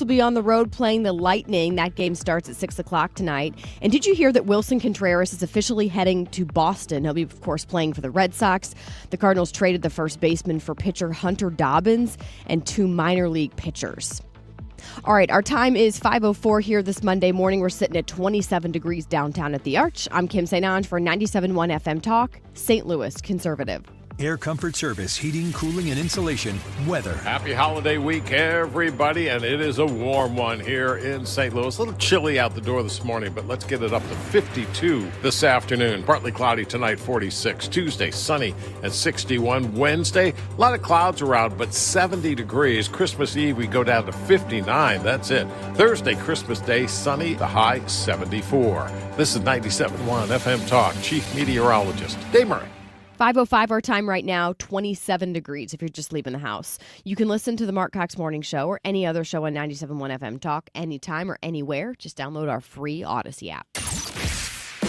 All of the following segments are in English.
will be on the road playing the Lightning. That game starts at 6 o'clock tonight. And did you hear that Wilson Contreras is officially heading to Boston? He'll be, of course, playing for the Red Sox. The Cardinals traded the first baseman for pitcher Hunter Dobbins and 2 minor league pitchers. All right, our time is 5:04 here this Monday morning. We're sitting at 27 degrees downtown at the Arch. I'm Kim St. Ange for 97.1 FM Talk, St. Louis Conservative. Air Comfort Service, heating, cooling, and insulation. Weather. Happy holiday week, everybody, and it is a warm one here in St. Louis. A little chilly out the door this morning, but let's get it up to 52 this afternoon. Partly cloudy tonight, 46. Tuesday, sunny at 61. Wednesday, a lot of clouds around, but 70 degrees. Christmas Eve, we go down to 59. That's it. Thursday, Christmas Day, sunny, the high 74. This is 97.1 FM Talk, Chief Meteorologist Dave Murray. 5:05 our time right now, 27 degrees if you're just leaving the house. You can listen to the Marc Cox Morning Show or any other show on 97.1 FM Talk anytime or anywhere. Just download our free Odyssey app.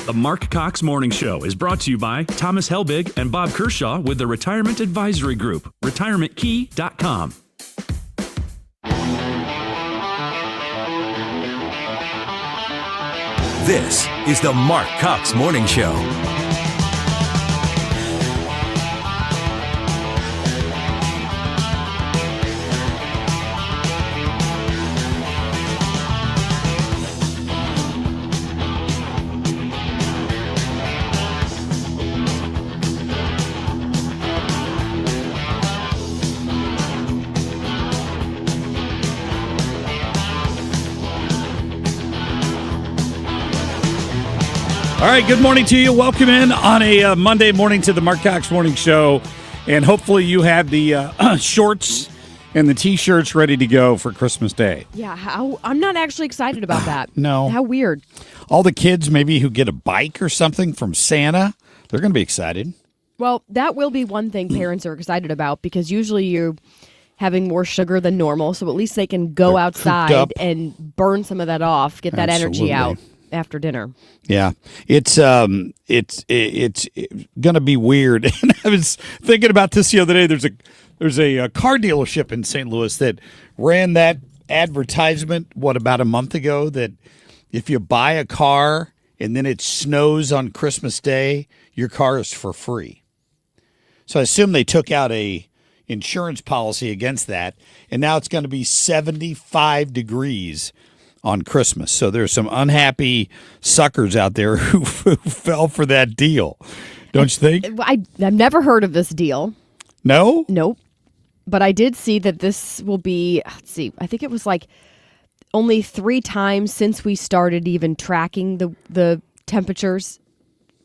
The Marc Cox Morning Show is brought to you by Thomas Helbig and Bob Kershaw with the Retirement Advisory Group, retirementkey.com. This is the Marc Cox Morning Show. All right, good morning to you. Welcome in on a Monday morning to the Marc Cox Morning Show. And hopefully you have the shorts and the T-shirts ready to go for Christmas Day. Yeah, I'm not actually excited about that. No. How weird. All the kids maybe who get a bike or something from Santa, they're going to be excited. Well, that will be one thing parents are excited about because usually you're having more sugar than normal, so at least they can go outside and burn some of that off, get that energy out after dinner. Yeah, it's going to be weird. And I was thinking about this the other day. There's a car dealership in St. Louis that ran that advertisement about a month ago that if you buy a car and then it snows on Christmas Day, your car is for free. So I assume they took out a insurance policy against that, and now it's going to be 75 degrees on Christmas. So there's some unhappy suckers out there who fell for that deal. Don't you think? I've never heard of this deal. No? Nope. But I did see that this will be, let's see, I think it was like only 3 times since we started even tracking the temperatures.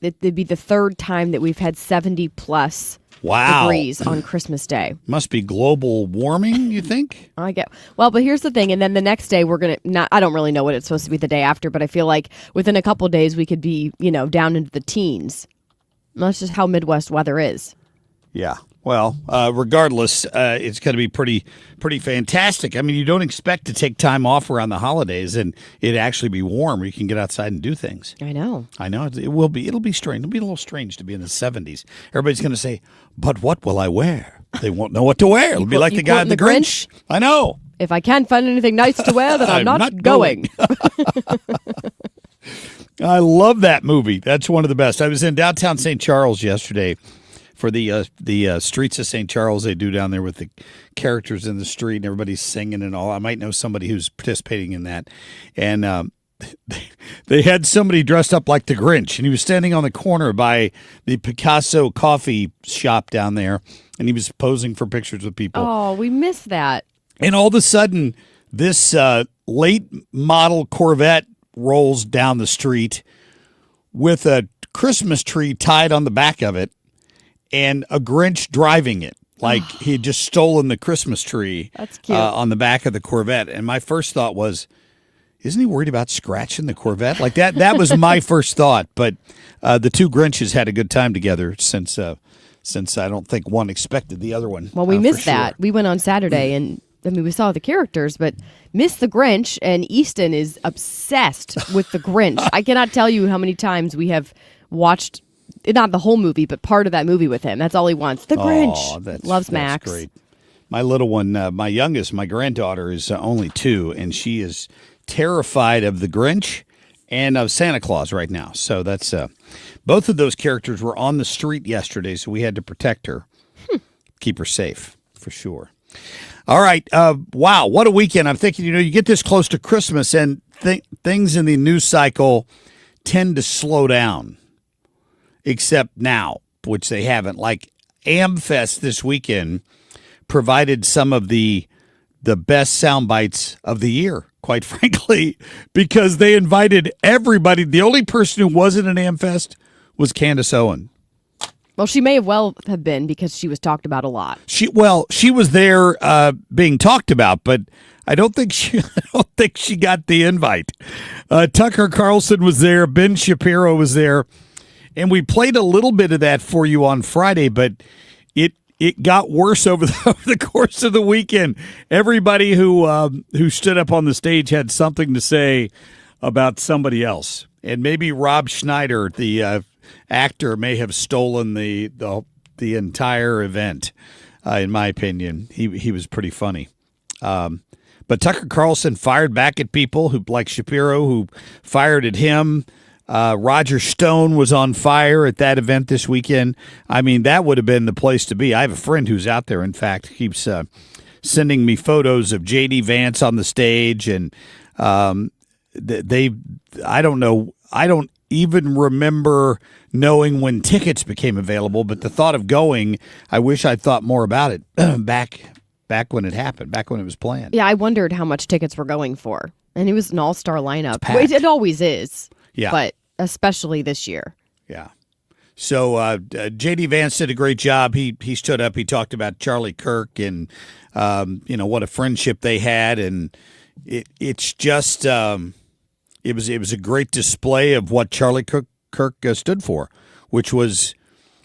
It'd be the 3rd time that we've had 70 plus degrees on Christmas Day. Must be global warming, you think? Well, but here's the thing, and then the next day we're going to, I don't really know what it's supposed to be the day after, but I feel like within a couple of days we could be, down into the teens. And that's just how Midwest weather is. Yeah. Well, regardless, it's going to be pretty fantastic. I mean, you don't expect to take time off around the holidays and it actually be warm. You can get outside and do things. I know. It will be. It'll be strange. It'll be a little strange to be in the 70s. Everybody's going to say, but what will I wear? They won't know what to wear. It'll be like the guy in the Grinch. I know. If I can't find anything nice to wear, then I'm not going. I love that movie. That's one of the best. I was in downtown St. Charles yesterday for the Streets of St. Charles they do down there with the characters in the street and everybody's singing and all. I might know somebody who's participating in that. And they had somebody dressed up like the Grinch, and he was standing on the corner by the Picasso coffee shop down there, and he was posing for pictures with people. Oh, we missed that. And all of a sudden, this late model Corvette rolls down the street with a Christmas tree tied on the back of it and a Grinch driving it. Like he had just stolen the Christmas tree. That's cute. On the back of the Corvette. And my first thought was, isn't he worried about scratching the Corvette? Like that was my first thought. But the two Grinches had a good time together since I don't think one expected the other one. Well, we missed that. We went on Saturday and we saw the characters, but missed the Grinch, and Easton is obsessed with the Grinch. I cannot tell you how many times we have watched, not the whole movie, but part of that movie with him. That's all he wants. The Grinch. Loves Max. Great. My little one, my youngest, my granddaughter is only 2, and she is terrified of the Grinch and of Santa Claus right now. So that's both of those characters were on the street yesterday, so we had to protect her, keep her safe for sure. All right, wow, what a weekend! I'm thinking, you get this close to Christmas, and things in the news cycle tend to slow down, except now, which they haven't. Like AmFest this weekend provided some of the best sound bites of the year, quite frankly, because they invited everybody. The only person who wasn't at AmFest was Candace Owen. Well, she may have been because she was talked about a lot. She was there being talked about, but I don't think she got the invite. Tucker Carlson was there, Ben Shapiro was there, and we played a little bit of that for you on Friday, but it got worse over the course of the weekend. Everybody who stood up on the stage had something to say about somebody else, and maybe Rob Schneider, the actor, may have stolen the entire event. In my opinion, he was pretty funny. But Tucker Carlson fired back at people who, like Shapiro, who fired at him. Roger Stone was on fire at that event this weekend. I mean, that would have been the place to be. I have a friend who's out there, in fact, keeps sending me photos of J.D. Vance on the stage. And I don't know. I don't even remember knowing when tickets became available, but the thought of going, I wish I'd thought more about it back when it happened, back when it was planned. Yeah, I wondered how much tickets were going for. And it was an all-star lineup. It always is. Yeah. But especially this year. Yeah. So J.D. Vance did a great job. He stood up. He talked about Charlie Kirk and, what a friendship they had. And it's just it was a great display of what Charlie Kirk stood for, which was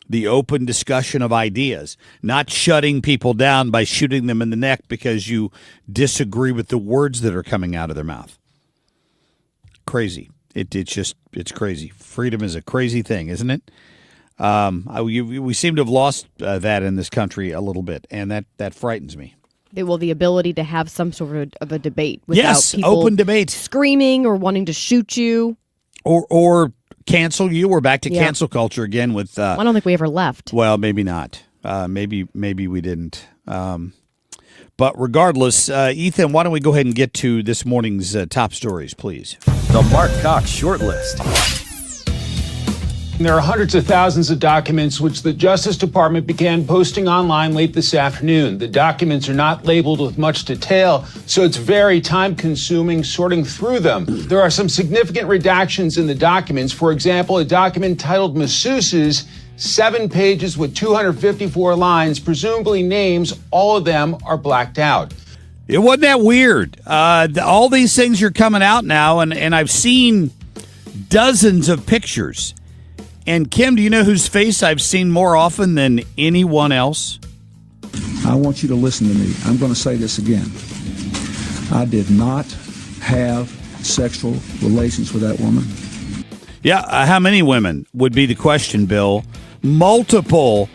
the open discussion of ideas, not shutting people down by shooting them in the neck because you disagree with the words that are coming out of their mouth. Crazy. It's crazy. Freedom is a crazy thing, isn't it? We seem to have lost that in this country a little bit, and that frightens me. The ability to have some sort of a debate without people open debate, screaming or wanting to shoot you, or cancel you. We're back to cancel culture again. With I don't think we ever left. Well, maybe not. Maybe we didn't. But regardless, Ethan, why don't we go ahead and get to this morning's top stories, please? The Marc Cox Shortlist. There are hundreds of thousands of documents which the Justice Department began posting online late this afternoon. The documents are not labeled with much detail, so it's very time-consuming sorting through them. There are some significant redactions in the documents. For example, a document titled Masseuses, 7 pages with 254 lines, presumably names. All of them are blacked out. It wasn't that weird. All these things are coming out now, and I've seen dozens of pictures. And Kim, do you know whose face I've seen more often than anyone else? I want you to listen to me. I'm going to say this again. I did not have sexual relations with that woman. Yeah, how many women would be the question, Bill? Multiple,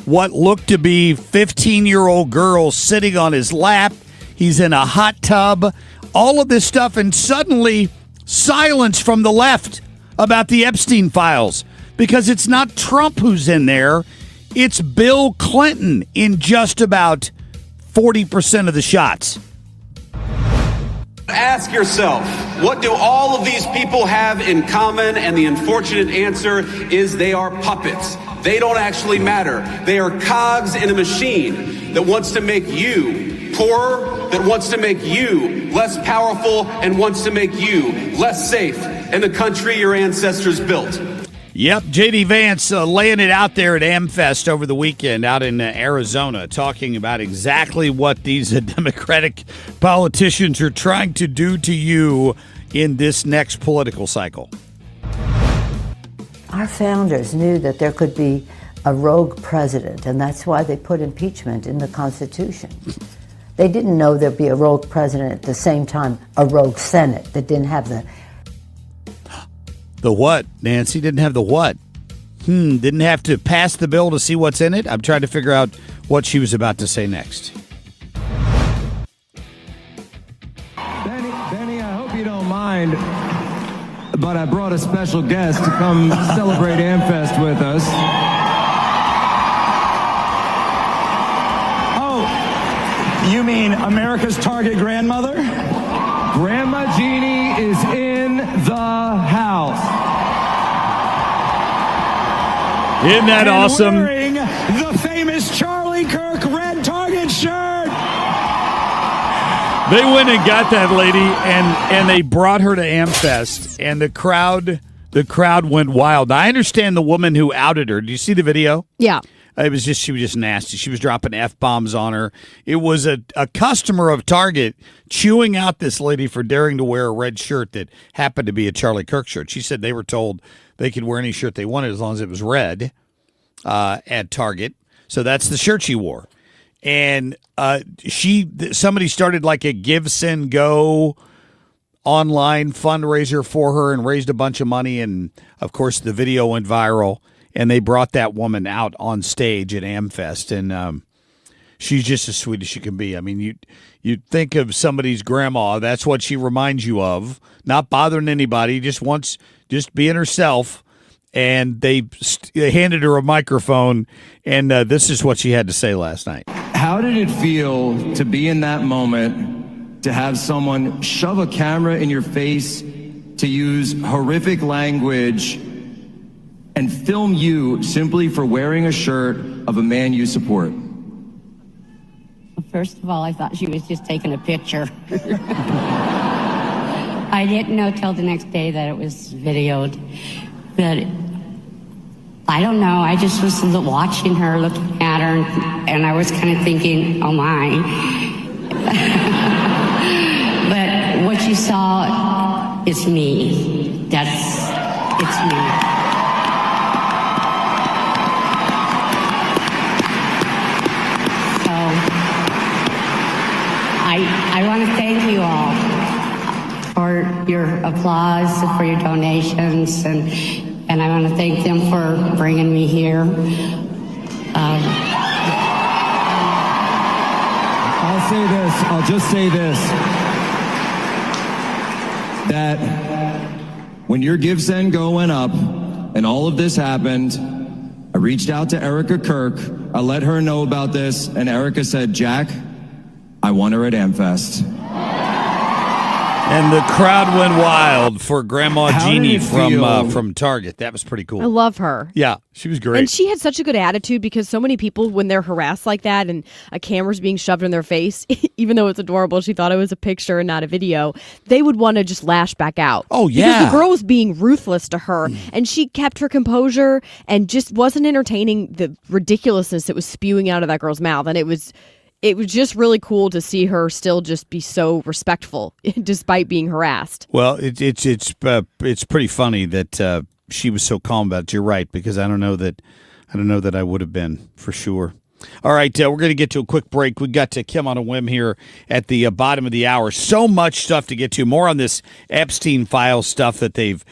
what looked to be 15-year-old girls sitting on his lap. He's in a hot tub. All of this stuff, and suddenly silence from the left about the Epstein files. Because it's not Trump who's in there. It's Bill Clinton in just about 40% of the shots. Ask yourself, what do all of these people have in common? And the unfortunate answer is they are puppets. They don't actually matter. They are cogs in a machine that wants to make you poorer, that wants to make you less powerful, and wants to make you less safe in the country your ancestors built. Yep, J.D. Vance laying it out there at AmFest over the weekend out in Arizona, talking about exactly what these Democratic politicians are trying to do to you in this next political cycle. Our founders knew that there could be a rogue president, and that's why they put impeachment in the Constitution. They didn't know there'd be a rogue president at the same time, a rogue Senate that didn't have the... The what, Nancy? Didn't have the what? Didn't have to pass the bill to see what's in it? I'm trying to figure out what she was about to say next. Benny, I hope you don't mind, but I brought a special guest to come celebrate Amfest with us. Oh, you mean America's Target grandmother? Grandma Jeannie is in the house. Isn't that awesome? Wearing the famous Charlie Kirk red Target shirt. They went and got that lady, and they brought her to Amfest, and the crowd went wild. I understand the woman who outed her. Do you see the video? Yeah. She was just nasty. She was dropping F-bombs on her. It was a customer of Target chewing out this lady for daring to wear a red shirt that happened to be a Charlie Kirk shirt. She said they were told they could wear any shirt they wanted as long as it was red at Target. So that's the shirt she wore. And somebody started like a Give, Send, Go online fundraiser for her and raised a bunch of money. And, of course, the video went viral. And they brought that woman out on stage at Amfest. And she's just as sweet as she can be. I mean, you'd think of somebody's grandma. That's what she reminds you of. Not bothering anybody, just being herself. And they handed her a microphone. And this is what she had to say last night. How did it feel to be in that moment, to have someone shove a camera in your face, to use horrific language and film you simply for wearing a shirt of a man you support? First of all, I thought she was just taking a picture. I didn't know till the next day that it was videoed. But I don't know, I just was watching her, looking at her, and I was kind of thinking, oh my. But what you saw is me. It's me. So, I want to thank you all for your applause, for your donations, and I want to thank them for bringing me here. I'll just say this, that when your Give, Send, Go went up and all of this happened, I reached out to Erica Kirk. I let her know about this, and Erica said, Jack, I want her at Amfest. And the crowd went wild for Grandma Jeannie from Target. That was pretty cool. I love her. Yeah, she was great. And she had such a good attitude because so many people, when they're harassed like that and a camera's being shoved in their face, even though it's adorable, she thought it was a picture and not a video, they would want to just lash back out. Oh, yeah. Because the girl was being ruthless to her, and she kept her composure and just wasn't entertaining the ridiculousness that was spewing out of that girl's mouth. And it was just really cool to see her still just be so respectful despite being harassed. Well, it's pretty funny that she was so calm about it. You're right, because I don't know that I would have been for sure. All right, we're going to get to a quick break. We got to Kim on a whim here at the bottom of the hour. So much stuff to get to. More on this Epstein file stuff that they've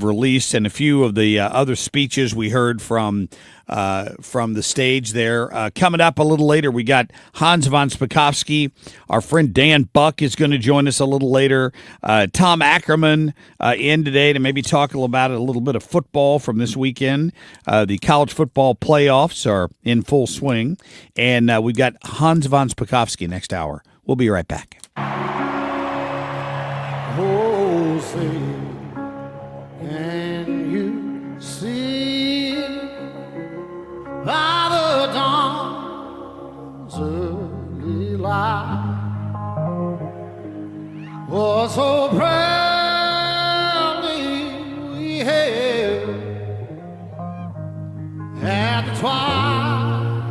released, and a few of the other speeches we heard from the stage there. Coming up a little later, we got Hans von Spakovsky. Our friend Dan Buck is going to join us a little later. Tom Ackerman in today to maybe talk about a little bit of football from this weekend. The college football playoffs are in full swing. And we've got Hans von Spakovsky next hour. We'll be right back. Oh, say, can you see by the dawn's early light was so proudly we hailed at the twilight's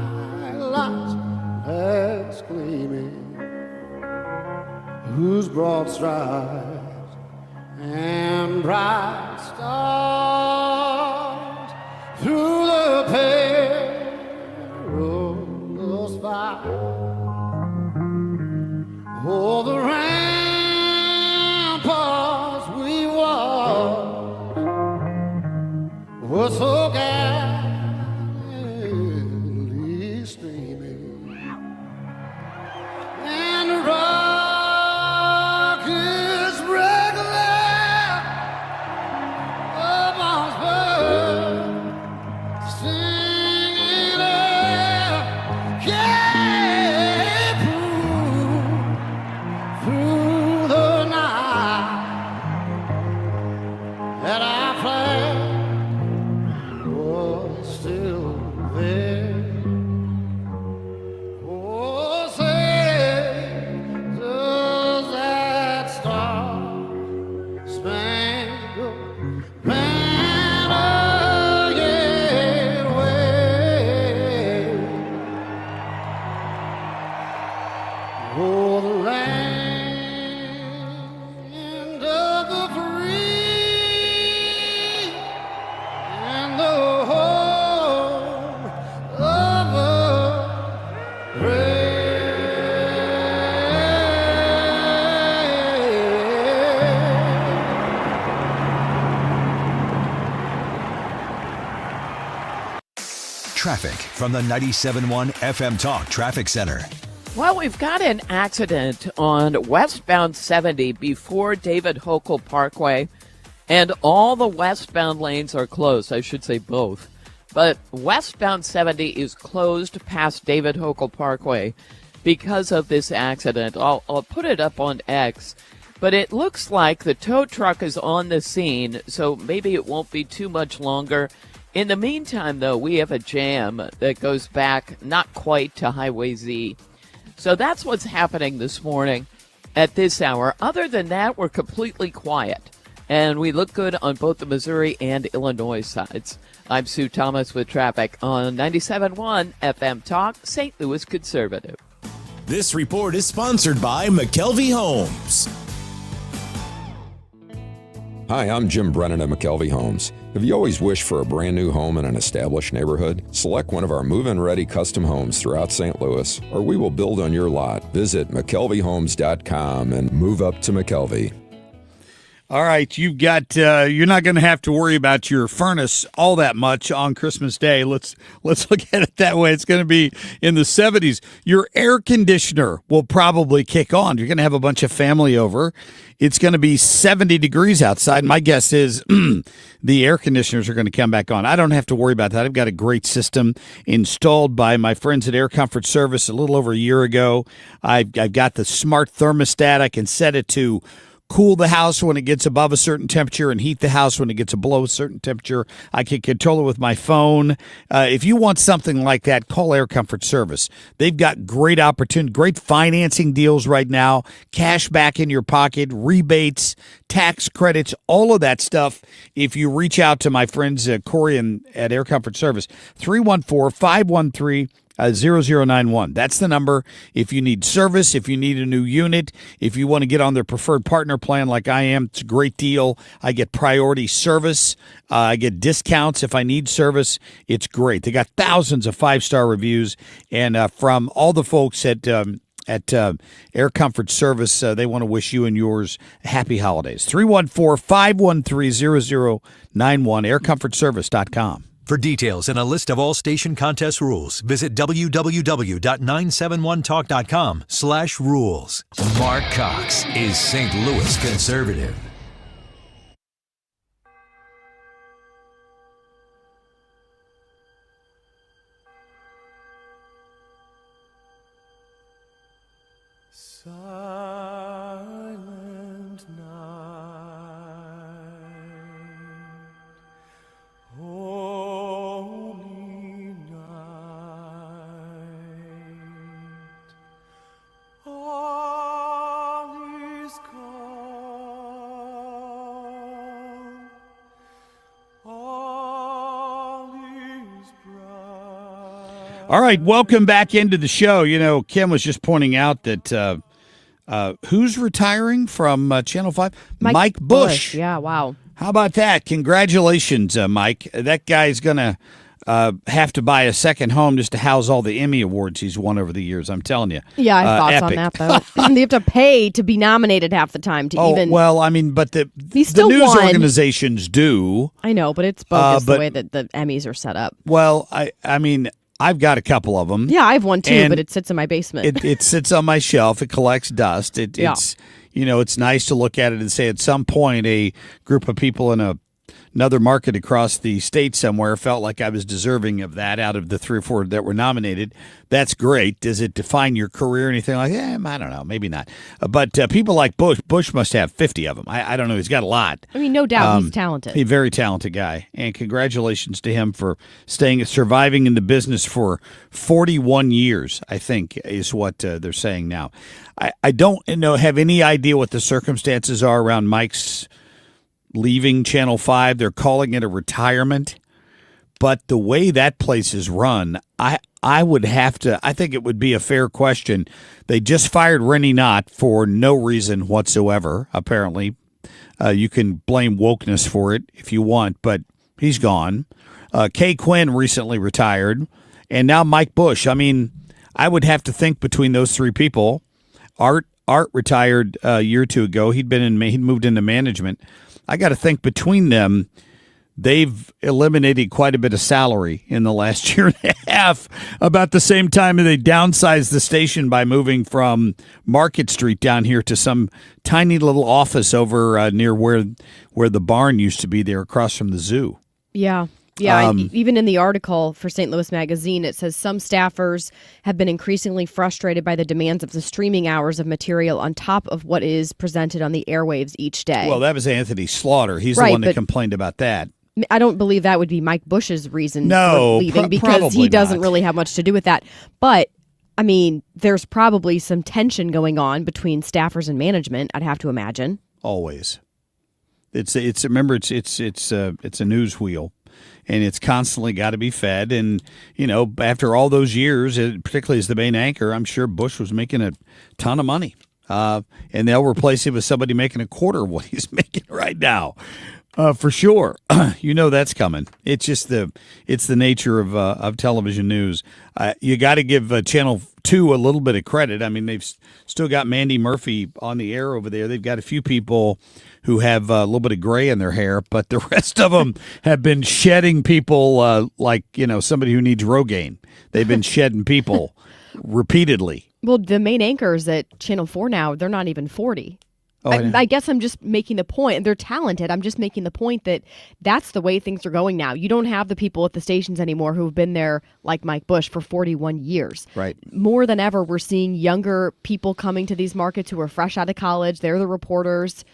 last gleaming, whose broad stripes and bright stars through the perilous fight. Oh, the ramparts we walked were so gallantly streaming, and the rockets Traffic from the 97.1 FM Talk Traffic Center. Well, we've got an accident on westbound 70 before David Hochul Parkway, and all the westbound lanes are closed. I should say both. But westbound 70 is closed past David Hochul Parkway because of this accident. I'll put it up on X, but it looks like the tow truck is on the scene, so maybe it won't be too much longer. In the meantime, though, we have a jam that goes back not quite to Highway Z. So that's what's happening this morning at this hour. Other than that, we're completely quiet, and we look good on both the Missouri and Illinois sides. I'm Sue Thomas with traffic on 97.1 FM Talk, St. Louis Conservative. This report is sponsored by McKelvey Homes. Hi, I'm Jim Brennan of McKelvey Homes. Have you always wished for a brand new home in an established neighborhood? Select one of our move-in ready custom homes throughout St. Louis, or we will build on your lot. Visit McKelveyhomes.com and move up to McKelvey. All right, you've got. You're not going to have to worry about your furnace all that much on Christmas Day. Let's look at it that way. It's going to be in the 70s. Your air conditioner will probably kick on. You're going to have a bunch of family over. It's going to be 70 degrees outside. My guess is the air conditioners are going to come back on. I don't have to worry about that. I've got a great system installed by my friends at Air Comfort Service a little over a year ago. I've got the smart thermostat. I can set it to cool the house when it gets above a certain temperature and heat the house when it gets below a certain temperature. I can control it with my phone. If you want something like that, call Air Comfort Service. They've got great opportunity, great financing deals right now, cash back in your pocket, rebates, tax credits, all of that stuff. If you reach out to my friends Corey at Air Comfort Service, 314-513 0091. That's the number. If you need service, if you need a new unit, if you want to get on their preferred partner plan like I am, it's a great deal. I get priority service. I get discounts if I need service. It's great. They got thousands of 5-star reviews, and from all the folks at Air Comfort Service, they want to wish you and yours happy holidays. 314-513-0091, aircomfortservice.com. For details and a list of all station contest rules, visit www.971talk.com/rules. Marc Cox is St. Louis Conservative. Silent night, holy night, all is calm, all is bright. All right, welcome back into the show. You know, Kim was just pointing out that who's retiring from Channel 5? Mike Bush. Yeah, wow. How about that? Congratulations, Mike. That guy's going to have to buy a second home just to house all the Emmy Awards he's won over the years. I'm telling you. Yeah, I have thoughts on that, though. They have to pay to be nominated half the time to even... well, I mean, but the news organizations do. I know, but it's bogus the way that the Emmys are set up. Well, I mean... I've got a couple of them. Yeah, I have one too, but it sits in my basement. It sits on my shelf. It collects dust. It's it's nice to look at it and say at some point a group of people in another market across the state somewhere felt like I was deserving of that out of the 3 or 4 that were nominated. That's great. Does it define your career or anything like that? I don't know. Maybe not. But people like Bush must have 50 of them. I don't know. He's got a lot. I mean, no doubt he's talented. He's a very talented guy. And congratulations to him for surviving in the business for 41 years, I think, is what they're saying now. I don't have any idea what the circumstances are around Mike's leaving Channel 5. They're calling it a retirement. But the way that place is run, I would have to, I think it would be a fair question. They just fired Rennie Knott for no reason whatsoever, apparently. You can blame wokeness for it if you want, but he's gone. Kay Quinn recently retired, and now Mike Bush. I mean, I would have to think between those three people. Art retired a year or two ago. He'd moved into management. I got to think between them, they've eliminated quite a bit of salary in the last year and a half. About the same time they downsized the station by moving from Market Street down here to some tiny little office over near where the barn used to be there across from the zoo. Yeah. Yeah, even in the article for St. Louis Magazine, it says some staffers have been increasingly frustrated by the demands of the streaming hours of material on top of what is presented on the airwaves each day. Well, that was Anthony Slaughter. He's the one that complained about that. I don't believe that would be Mike Bush's reason for leaving because he doesn't really have much to do with that. But, I mean, there's probably some tension going on between staffers and management, I'd have to imagine. Always. It's a news wheel. And it's constantly got to be fed. And, after all those years, particularly as the main anchor, I'm sure Bush was making a ton of money. And they'll replace him with somebody making a quarter of what he's making right now. For sure. That's coming. It's just the nature of television news. You got to give Channel 2 a little bit of credit. I mean, they've still got Mandy Murphy on the air over there. They've got a few people who have a little bit of gray in their hair, but the rest of them have been shedding people like, somebody who needs Rogaine. They've been shedding people repeatedly. Well, the main anchors at Channel 4 now, they're not even 40. I guess I'm just making the point. They're talented. I'm just making the point that that's the way things are going now. You don't have the people at the stations anymore who have been there, like Mike Bush, for 41 years. Right. More than ever, we're seeing younger people coming to these markets who are fresh out of college. They're the reporters.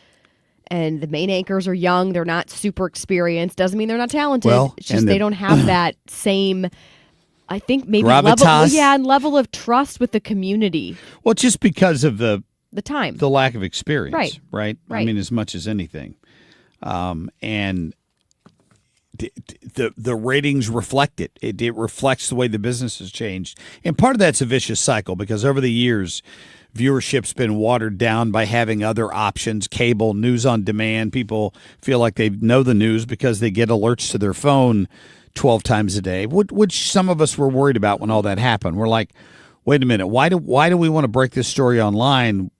And the main anchors are young. They're not super experienced. Doesn't mean they're not talented. It's just they don't have that same, I think, maybe level of trust with the community. Well, just because of the time, the lack of experience, right? I mean, as much as anything, and the ratings reflect it. It reflects the way the business has changed, and part of that's a vicious cycle because over the years, viewership's been watered down by having other options, cable, news on demand. People feel like they know the news because they get alerts to their phone 12 times a day, which some of us were worried about when all that happened. We're like, wait a minute, why do we want to break this story online?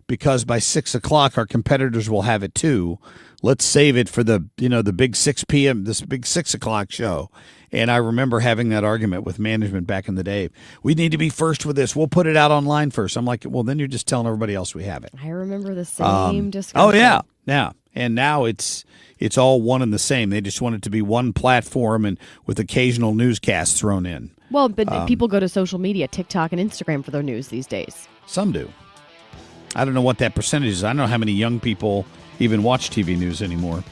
Because by 6 o'clock our competitors will have it too. Let's save it for the big 6 p.m. this big 6 o'clock show. And I remember having that argument with management back in the day. We need to be first with this. We'll put it out online first. I'm like, well, then you're just telling everybody else we have it. I remember the same discussion. Oh yeah. And now it's all one and the same. They just want it to be one platform and with occasional newscasts thrown in. Well, but people go to social media, TikTok and Instagram for their news these days. Some do. I don't know what that percentage is. I don't know how many young people even watch TV news anymore.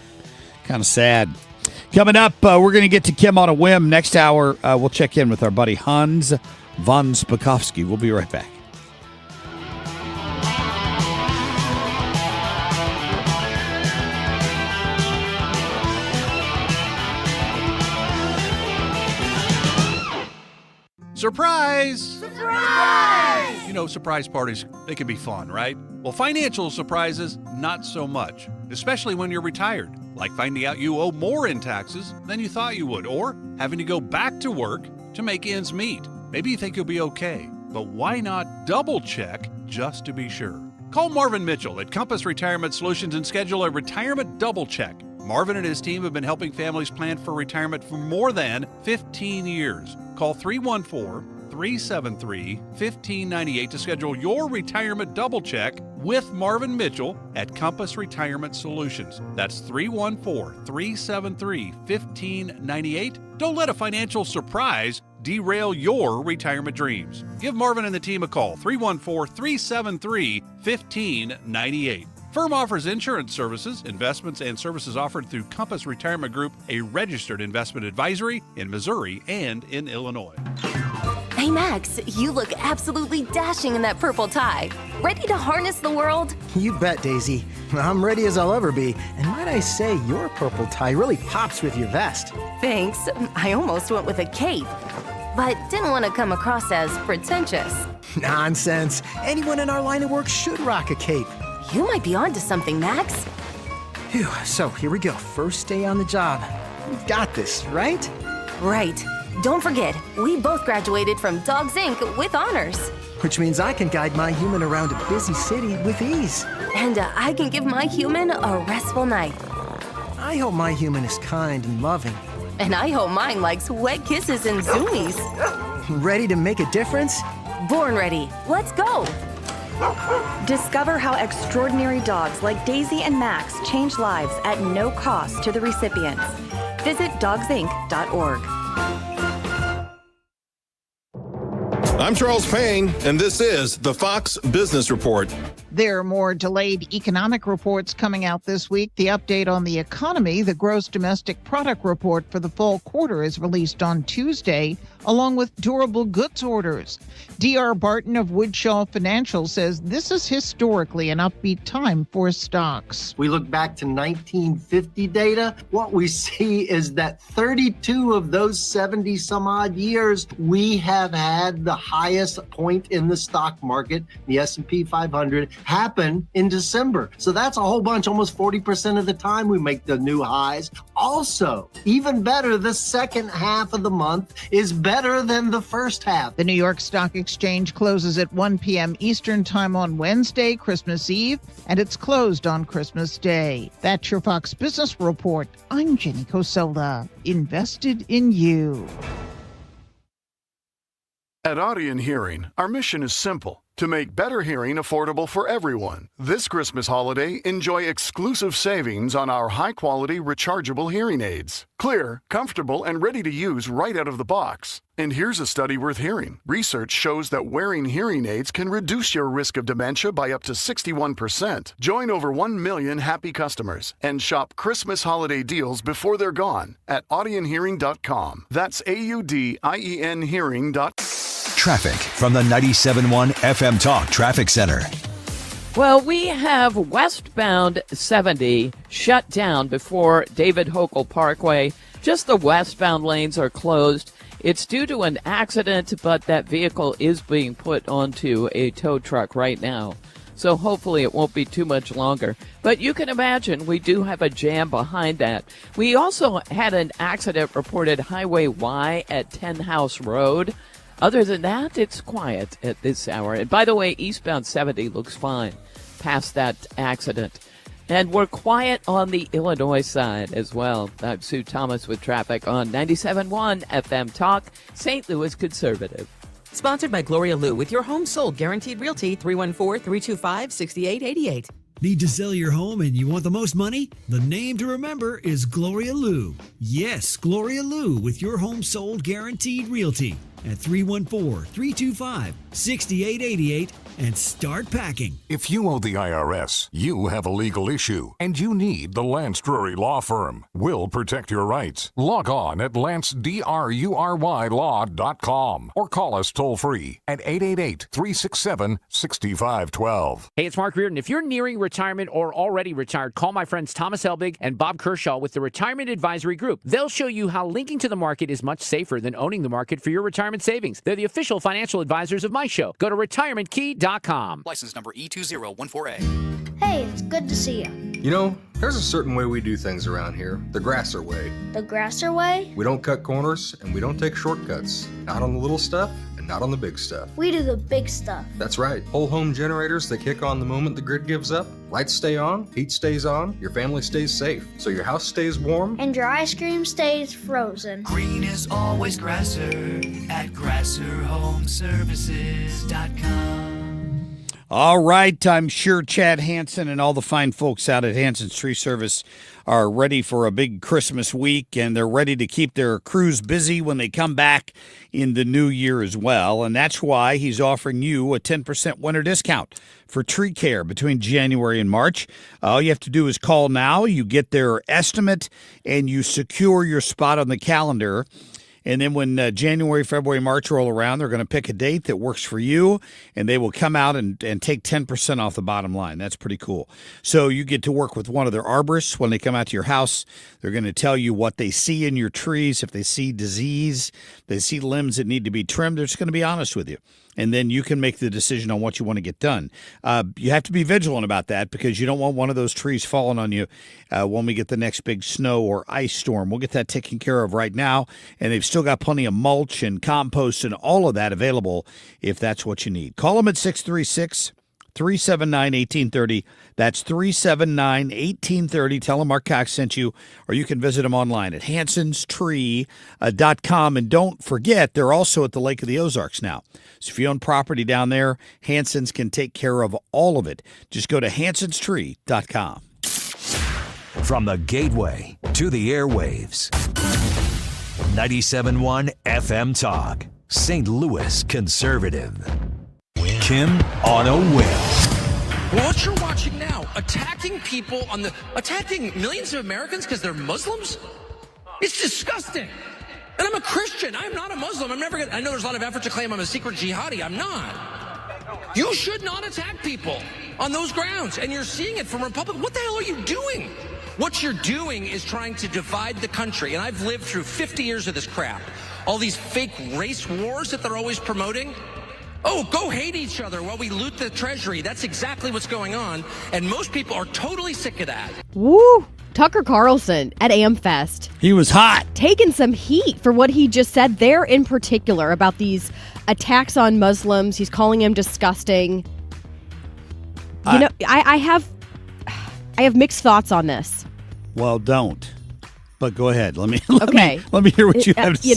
Kind of sad. Coming up, we're going to get to Kim on a whim. Next hour, we'll check in with our buddy Hans von Spakovsky. We'll be right back. Surprise! Surprise! Surprise parties, they can be fun, right? Well, financial surprises, not so much, especially when you're retired, like finding out you owe more in taxes than you thought you would, or having to go back to work to make ends meet. Maybe you think you'll be okay, but why not double check just to be sure? Call Marvin Mitchell at Compass Retirement Solutions and schedule a retirement double check. Marvin and his team have been helping families plan for retirement for more than 15 years. Call 314-373-1598 to schedule your retirement double check with Marvin Mitchell at Compass Retirement Solutions. That's 314-373-1598. Don't let a financial surprise derail your retirement dreams. Give Marvin and the team a call, 314-373-1598. Firm offers insurance services, investments, and services offered through Compass Retirement Group, a registered investment advisory in Missouri and in Illinois. Hey, Max, you look absolutely dashing in that purple tie. Ready to harness the world? You bet, Daisy. I'm ready as I'll ever be. And might I say, your purple tie really pops with your vest. Thanks. I almost went with a cape, but didn't want to come across as pretentious. Nonsense. Anyone in our line of work should rock a cape. You might be onto something, Max. Phew, so here we go. First day on the job. We've got this, right? Right. Don't forget, we both graduated from Dogs Inc. with honors. Which means I can guide my human around a busy city with ease. And I can give my human a restful night. I hope my human is kind and loving. And I hope mine likes wet kisses and zoomies. Ready to make a difference? Born ready. Let's go. Discover how extraordinary dogs like Daisy and Max change lives at no cost to the recipients. Visit dogsinc.org. I'm Charles Payne, and this is the Fox Business Report. There are more delayed economic reports coming out this week. The update on the economy, the gross domestic product report for the fall quarter, is released on Tuesday, along with durable goods orders. D.R. Barton of Woodshaw Financial says this is historically an upbeat time for stocks. We look back to 1950 data. What we see is that 32 of those 70 some odd years, we have had the highest point in the stock market, the S&P 500, happen in December. So that's a whole bunch, almost 40% of the time we make the new highs. Also, even better, the second half of the month is better than the first half. The New York Stock Exchange closes at 1 p.m. Eastern Time on Wednesday, Christmas Eve, and it's closed on Christmas Day. That's your Fox Business Report. I'm Jenny Coselda, invested in you. At Audion Hearing, our mission is simple: to make better hearing affordable for everyone. This Christmas holiday, enjoy exclusive savings on our high-quality rechargeable hearing aids. Clear, comfortable, and ready to use right out of the box. And here's a study worth hearing. Research shows that wearing hearing aids can reduce your risk of dementia by up to 61%. Join over 1 million happy customers and shop Christmas holiday deals before they're gone at audionhearing.com. That's AUDIEN hearing.com. Traffic from the 97.1 FM Talk Traffic Center. Well, we have westbound 70 shut down before David Hochul Parkway. Just the westbound lanes are closed. It's due to an accident, but that vehicle is being put onto a tow truck right now. So hopefully it won't be too much longer. But you can imagine we do have a jam behind that. We also had an accident reported Highway Y at 10 House Road. Other than that, it's quiet at this hour. And by the way, eastbound 70 looks fine past that accident. And we're quiet on the Illinois side as well. I'm Sue Thomas with traffic on 97.1 FM Talk, St. Louis Conservative. Sponsored by Gloria Lou with your home sold guaranteed realty 314-325-6888. Need to sell your home and you want the most money? The name to remember is Gloria Lou. Yes, Gloria Lou with your home sold guaranteed realty at 314-325-6888 and start packing. If you owe the IRS, you have a legal issue, and you need the Lance Drury Law Firm. We'll protect your rights. Log on at lancedrurylaw.com or call us toll-free at 888-367-6512. Hey, it's Mark Reardon. If you're nearing retirement or already retired, call my friends Thomas Helbig and Bob Kershaw with the Retirement Advisory Group. They'll show you how linking to the market is much safer than owning the market for your retirement savings. They're the official financial advisors of my show. Go to retirementkey.com. License number E2014A. Hey, it's good to see you. You know, there's a certain way we do things around here, the Grasser way. The Grasser way? We don't cut corners and we don't take shortcuts. Not on the little stuff and not on the big stuff. We do the big stuff. That's right. Whole home generators that kick on the moment the grid gives up. Lights stay on, heat stays on, your family stays safe, so your house stays warm. And your ice cream stays frozen. Green is always Grasser at GrasserHomeservices.com. All right, I'm sure Chad Hansen and all the fine folks out at Hansen's Tree Service are ready for a big Christmas week, and they're ready to keep their crews busy when they come back in the new year as well. And that's why he's offering you a 10% winter discount for tree care between January and March. All you have to do is call now. You get their estimate, and you secure your spot on the calendar. And then when January, February, March roll around, they're going to pick a date that works for you, and they will come out and take 10% off the bottom line. That's pretty cool. So you get to work with one of their arborists when they come out to your house. They're going to tell you what they see in your trees. If they see disease, they see limbs that need to be trimmed, they're just going to be honest with you. And then you can make the decision on what you want to get done. You have to be vigilant about that because you don't want one of those trees falling on you when we get the next big snow or ice storm. We'll get that taken care of right now, and they've still got plenty of mulch and compost and all of that available if that's what you need. Call them at 636 379-1830. That's 379-1830. Tell them Marc Cox sent you, or you can visit them online at hansonstree.com. And don't forget, they're also at the Lake of the Ozarks now. So if you own property down there, Hanson's can take care of all of it. Just go to hansonstree.com. From the gateway to the airwaves. 97.1 FM Talk. St. Louis Conservative. Kim on a whim. Well, what you're watching now, attacking millions of Americans because they're Muslims? It's disgusting. And I'm a Christian. I'm not a Muslim. I know there's a lot of effort to claim I'm a secret jihadi. I'm not. You should not attack people on those grounds. And you're seeing it from Republicans. What the hell are you doing? What you're doing is trying to divide the country. And I've lived through 50 years of this crap. All these fake race wars that they're always promoting. Oh, go hate each other while we loot the treasury. That's exactly what's going on. And most people are totally sick of that. Woo! Tucker Carlson at AmFest. He was hot. Taking some heat for what he just said there in particular about these attacks on Muslims. He's calling them disgusting. I have mixed thoughts on this. Well, don't. But go ahead. Let me hear what you have to say.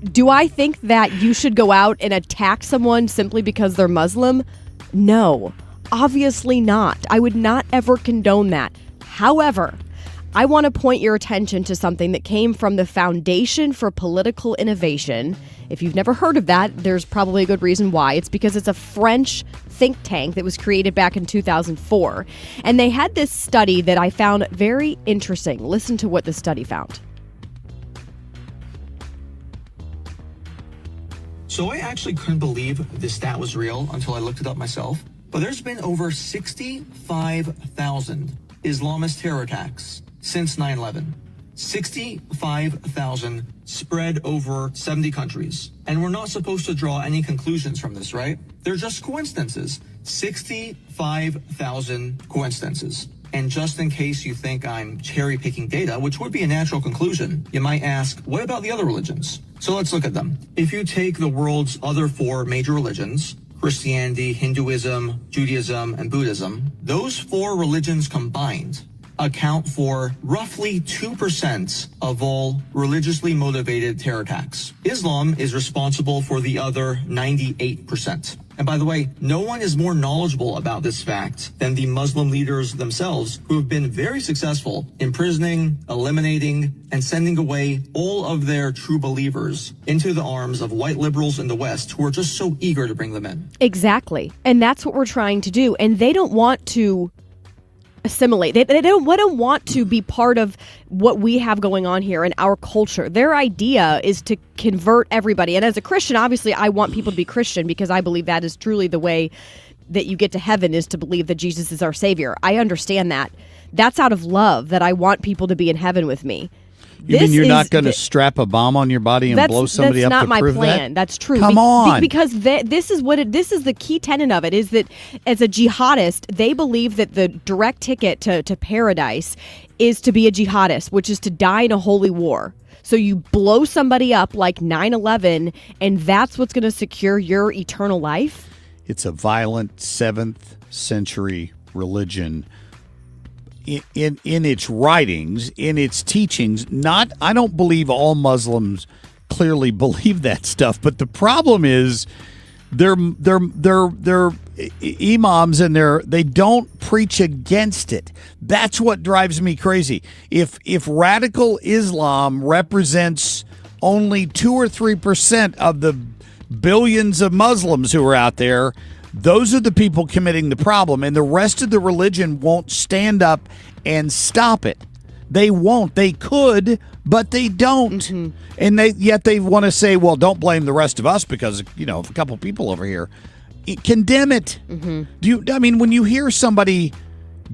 Do I think that you should go out and attack someone simply because they're Muslim? No, obviously not. I would not ever condone that. However, I want to point your attention to something that came from the Foundation for Political Innovation. If you've never heard of that, there's probably a good reason why. It's because it's a French think tank that was created back in 2004. And they had this study that I found very interesting. Listen to what the study found. So I actually couldn't believe this stat was real until I looked it up myself. But there's been over 65,000 Islamist terror attacks since 9/11. 65,000 spread over 70 countries. And we're not supposed to draw any conclusions from this, right? They're just coincidences. 65,000 coincidences. And just in case you think I'm cherry-picking data, which would be a natural conclusion, you might ask, what about the other religions? So let's look at them. If you take the world's other 4 major religions, Christianity, Hinduism, Judaism, and Buddhism, those 4 religions combined account for roughly 2% of all religiously motivated terror attacks. Islam is responsible for the other 98%. And by the way, no one is more knowledgeable about this fact than the Muslim leaders themselves, who have been very successful imprisoning, eliminating, and sending away all of their true believers into the arms of white liberals in the West who are just so eager to bring them in. Exactly. And that's what we're trying to do. And they don't want to assimilate. They don't want to be part of what we have going on here in our culture. Their idea is to convert everybody. And as a Christian, obviously, I want people to be Christian because I believe that is truly the way that you get to heaven, is to believe that Jesus is our Savior. I understand that. That's out of love, that I want people to be in heaven with me. You mean you're not going to strap a bomb on your body and blow somebody up to prove that? That's not my plan. That's true. Come on. Because this is the key tenet of it, is that as a jihadist, they believe that the direct ticket to paradise is to be a jihadist, which is to die in a holy war. So you blow somebody up like 9/11, and that's what's going to secure your eternal life? It's a violent 7th century religion. In its writings, in its teachings, I don't believe all Muslims clearly believe that stuff, but the problem is they're imams and they don't preach against it. That's what drives me crazy. If radical Islam represents only 2 or 3% of the billions of Muslims who are out there, those are the people committing the problem, and the rest of the religion won't stand up and stop it. They won't. They could, but they don't. Mm-hmm. And yet they want to say, well, don't blame the rest of us because, of a couple people over here. Condemn it. Mm-hmm. When you hear somebody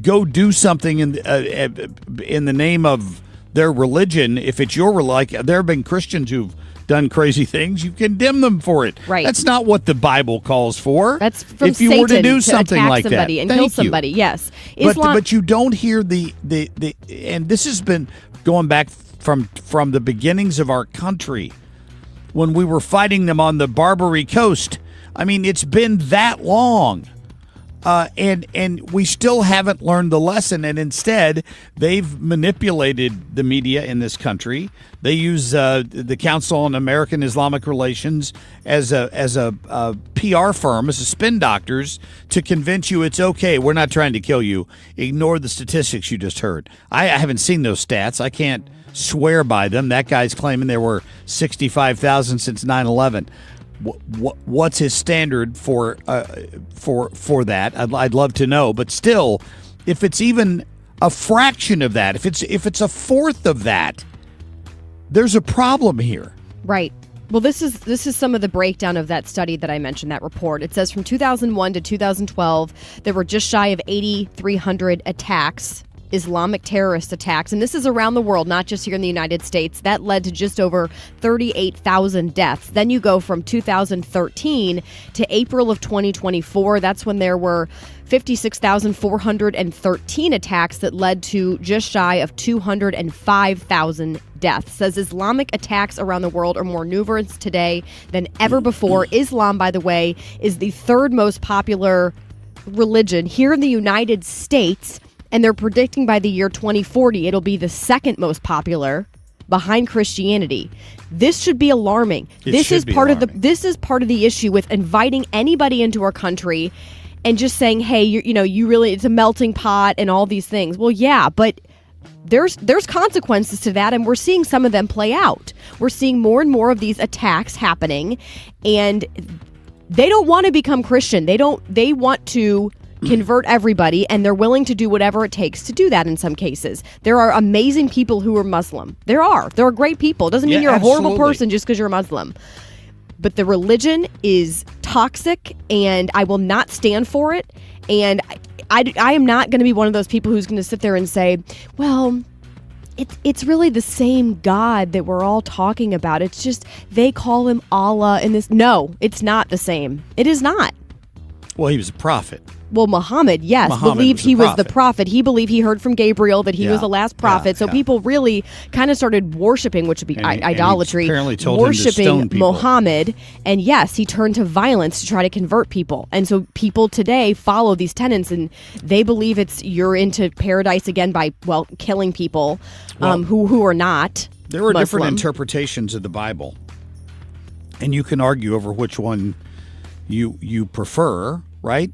go do something in the name of their religion, if it's your religion, there have been Christians who've done crazy things, you condemn them for it. Right. That's not what the Bible calls for. That's from if you Satan were to do something attack like somebody that. and Thank kill you. somebody. Yes. But you don't hear the and this has been going back from the beginnings of our country when we were fighting them on the Barbary Coast. It's been that long. And we still haven't learned the lesson. And instead, they've manipulated the media in this country. They use the Council on American Islamic Relations as a PR firm, as a spin doctors, to convince you it's okay. We're not trying to kill you. Ignore the statistics you just heard. I haven't seen those stats. I can't swear by them. That guy's claiming there were 65,000 since 9/11. What's his standard for that? I'd love to know. But still, if it's even a fraction of that, if it's a fourth of that, there's a problem here. Right. Well, this is some of the breakdown of that study that I mentioned, that report. It says from 2001 to 2012, there were just shy of 8,300 attacks, Islamic terrorist attacks, and this is around the world, not just here in the United States. That led to just over 38,000 deaths. Then you go from 2013 to April of 2024. That's when there were 56,413 attacks that led to just shy of 205,000 deaths. Says Islamic attacks around the world are more numerous today than ever before. Islam, by the way, is the third most popular religion here in the United States. And they're predicting by the year 2040, it'll be the second most popular behind Christianity. This should be alarming. This is part of the issue with inviting anybody into our country and just saying, hey, you really, it's a melting pot and all these things. Well, yeah, but there's consequences to that, and we're seeing some of them play out. We're seeing more and more of these attacks happening, and they don't want to become Christian. They want to convert everybody, and they're willing to do whatever it takes to do that in some cases. There are amazing people who are Muslim. There are great people. It doesn't mean you're a horrible person just because you're a Muslim. But the religion is toxic, and I will not stand for it. And I am not going to be one of those people who's going to sit there and say, well, it's really the same God that we're all talking about. It's just they call him Allah in this. No, it's not the same. It is not. Well, he was a prophet. Well, Muhammad, yes, believed he was the prophet. He believed he heard from Gabriel that he was the last prophet. So people really kind of started worshiping, which would be idolatry, apparently told worshiping him to stone people. Muhammad. And yes, he turned to violence to try to convert people. And so people today follow these tenets, and they believe you're into paradise again by, killing people who are not There are Muslim. different interpretations of the Bible, and you can argue over which one you prefer, right?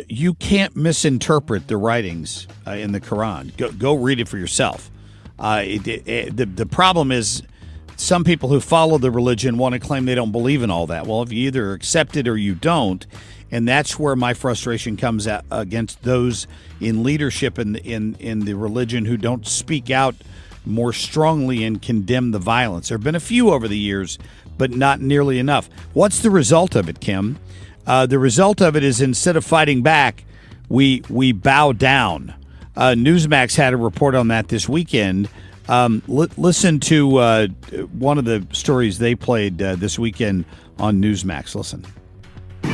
You can't misinterpret the writings in the Quran. Go read it for yourself. The problem is some people who follow the religion want to claim they don't believe in all that. Well, if you either accept it or you don't, and that's where my frustration comes against those in leadership in the religion who don't speak out more strongly and condemn the violence. There have been a few over the years, but not nearly enough. What's the result of it, Kim? The result of it is instead of fighting back, we bow down. Newsmax had a report on that this weekend. Listen to one of the stories they played this weekend on Newsmax. Listen.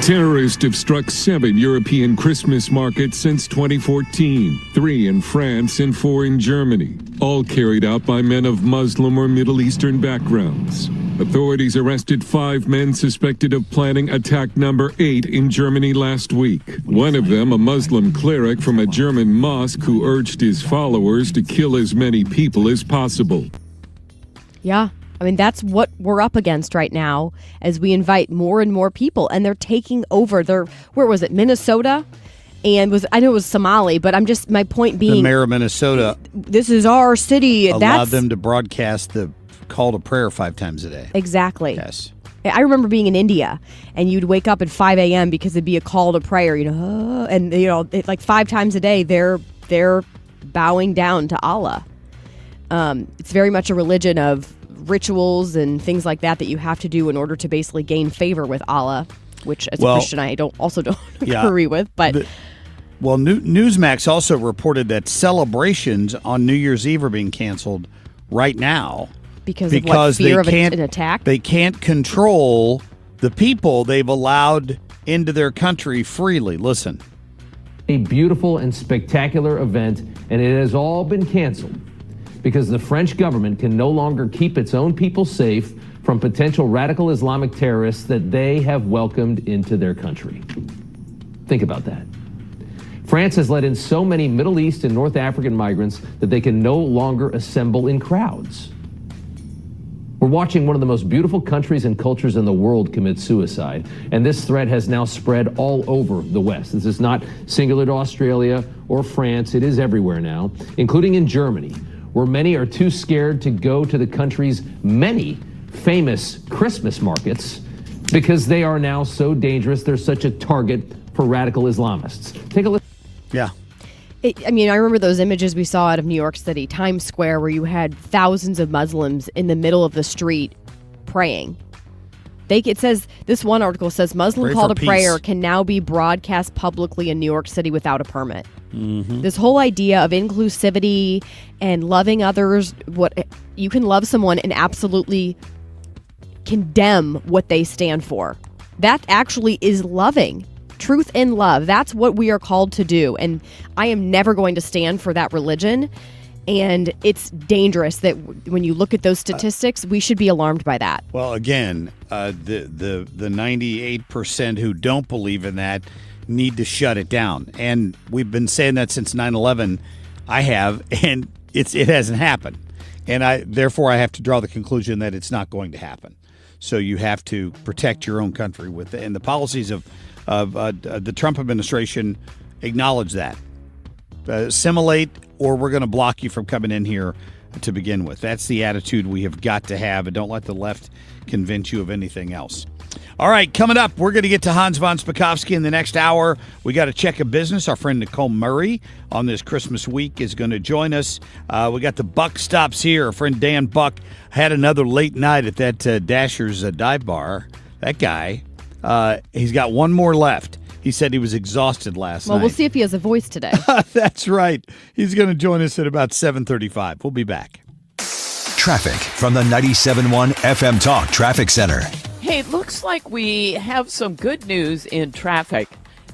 Terrorists have struck 7 European Christmas markets since 2014, 3 in France and 4 in Germany, all carried out by men of Muslim or Middle Eastern backgrounds. Authorities arrested 5 men suspected of planning attack number 8 in Germany last week. One of them, a Muslim cleric from a German mosque who urged his followers to kill as many people as possible. Yeah. I mean, that's what we're up against right now as we invite more and more people, and they're taking over. Where was it? Minnesota? And I know it was Somali, but my point being, the mayor of Minnesota, this is our city. Allowed them to broadcast the call to prayer 5 times a day. Exactly. Yes. I remember being in India, and you'd wake up at 5 a.m. because it'd be a call to prayer, and like 5 times a day, they're bowing down to Allah. It's very much a religion of rituals and things like that you have to do in order to basically gain favor with Allah, which as a Christian I don't agree with. But Newsmax also reported that celebrations on New Year's Eve are being canceled right now because of what, fear of an attack. They can't control the people they've allowed into their country freely. Listen. A beautiful and spectacular event, and it has all been canceled because the French government can no longer keep its own people safe from potential radical Islamic terrorists that they have welcomed into their country. Think about that. France has let in so many Middle East and North African migrants that they can no longer assemble in crowds. We're watching one of the most beautiful countries and cultures in the world commit suicide, and this threat has now spread all over the West. This is not singular to Australia or France. It is everywhere now, including in Germany, where many are too scared to go to the country's many famous Christmas markets because they are now so dangerous. They're such a target for radical Islamists. Take a look. Yeah. I remember those images we saw out of New York City, Times Square, where you had thousands of Muslims in the middle of the street praying. It says, this one article says, Muslim call to prayer can now be broadcast publicly in New York City without a permit. Mm-hmm. This whole idea of inclusivity and loving others, you can love someone and absolutely condemn what they stand for. That actually is loving. Truth and love. That's what we are called to do. And I am never going to stand for that religion. And it's dangerous that when you look at those statistics, we should be alarmed by that. Well, again, the 98% who don't believe in that need to shut it down. And we've been saying that since 9/11. I have, and it hasn't happened. And therefore I have to draw the conclusion that it's not going to happen. So you have to protect your own country and the policies of the Trump administration acknowledge that. Assimilate, or we're going to block you from coming in here to begin with. That's the attitude we have got to have, and don't let the left convince you of anything else. All right, coming up, we're going to get to Hans von Spakovsky in the next hour. We got a check of business. Our friend Nicole Murray on this Christmas week is going to join us. We got the Buck stops here. Our friend Dan Buck had another late night at that Dasher's dive bar. That guy, he's got one more left. He said he was exhausted last night. Well, we'll see if he has a voice today. That's right. He's going to join us at about 7:35. We'll be back. Traffic from the 97.1 FM Talk Traffic Center. Hey, it looks like we have some good news in traffic,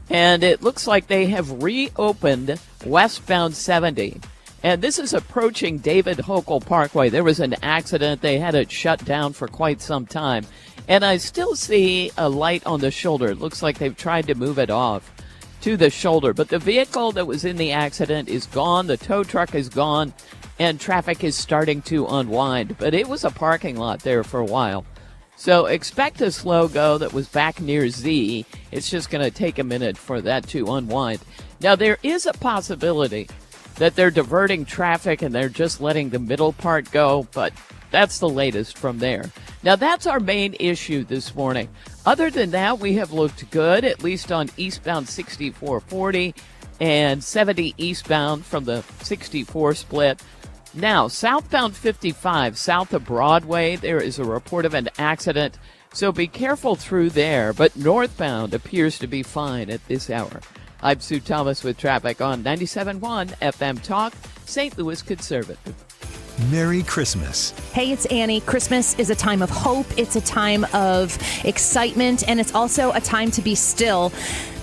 and it looks like they have reopened westbound 70. And this is approaching David Hochul Parkway. There was an accident. They had it shut down for quite some time. And I still see a light on the shoulder. It looks like they've tried to move it off to the shoulder. But the vehicle that was in the accident is gone. The tow truck is gone. And traffic is starting to unwind. But it was a parking lot there for a while. So expect a slow go that was back near Z. It's just going to take a minute for that to unwind. Now, there is a possibility that they're diverting traffic and they're just letting the middle part go, but that's the latest from there. Now, that's our main issue this morning. Other than that, we have looked good, at least on eastbound 6440 and 70 eastbound from the 64 split. Now, southbound 55, south of Broadway, there is a report of an accident, so be careful through there, but northbound appears to be fine at this hour. I'm Sue Thomas with traffic on 97.1 FM Talk, St. Louis Conservative. Merry Christmas. Hey, it's Annie. Christmas is a time of hope. It's a time of excitement, and it's also a time to be still.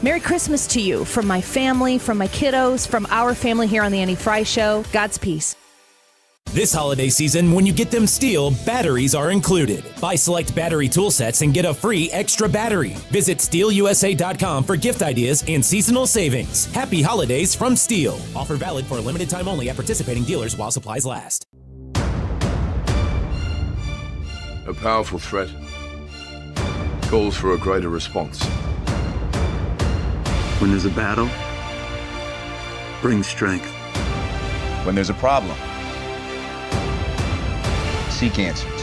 Merry Christmas to you from my family, from my kiddos, from our family here on the Annie Fry Show. God's peace. This holiday season, when you get them STIHL, batteries are included. Buy select battery tool sets and get a free extra battery. Visit STIHLUSA.com for gift ideas and seasonal savings. Happy holidays from STIHL. Offer valid for a limited time only at participating dealers while supplies last. A powerful threat calls for a greater response. When there's a battle, bring strength. When there's a problem, seek answers.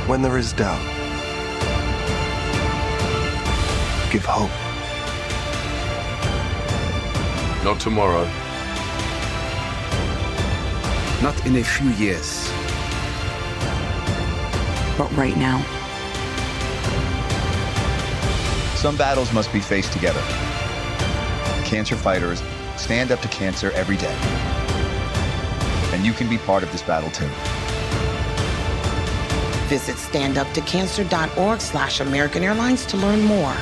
When there is doubt, give hope. Not tomorrow. Not in a few years. But right now. Some battles must be faced together. Cancer fighters stand up to cancer every day. And you can be part of this battle too. Visit standuptocancer.org/American Airlines to learn more.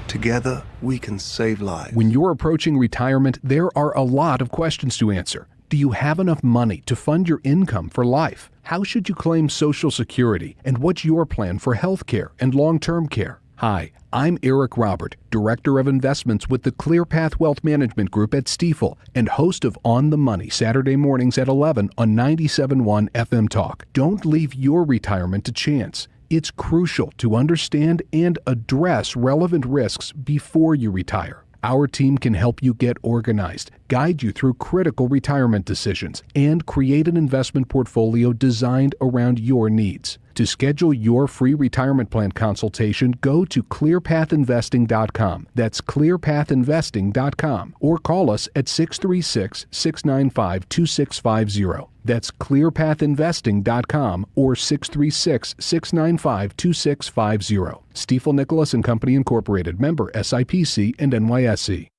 Together, we can save lives. When you're approaching retirement, there are a lot of questions to answer. Do you have enough money to fund your income for life? How should you claim Social Security? And what's your plan for health care and long-term care? Hi, I'm Eric Robert, Director of Investments with the ClearPath Wealth Management Group at Stifel and host of On the Money Saturday mornings at 11 on 97.1 FM Talk. Don't leave your retirement to chance. It's crucial to understand and address relevant risks before you retire. Our team can help you get organized, guide you through critical retirement decisions, and create an investment portfolio designed around your needs. To schedule your free retirement plan consultation, go to clearpathinvesting.com. That's clearpathinvesting.com. Or call us at 636-695-2650. That's clearpathinvesting.com or 636-695-2650. Stifel Nicholas and Company Incorporated, member SIPC and NYSE.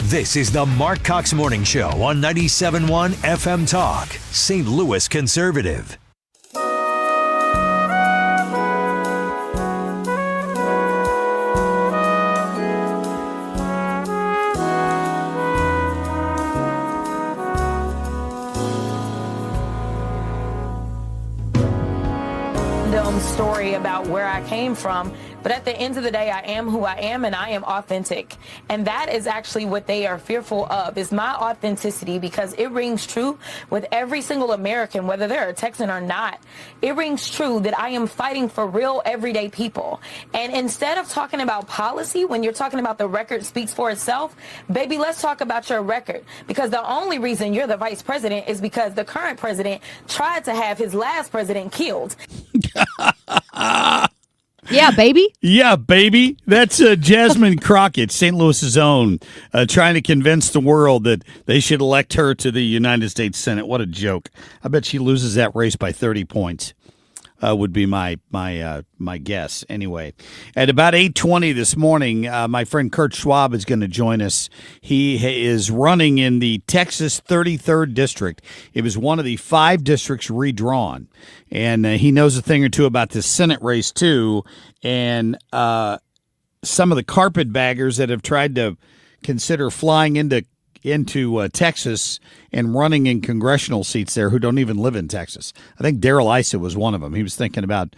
This is the Marc Cox Morning Show on 97.1 FM Talk, St. Louis Conservative. Story about where I came from, but at the end of the day, I am who I am and I am authentic. And that is actually what they are fearful of, is my authenticity, because it rings true with every single American, whether they're a Texan or not. It rings true that I am fighting for real everyday people. And instead of talking about policy, when you're talking about the record speaks for itself, baby, let's talk about your record. Because the only reason you're the vice president is because the current president tried to have his last president killed. Yeah, baby. Yeah, baby. That's Jasmine Crockett, St. Louis's own, trying to convince the world that they should elect her to the United States Senate. What a joke. I bet she loses that race by 30 points. Would be my guess. Anyway, at about 8:20 this morning, my friend Kurt Schwab is going to join us. He is running in the Texas 33rd District. It was one of the 5 districts redrawn, and he knows a thing or two about this Senate race too. And some of the carpetbaggers that have tried to consider flying into Texas and running in congressional seats there who don't even live in Texas. I think Darrell Issa was one of them. He was thinking about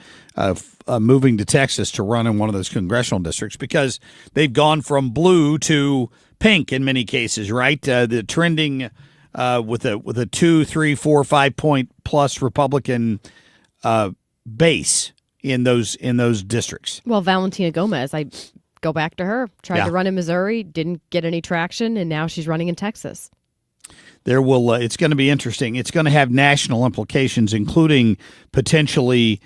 moving to Texas to run in one of those congressional districts because they've gone from blue to pink in many cases, right? The trending with a 2, 3, 4, 5 point plus Republican base in those districts. Well, Valentina Gomez, I go back to her. Tried to run in Missouri, didn't get any traction, and now she's running in Texas. There will. It's going to be interesting. It's going to have national implications, including potentially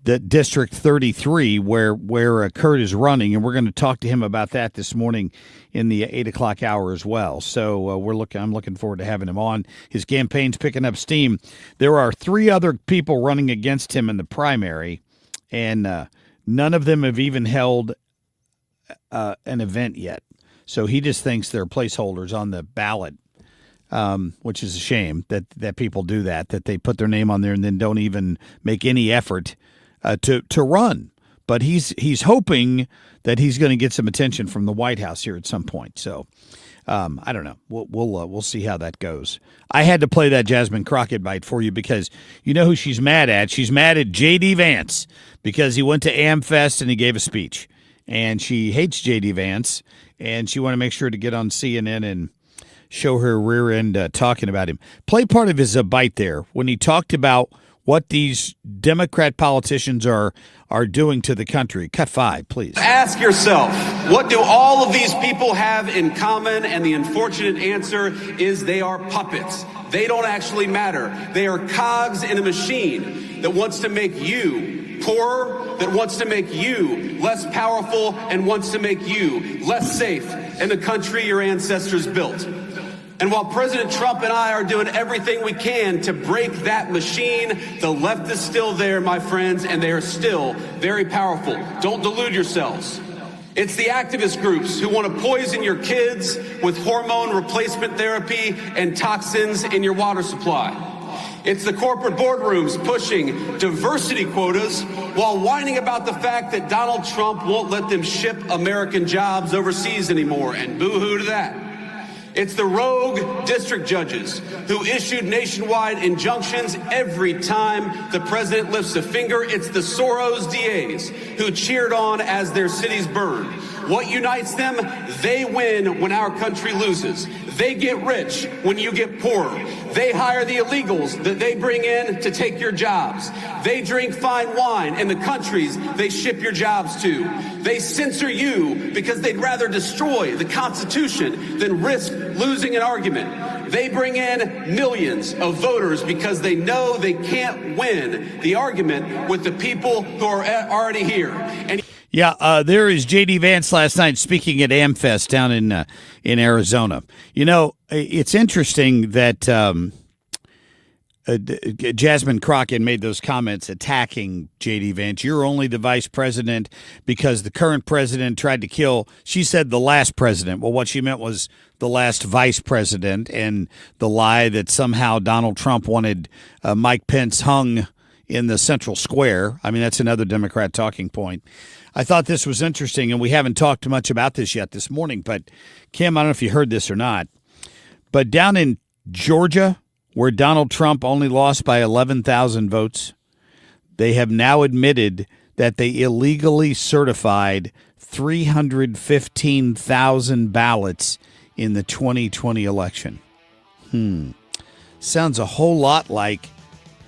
the District 33, where Kurt is running, and we're going to talk to him about that this morning in the 8 o'clock hour as well. So I'm looking forward to having him on. His campaign's picking up steam. There are 3 other people running against him in the primary, and none of them have even held an event yet. So he just thinks they're placeholders on the ballot, which is a shame that people do that they put their name on there and then don't even make any effort to run. But he's hoping that he's going to get some attention from the White House here at some point. So I don't know. We'll see how that goes. I had to play that Jasmine Crockett bite for you because you know who she's mad at. She's mad at J.D. Vance because he went to AmFest and he gave a speech. And she hates J.D. Vance, and she wanted to make sure to get on CNN and show her rear end talking about him. Play part of his bite there when he talked about what these Democrat politicians are doing to the country. Cut 5, please. Ask yourself, what do all of these people have in common? And the unfortunate answer is they are puppets. They don't actually matter. They are cogs in a machine that wants to make you poorer, that wants to make you less powerful, and wants to make you less safe in the country your ancestors built. And while President Trump and I are doing everything we can to break that machine, the left is still there, my friends, and they are still very powerful. Don't delude yourselves. It's the activist groups who want to poison your kids with hormone replacement therapy and toxins in your water supply. It's the corporate boardrooms pushing diversity quotas while whining about the fact that Donald Trump won't let them ship American jobs overseas anymore, and boo-hoo to that. It's the rogue district judges who issued nationwide injunctions every time the president lifts a finger. It's the Soros DAs who cheered on as their cities burned. What unites them? They win when our country loses. They get rich when you get poorer. They hire the illegals that they bring in to take your jobs. They drink fine wine in the countries they ship your jobs to. They censor you because they'd rather destroy the Constitution than risk losing an argument. They bring in millions of voters because they know they can't win the argument with the people who are already here. And there is J.D. Vance last night speaking at AmFest down in Arizona. You know, it's interesting that Jasmine Crockett made those comments attacking J.D. Vance. You're only the vice president because the current president tried to kill, she said, the last president. Well, what she meant was the last vice president, and the lie that somehow Donald Trump wanted Mike Pence hung in the Central Square. I mean, that's another Democrat talking point. I thought this was interesting, and we haven't talked much about this yet this morning, but Kim, I don't know if you heard this or not, but down in Georgia, where Donald Trump only lost by 11,000 votes, they have now admitted that they illegally certified 315,000 ballots in the 2020 election. Sounds a whole lot like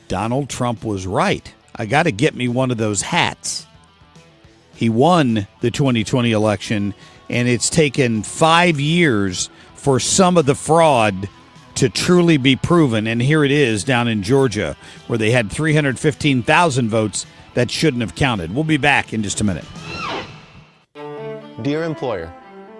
Donald Trump was right. I got to get me one of those hats. He won the 2020 election, and it's taken 5 years for some of the fraud to truly be proven. And here it is down in Georgia, where they had 315,000 votes that shouldn't have counted. We'll be back in just a minute. Dear employer.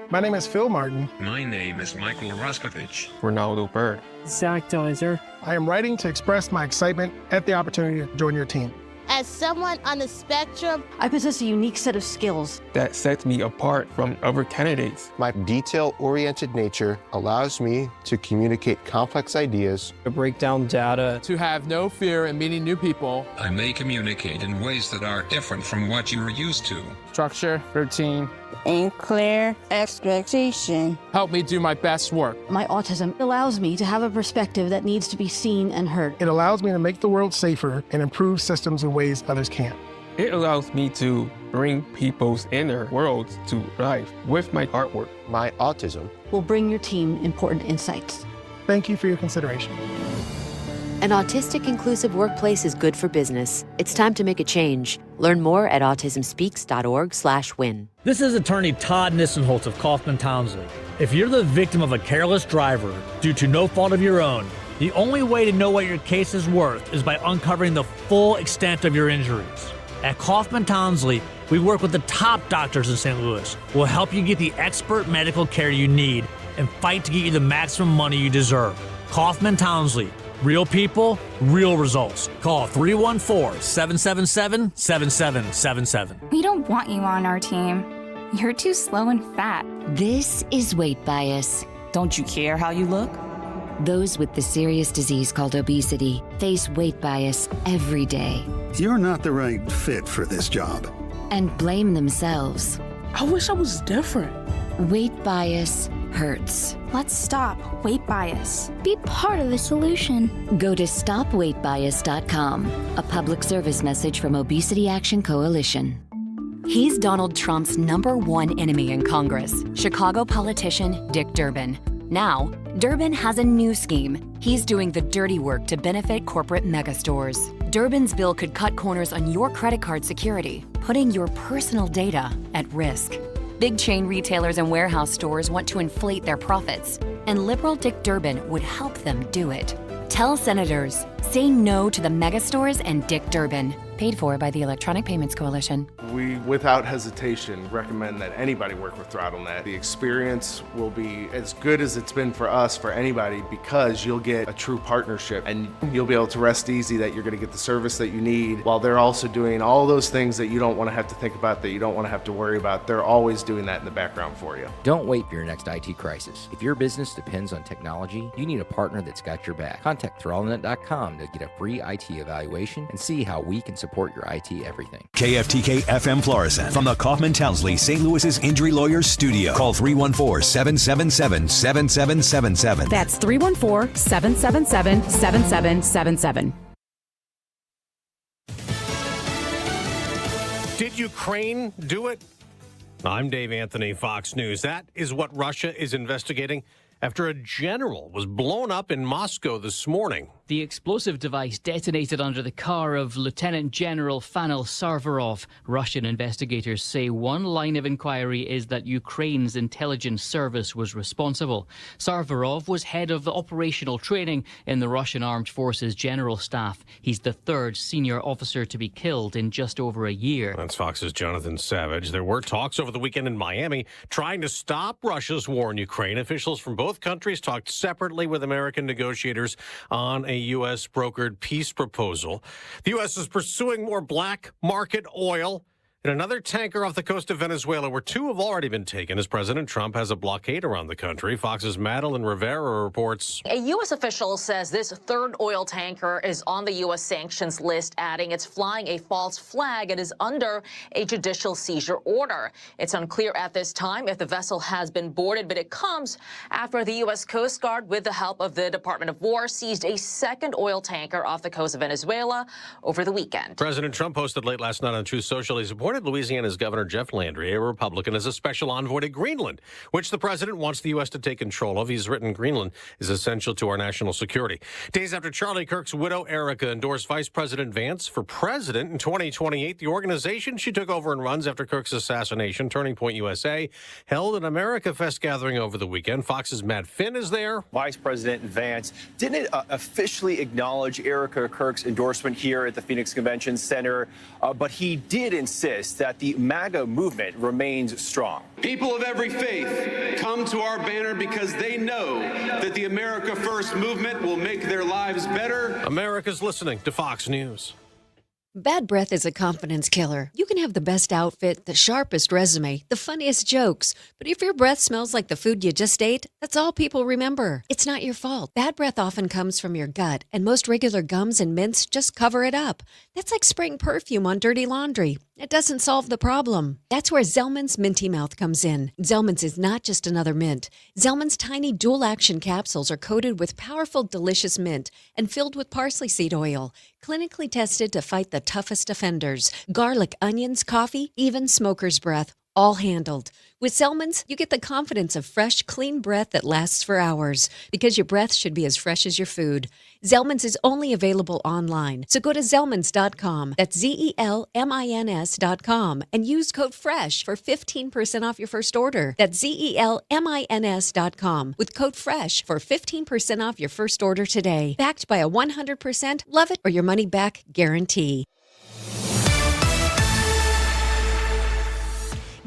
My name is Phil Martin. My name is Michael Raskovich. Ronaldo Bird. Zach Deiser. I am writing to express my excitement at the opportunity to join your team. As someone on the spectrum, I possess a unique set of skills that sets me apart from other candidates. My detail-oriented nature allows me to communicate complex ideas, to break down data, to have no fear in meeting new people. I may communicate in ways that are different from what you are used to. Structure, routine, and clear expectation. Help me do my best work. My autism allows me to have a perspective that needs to be seen and heard. It allows me to make the world safer and improve systems in ways others can't. It allows me to bring people's inner worlds to life with my artwork. My autism will bring your team important insights. Thank you for your consideration. An autistic inclusive workplace is good for business. It's time to make a change. Learn more at autismspeaks.org/win. This is attorney Todd Nissenholtz of Kaufman Townsley. If you're the victim of a careless driver due to no fault of your own, the only way to know what your case is worth is by uncovering the full extent of your injuries. At Kaufman Townsley, we work with the top doctors in St. Louis. We'll help you get the expert medical care you need and fight to get you the maximum money you deserve. Kaufman Townsley. Real people, real results. Call 314-777-7777. We don't want you on our team. You're too slow and fat. This is weight bias. Don't you care how you look? Those with the serious disease called obesity face weight bias every day. You're not the right fit for this job. And blame themselves. I wish I was different. Weight bias hurts. Let's stop weight bias. Be part of the solution. Go to stopweightbias.com. A public service message from Obesity Action Coalition. He's Donald Trump's #1 enemy in Congress, Chicago politician Dick Durbin. Now, Durbin has a new scheme. He's doing the dirty work to benefit corporate megastores. Durbin's bill could cut corners on your credit card security, putting your personal data at risk. Big chain retailers and warehouse stores want to inflate their profits, and liberal Dick Durbin would help them do it. Tell senators, say no to the megastores and Dick Durbin. Paid for by the Electronic Payments Coalition. We, without hesitation, recommend that anybody work with ThrottleNet. The experience will be as good as it's been for us, for anybody, because you'll get a true partnership and you'll be able to rest easy that you're going to get the service that you need while they're also doing all those things that you don't want to have to think about, that you don't want to have to worry about. They're always doing that in the background for you. Don't wait for your next IT crisis. If your business depends on technology, you need a partner that's got your back. Contact ThrottleNet.com to get a free IT evaluation and see how we can support support your IT everything. KFTK FM Florissant from the Kaufman Townsley St. Louis's Injury Lawyers Studio. Call 314-777-7777. That's 314-777-7777. Did Ukraine do it? I'm Dave Anthony, Fox News. That is what Russia is investigating after a general was blown up in Moscow this morning. The explosive device detonated under the car of Lieutenant General Fanil Sarvarov. Russian investigators say one line of inquiry is that Ukraine's intelligence service was responsible. Sarvarov was head of operational training in the Russian Armed Forces General Staff. He's the third senior officer to be killed in just over a year. That's Fox's Jonathan Savage. There were talks over the weekend in Miami trying to stop Russia's war in Ukraine. Officials from both countries talked separately with American negotiators on a U.S.-brokered peace proposal. The U.S. is pursuing more black market oil in another tanker off the coast of Venezuela, where two have already been taken as President Trump has a blockade around the country. Fox's Madeline Rivera reports. A U.S. official says this third oil tanker is on the U.S. sanctions list, adding it's flying a false flag and is under a judicial seizure order. It's unclear at this time if the vessel has been boarded, but it comes after the U.S. Coast Guard, with the help of the Department of War, seized a second oil tanker off the coast of Venezuela over the weekend. President Trump posted late last night on Truth Social he's appointed Louisiana's Governor Jeff Landry, a Republican, as a special envoy to Greenland, which the president wants the U.S. to take control of. He's written Greenland is essential to our national security. Days after Charlie Kirk's widow, Erica, endorsed Vice President Vance for president in 2028, the organization she took over and runs after Kirk's assassination, Turning Point USA, held an America Fest gathering over the weekend. Fox's Matt Finn is there. Vice President Vance didn't officially acknowledge Erica Kirk's endorsement here at the Phoenix Convention Center, but he did insist that the MAGA movement remains strong. People of every faith come to our banner because they know that the America First movement will make their lives better. America's listening to Fox News. Bad breath is a confidence killer. You can have the best outfit, the sharpest resume, the funniest jokes, but if your breath smells like the food you just ate, that's all people remember. It's not your fault. Bad breath often comes from your gut, and most regular gums and mints just cover it up. That's like spraying perfume on dirty laundry. It doesn't solve the problem. That's where Zellman's Minty Mouth comes in. Zellman's is not just another mint. Zellman's tiny dual-action capsules are coated with powerful, delicious mint and filled with parsley seed oil, clinically tested to fight the toughest offenders. Garlic, onions, coffee, even smoker's breath, all handled. With Zellman's, you get the confidence of fresh, clean breath that lasts for hours, because your breath should be as fresh as your food. Zellman's is only available online, so go to Zellmans.com, that's ZELMINS.com, and use code FRESH for 15% off your first order. That's ZELMINS.com with code FRESH for 15% off your first order today. Backed by a 100% love it or your money back guarantee.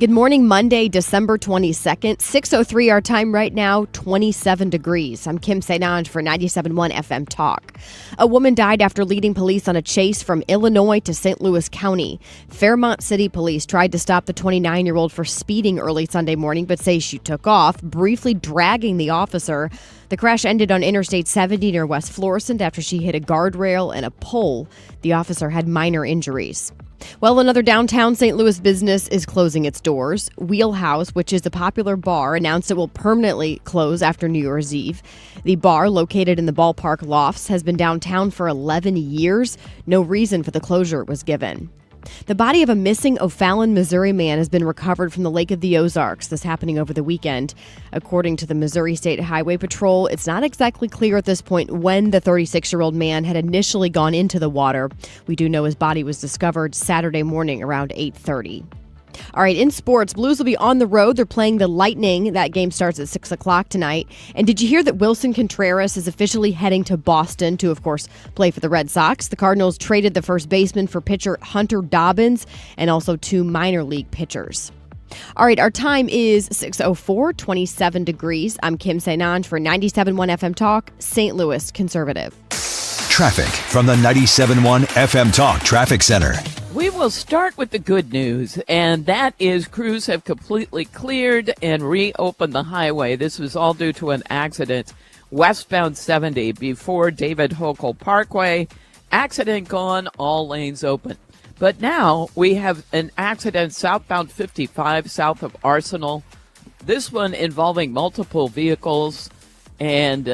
Good morning, Monday, December 22nd, 6:03 our time right now, 27 degrees. I'm Kim St. for 97.1 FM Talk. A woman died after leading police on a chase from Illinois to St. Louis County. Fairmont City Police tried to stop the 29-year-old for speeding early Sunday morning, but say she took off, briefly dragging the officer. The crash ended on Interstate 70 near West Florissant after she hit a guardrail and a pole. The officer had minor injuries. Well, another downtown St. Louis business is closing its doors. Wheelhouse, which is a popular bar, announced it will permanently close after New Year's Eve. The bar, located in the ballpark lofts, has been downtown for 11 years. No reason for the closure was given. The body of a missing O'Fallon, Missouri man has been recovered from the Lake of the Ozarks. This happening over the weekend. According to the Missouri State Highway Patrol, it's not exactly clear at this point when the 36-year-old man had initially gone into the water. We do know his body was discovered Saturday morning around 8:30. All right, in sports, Blues will be on the road. They're playing the Lightning. That game starts at 6 o'clock tonight. And did you hear that Willson Contreras is officially heading to Boston to, of course, play for the Red Sox? The Cardinals traded the first baseman for pitcher Hunter Dobbins and also two minor league pitchers. All right, our time is 6:04, 27 degrees. I'm Kim St. for 97.1 FM Talk, St. Louis Conservative. Traffic from the 97.1 FM Talk Traffic Center. We will start with the good news, and that is crews have completely cleared and reopened the highway. This was all due to an accident westbound 70 before David Hochul Parkway. Accident gone, all lanes open. But now we have an accident southbound 55 south of Arsenal. This one involving multiple vehicles, and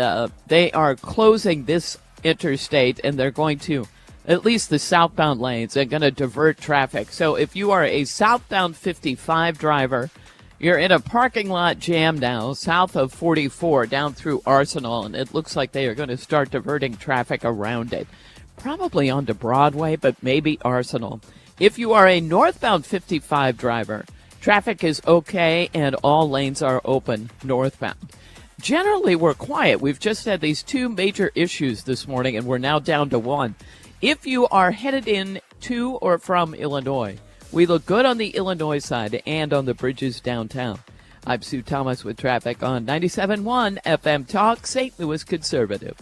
they are closing this interstate, and they're going to, at least the southbound lanes, they're going to divert traffic. So if you are a southbound 55 driver, you're in a parking lot jam now, south of 44, down through Arsenal, and it looks like they are going to start diverting traffic around it. Probably onto Broadway, but maybe Arsenal. If you are a northbound 55 driver, traffic is okay, and all lanes are open northbound. Generally, we're quiet. We've just had these two major issues this morning, and we're now down to one. If you are headed in to or from Illinois, we look good on the Illinois side and on the bridges downtown. I'm Sue Thomas with traffic on 97.1 FM Talk, St. Louis Conservative.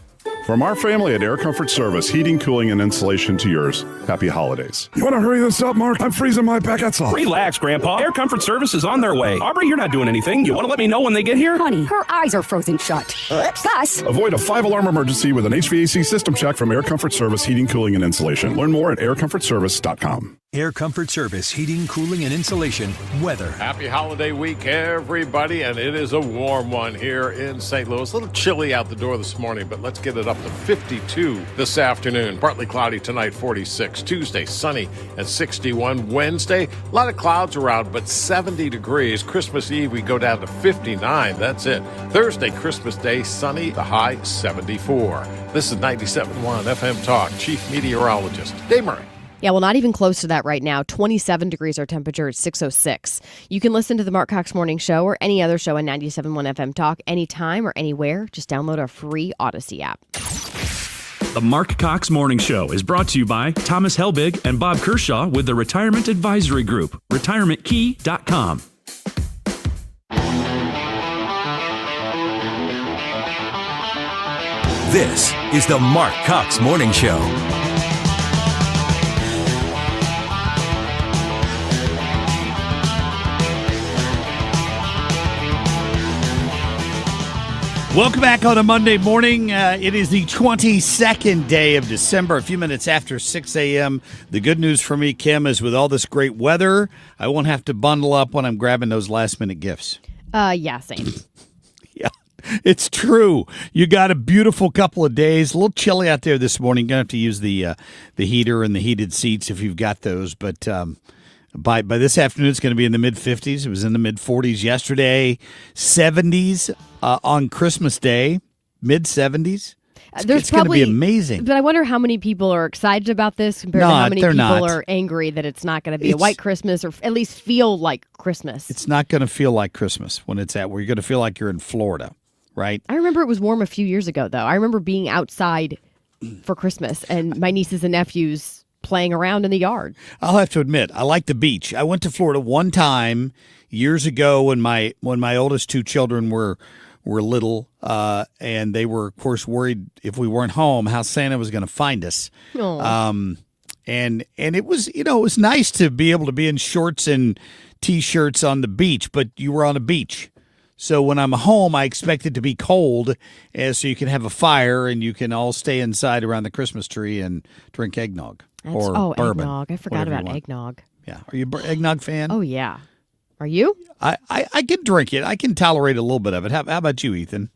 From our family at Air Comfort Service, heating, cooling, and insulation to yours. Happy holidays. You want to hurry this up, Mark? I'm freezing my baguettes off. Relax, Grandpa. Air Comfort Service is on their way. Aubrey, you're not doing anything. You want to let me know when they get here? Honey, her eyes are frozen shut. Plus, avoid a 5-alarm emergency with an HVAC system check from Air Comfort Service Heating, Cooling, and Insulation. Learn more at aircomfortservice.com. Air Comfort Service Heating, Cooling, and Insulation weather. Happy holiday week, everybody, and it is a warm one here in St. Louis. A little chilly out the door this morning, but let's get it up to 52 this afternoon. Partly cloudy tonight, 46. Tuesday, sunny at 61. Wednesday, a lot of clouds around, but 70 degrees. Christmas Eve, we go down to 59. That's it. Thursday, Christmas Day, sunny, the high 74. This is 97.1 FM Talk, Chief Meteorologist Dave Murray. Yeah, well, not even close to that right now. 27 degrees our temperature at 6:06. You can listen to the Marc Cox Morning Show or any other show on 97.1 FM Talk anytime or anywhere. Just download our free Odyssey app. The Marc Cox Morning Show is brought to you by Thomas Helbig and Bob Kershaw with the Retirement Advisory Group, retirementkey.com. This is the Marc Cox Morning Show. Welcome back on a Monday morning. It is the 22nd day of December, a few minutes after 6 a.m. The good news for me, Kim, is with all this great weather, I won't have to bundle up when I'm grabbing those last-minute gifts. Yeah, same. Yeah, it's true. You got a beautiful couple of days. A little chilly out there this morning. You're going to have to use the heater and the heated seats if you've got those, but by this afternoon, it's going to be in the mid-50s. It was in the mid-40s yesterday, 70s on Christmas Day, mid-70s. It's going to be amazing. But I wonder how many people are excited about this compared to how many people are angry that it's not going to be a white Christmas or at least feel like Christmas. It's not going to feel like Christmas when it's at where you're going to feel like you're in Florida, right? I remember it was warm a few years ago, though. I remember being outside for Christmas and my nieces and nephews playing around in the yard. I'll have to admit, I like the beach. I went to Florida one time years ago when my oldest two children were little, and they were, of course, worried if we weren't home how Santa was going to find us. And it was, it was nice to be able to be in shorts and T-shirts on the beach, but you were on a beach. So when I'm home, I expect it to be cold, so you can have a fire and you can all stay inside around the Christmas tree and drink eggnog or bourbon. Eggnog. I forgot about eggnog. Yeah. Are you an eggnog fan? Oh, yeah. Are you? I can drink it. I can tolerate a little bit of it. How about you, Ethan?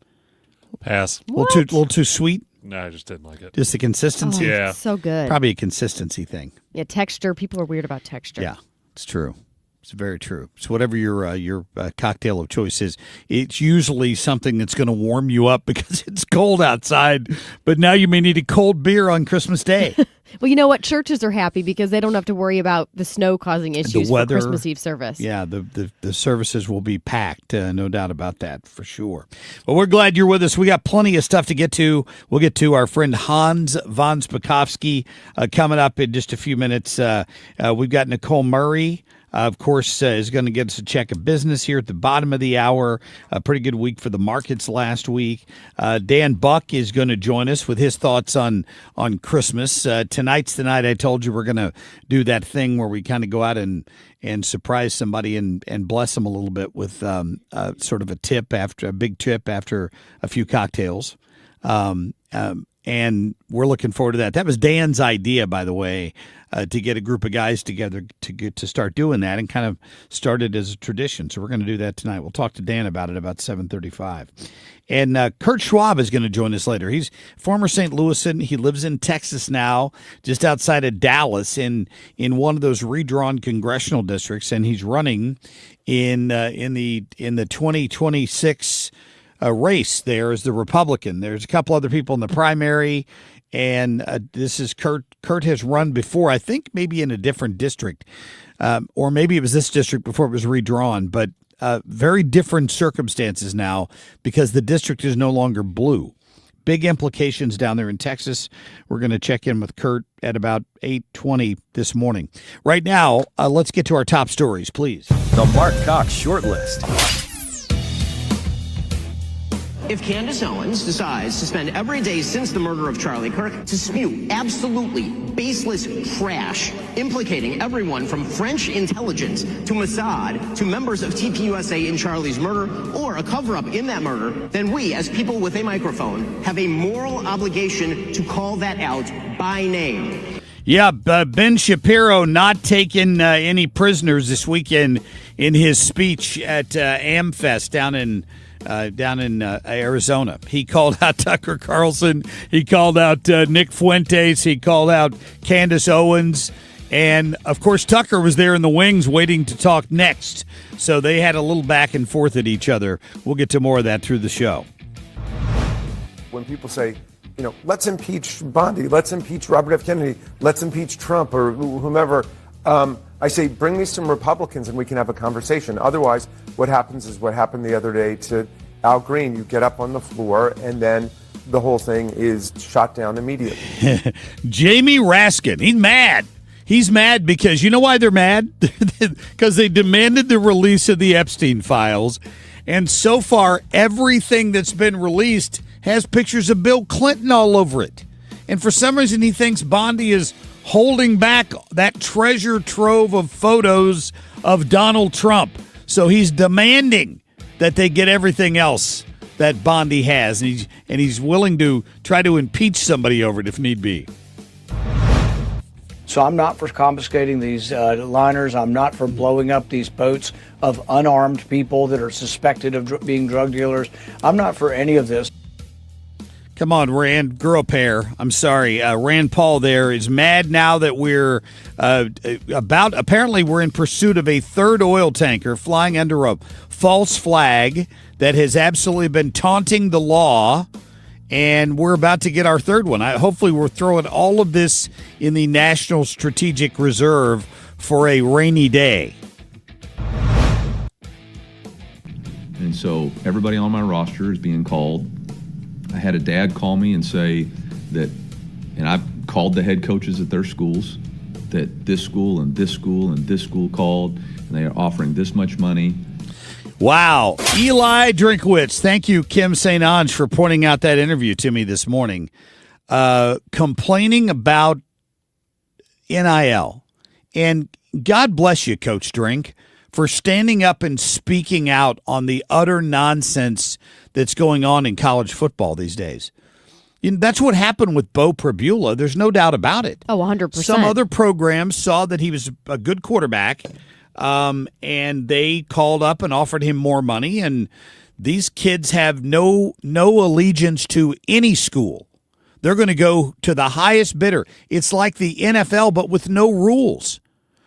Pass. A little too sweet? No, I just didn't like it. Just the consistency? Yeah. So good. Probably a consistency thing. Yeah, texture. People are weird about texture. Yeah, it's true. It's very true. So whatever your cocktail of choice is, it's usually something that's going to warm you up because it's cold outside. But now you may need a cold beer on Christmas Day. Well, you know what? Churches are happy because they don't have to worry about the snow causing issues the weather, for Christmas Eve service. Yeah, the services will be packed, no doubt about that, for sure. Well, we're glad you're with us. We got plenty of stuff to get to. We'll get to our friend Hans von Spakovsky coming up in just a few minutes. We've got Nicole Murray. Of course, is going to get us a check of business here at the bottom of the hour. A pretty good week for the markets last week. Dan Buck is going to join us with his thoughts on Christmas. Tonight's the night I told you we're going to do that thing where we kind of go out and surprise somebody and bless them a little bit with sort of a big tip after a few cocktails. And we're looking forward to that. That was Dan's idea, by the way, to get a group of guys together to start doing that, and kind of started as a tradition. So we're going to do that tonight. We'll talk to Dan about it about 7:35. And Kurt Schwab is going to join us later. He's former St. Louisan. He lives in Texas now, just outside of Dallas, in one of those redrawn congressional districts, and he's running in the 2026 race there as the Republican. There's a couple other people in the primary, and this is Kurt. Kurt has run before, I think maybe in a different district, or maybe it was this district before it was redrawn, but very different circumstances now because the district is no longer blue. Big implications down there in Texas. We're going to check in with Kurt at about 8:20 this morning. Right now, let's get to our top stories, please. The Marc Cox Shortlist. If Candace Owens decides to spend every day since the murder of Charlie Kirk to spew absolutely baseless trash, implicating everyone from French intelligence to Mossad to members of TPUSA in Charlie's murder or a cover-up in that murder, then we, as people with a microphone, have a moral obligation to call that out by name. Yeah, Ben Shapiro not taking any prisoners this weekend in his speech at AmFest down in Arizona. He called out Tucker Carlson. He called out Nick Fuentes. He called out Candace Owens. And, of course, Tucker was there in the wings waiting to talk next. So they had a little back and forth at each other. We'll get to more of that through the show. When people say, let's impeach Bondi, let's impeach Robert F. Kennedy, let's impeach Trump or whomever, I say, bring me some Republicans and we can have a conversation. Otherwise, what happens is what happened the other day to Al Green. You get up on the floor and then the whole thing is shot down immediately. Jamie Raskin, he's mad. He's mad because, you know why they're mad? Because they demanded the release of the Epstein files. And so far, everything that's been released has pictures of Bill Clinton all over it. And for some reason, he thinks Bondi is holding back that treasure trove of photos of Donald Trump. So he's demanding that they get everything else that Bondi has. And he's willing to try to impeach somebody over it if need be. So I'm not for confiscating these liners. I'm not for blowing up these boats of unarmed people that are suspected of being drug dealers. I'm not for any of this. Come on, Rand, grow a pair. I'm sorry. Rand Paul there is mad now that we're apparently we're in pursuit of a third oil tanker flying under a false flag that has absolutely been taunting the law, and we're about to get our third one. Hopefully we're throwing all of this in the National Strategic Reserve for a rainy day. And so everybody on my roster is being called. I had a dad call me and say that, and I've called the head coaches at their schools, that this school and this school and this school called, and they are offering this much money. Wow. Eli Drinkwitz. Thank you, Kim St. Ange, for pointing out that interview to me this morning. Complaining about NIL. And God bless you, Coach Drink, for standing up and speaking out on the utter nonsense that's going on in college football these days. That's what happened with Bo Prabula. There's no doubt about it. Oh, 100%. Some other programs saw that he was a good quarterback, and they called up and offered him more money. And these kids have no allegiance to any school. They're going to go to the highest bidder. It's like the NFL, but with no rules.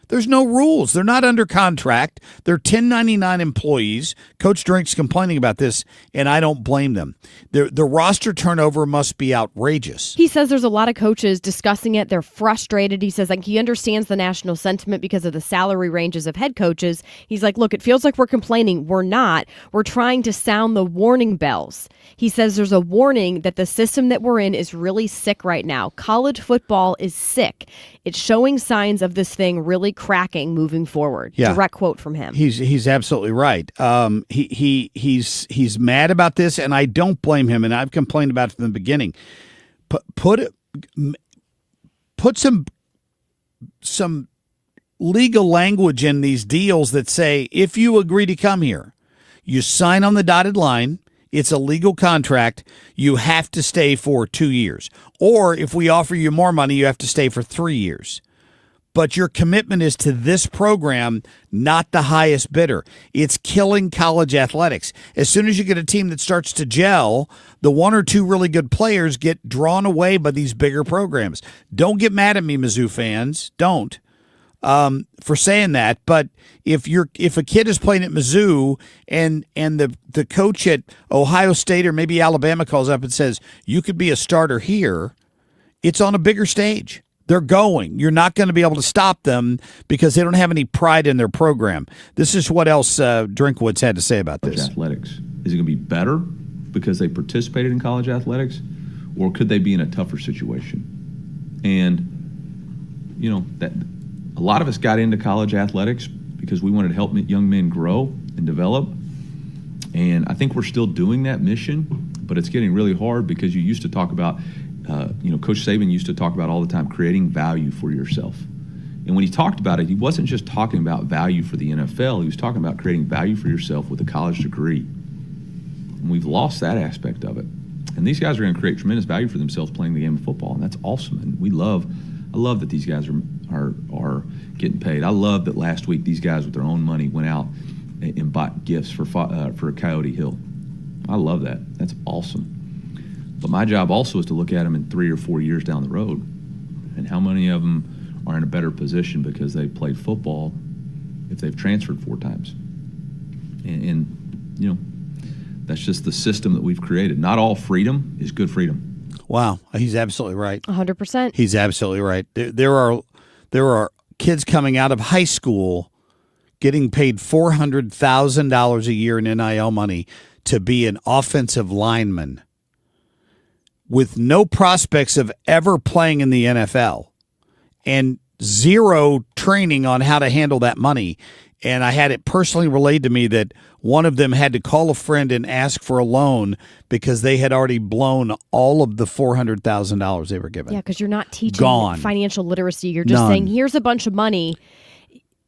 There's no rules. They're not under contract. They're 1099 employees. Coach Drink's complaining about this, and I don't blame them. The roster turnover must be outrageous. He says there's a lot of coaches discussing it. They're frustrated. He says he understands the national sentiment because of the salary ranges of head coaches. He's like, look, it feels like we're complaining. We're not. We're trying to sound the warning bells. He says there's a warning that the system that we're in is really sick right now. College football is sick. It's showing signs of this thing really cracking moving forward. Yeah. Direct quote from him. He's absolutely right. He's mad about this, and I don't blame him. And I've complained about it from the beginning. Put some legal language in these deals that say if you agree to come here, you sign on the dotted line. It's a legal contract. You have to stay for 2 years. Or if we offer you more money, you have to stay for 3 years. But your commitment is to this program, not the highest bidder. It's killing college athletics. As soon as you get a team that starts to gel, the one or two really good players get drawn away by these bigger programs. Don't get mad at me, Mizzou fans. Don't. For saying that, but if a kid is playing at Mizzou and the coach at Ohio State or maybe Alabama calls up and says you could be a starter here, it's on a bigger stage. They're going. You're not going to be able to stop them because they don't have any pride in their program. This is what else Drinkwitz had to say about this. Athletics. Is it going to be better because they participated in college athletics, or could they be in a tougher situation? And that a lot of us got into college athletics because we wanted to help young men grow and develop. And I think we're still doing that mission, but it's getting really hard because you used to talk about, Coach Saban used to talk about all the time creating value for yourself. And when he talked about it, he wasn't just talking about value for the NFL. He was talking about creating value for yourself with a college degree. And we've lost that aspect of it. And these guys are going to create tremendous value for themselves playing the game of football, and that's awesome. And I love that these guys are getting paid. I love that last week these guys with their own money went out and bought gifts for Coyote Hill. I love that. That's awesome. But my job also is to look at them in 3 or 4 years down the road, and how many of them are in a better position because they played football if they've transferred 4 times. And that's just the system that we've created. Not all freedom is good freedom. Wow, he's absolutely right. 100%. He's absolutely right. There are kids coming out of high school getting paid $400,000 a year in NIL money to be an offensive lineman with no prospects of ever playing in the NFL and zero training on how to handle that money. And I had it personally relayed to me that one of them had to call a friend and ask for a loan because they had already blown all of the $400,000 they were given. Yeah, because you're not teaching financial literacy. You're just saying, here's a bunch of money.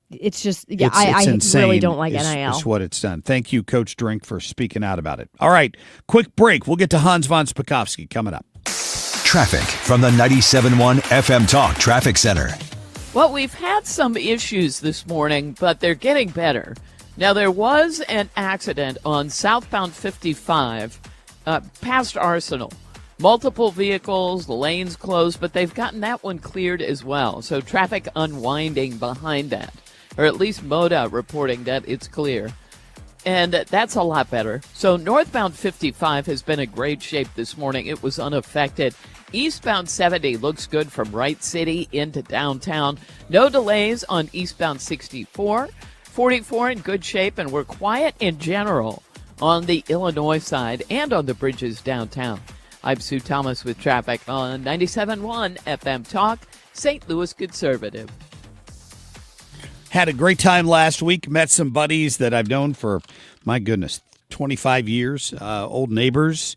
It's just, I really don't like NIL. It's what it's done. Thank you, Coach Drink, for speaking out about it. All right, quick break. We'll get to Hans von Spakovsky coming up. Traffic from the 97.1 FM Talk Traffic Center. Well, we've had some issues this morning, but they're getting better. Now, there was an accident on southbound 55 past Arsenal. Multiple vehicles, the lanes closed, but they've gotten that one cleared as well. So traffic unwinding behind that, or at least MoDOT reporting that it's clear. And that's a lot better. So northbound 55 has been in great shape this morning. It was unaffected. Eastbound 70 looks good from Wright City into downtown. No delays on eastbound 64. 44 in good shape, and we're quiet in general on the Illinois side and on the bridges downtown. I'm Sue Thomas with traffic on 97.1 FM Talk, St. Louis Conservative. Had a great time last week. Met some buddies that I've known for, my goodness, 25 years, old neighbors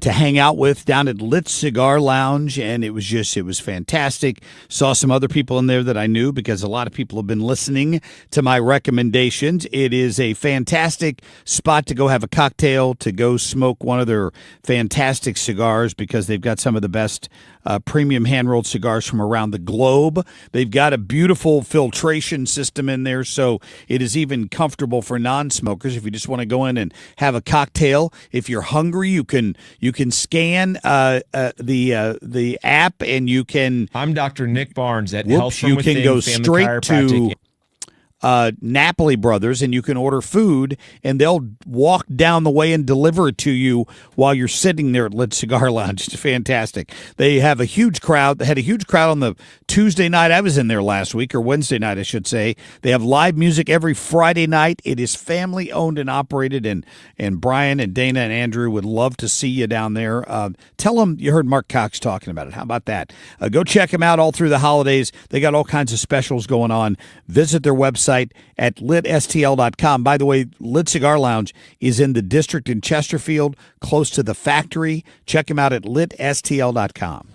to hang out with down at Lit Cigar Lounge, and it was fantastic. Saw some other people in there that I knew because a lot of people have been listening to my recommendations. It is a fantastic spot to go have a cocktail, to go smoke one of their fantastic cigars because they've got some of the best premium hand-rolled cigars from around the globe. They've got a beautiful filtration system in there, so it is even comfortable for non-smokers if you just want to go in and have a cocktail. If you're hungry, you can scan the app, and you can. I'm Dr. Nick Barnes at Health from You Within can go Family straight Chiropractic. to Napoli Brothers, and you can order food, and they'll walk down the way and deliver it to you while you're sitting there at Lit Cigar Lounge. It's fantastic. They have a huge crowd. They had a huge crowd on the Tuesday night. I was in there last week, or Wednesday night, I should say. They have live music every Friday night. It is family owned and operated, and Brian and Dana and Andrew would love to see you down there. Tell them you heard Marc Cox talking about it. How about that? Go check them out all through the holidays. They got all kinds of specials going on. Visit their website at litstl.com. By the way, Lit Cigar Lounge is in the district in Chesterfield, close to the factory. Check them out at litstl.com.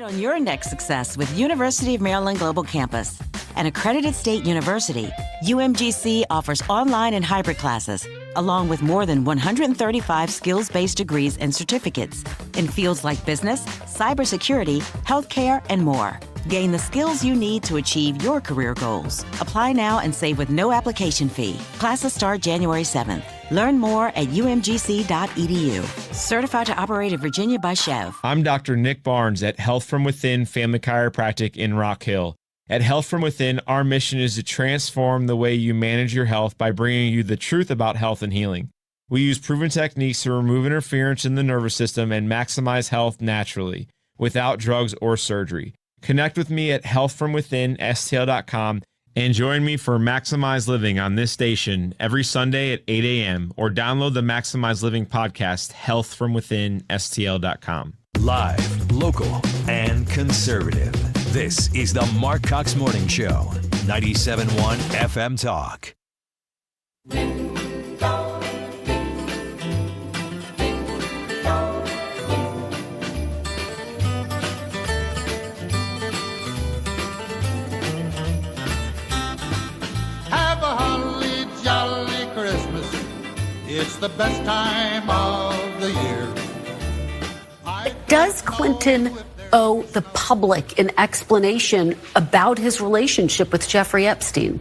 On your next success with University of Maryland Global Campus. An accredited state university, UMGC offers online and hybrid classes, along with more than 135 skills-based degrees and certificates in fields like business, cybersecurity, healthcare, and more. Gain the skills you need to achieve your career goals. Apply now and save with no application fee. Classes start January 7th. Learn more at umgc.edu. Certified to operate in Virginia by Chev. I'm Dr. Nick Barnes at Health From Within Family Chiropractic in Rock Hill. At Health From Within, our mission is to transform the way you manage your health by bringing you the truth about health and healing. We use proven techniques to remove interference in the nervous system and maximize health naturally, without drugs or surgery. Connect with me at healthfromwithinstl.com and join me for Maximize Living on this station every Sunday at 8 a.m. or download the Maximize Living podcast, healthfromwithinstl.com. Live, local, and conservative. This is the Marc Cox Morning Show, 97.1 FM Talk. Have a holly jolly Christmas. It's the best time of the year. Does Clinton owe the public an explanation about his relationship with Jeffrey Epstein?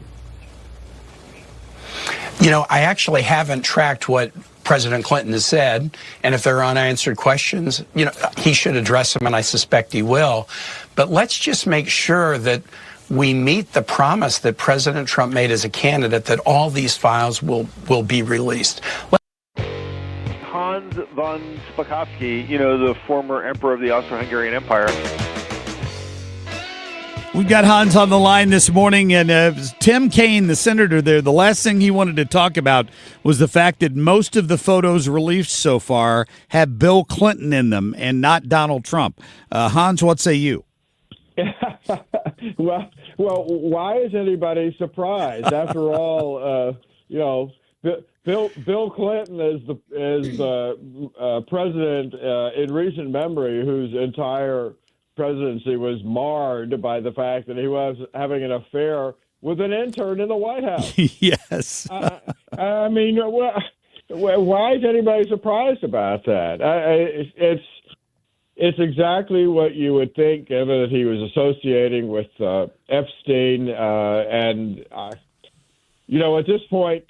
You know, I actually haven't tracked what President Clinton has said, and if there are unanswered questions, you know, he should address them, and I suspect he will. But let's just make sure that we meet the promise that President Trump made as a candidate that all these files will be released. Hans von Spakovsky, you know, the former emperor of the Austro-Hungarian Empire. We've got Hans on the line this morning, and Tim Kaine, the senator there, the last thing he wanted to talk about was the fact that most of the photos released so far have Bill Clinton in them and not Donald Trump. Hans, what say you? Well, why is anybody surprised? After all, you know, Bill Clinton is the president in recent memory whose entire presidency was marred by the fact that he was having an affair with an intern in the White House. Yes. I mean, why is anybody surprised about that? It's exactly what you would think, given that he was associating with Epstein. And, you know, at this point,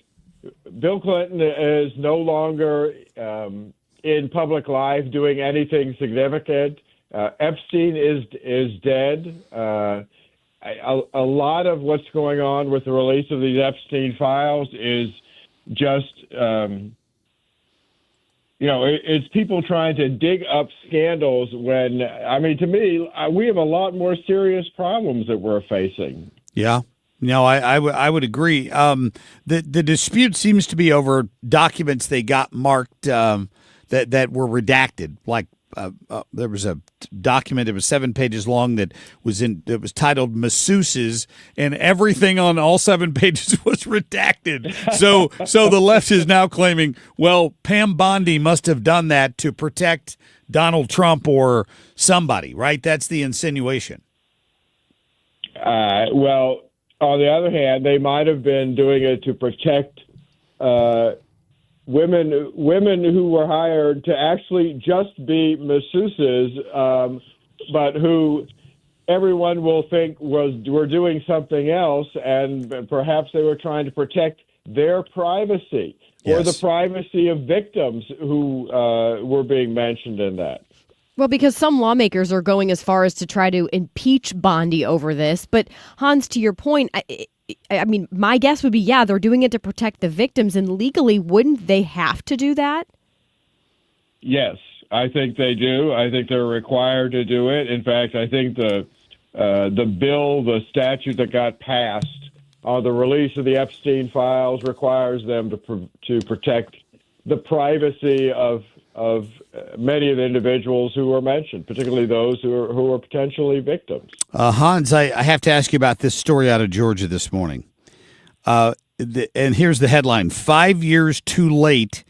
Bill Clinton is no longer in public life doing anything significant. Epstein is dead. A lot of what's going on with the release of these Epstein files is just, you know, it's people trying to dig up scandals when, I mean, to me, we have a lot more serious problems that we're facing. Yeah. No, I would agree. The dispute seems to be over documents they got marked that were redacted. Like there was a document, it was 7 pages long, that was titled "Masseuses," and everything on all 7 pages was redacted. So the left is now claiming, well, Pam Bondi must have done that to protect Donald Trump or somebody, right? That's the insinuation. Well, on the other hand, they might have been doing it to protect women who were hired to actually just be masseuses, but who everyone will think were doing something else, and perhaps they were trying to protect their privacy or the privacy of victims who were being mentioned in that. Well, because some lawmakers are going as far as to try to impeach Bondi over this. But Hans, to your point, I mean, my guess would be, yeah, they're doing it to protect the victims. And legally, wouldn't they have to do that? Yes, I think they do. I think they're required to do it. In fact, I think the statute that got passed on the release of the Epstein files requires them to protect the privacy of many of the individuals who were mentioned, particularly those who were potentially victims. Hans, I have to ask you about this story out of Georgia this morning. And here's the headline: 5 years too late.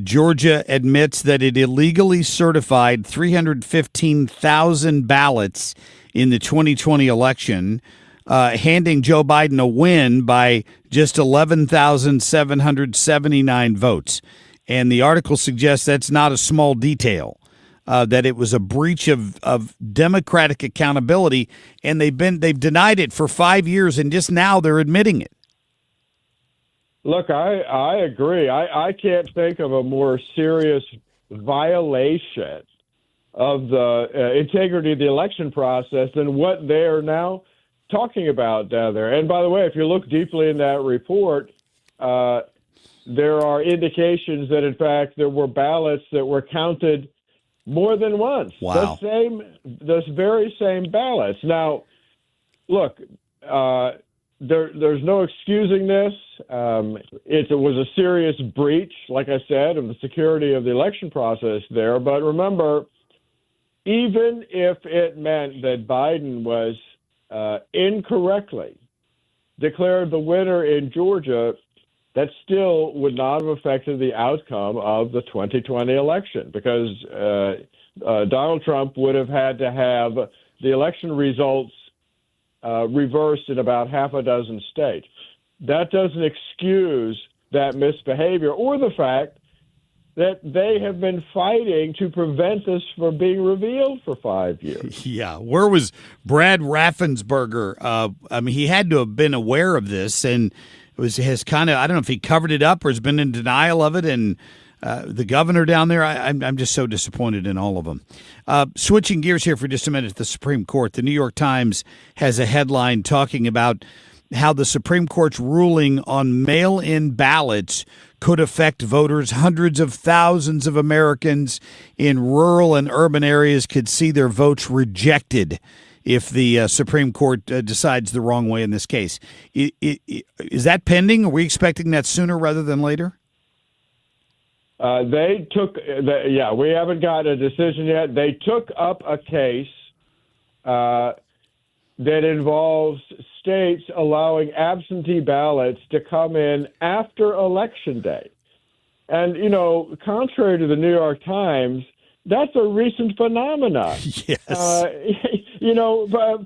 Georgia admits that it illegally certified 315,000 ballots in the 2020 election, handing Joe Biden a win by just 11,779 votes. And the article suggests that's not a small detail, that it was a breach of democratic accountability, and they've denied it for 5 years, and just now they're admitting it. Look, I agree. I can't think of a more serious violation of the integrity of the election process than what they're now talking about down there. And by the way, if you look deeply in that report, there are indications that, in fact, there were ballots that were counted more than once. Wow. Those very same ballots. Now, look, there's no excusing this. It was a serious breach, like I said, of the security of the election process there. But remember, even if it meant that Biden was incorrectly declared the winner in Georgia, that still would not have affected the outcome of the 2020 election, because Donald Trump would have had to have the election results reversed in about half a dozen states. That doesn't excuse that misbehavior or the fact that they have been fighting to prevent this from being revealed for 5 years. Yeah. Where was Brad Raffensperger? I mean, he had to have been aware of this, and has kind of, I don't know if he covered it up or has been in denial of it. And the governor down there, I'm just so disappointed in all of them. Switching gears here for just a minute, the Supreme Court. The New York Times has a headline talking about how the Supreme Court's ruling on mail-in ballots could affect voters. Hundreds of thousands of Americans in rural and urban areas could see their votes rejected if the Supreme Court decides the wrong way in this case. Is that pending? Are we expecting that sooner rather than later? We haven't got a decision yet. They took up a case that involves states allowing absentee ballots to come in after Election Day. And, contrary to the New York Times, that's a recent phenomenon. Yes. But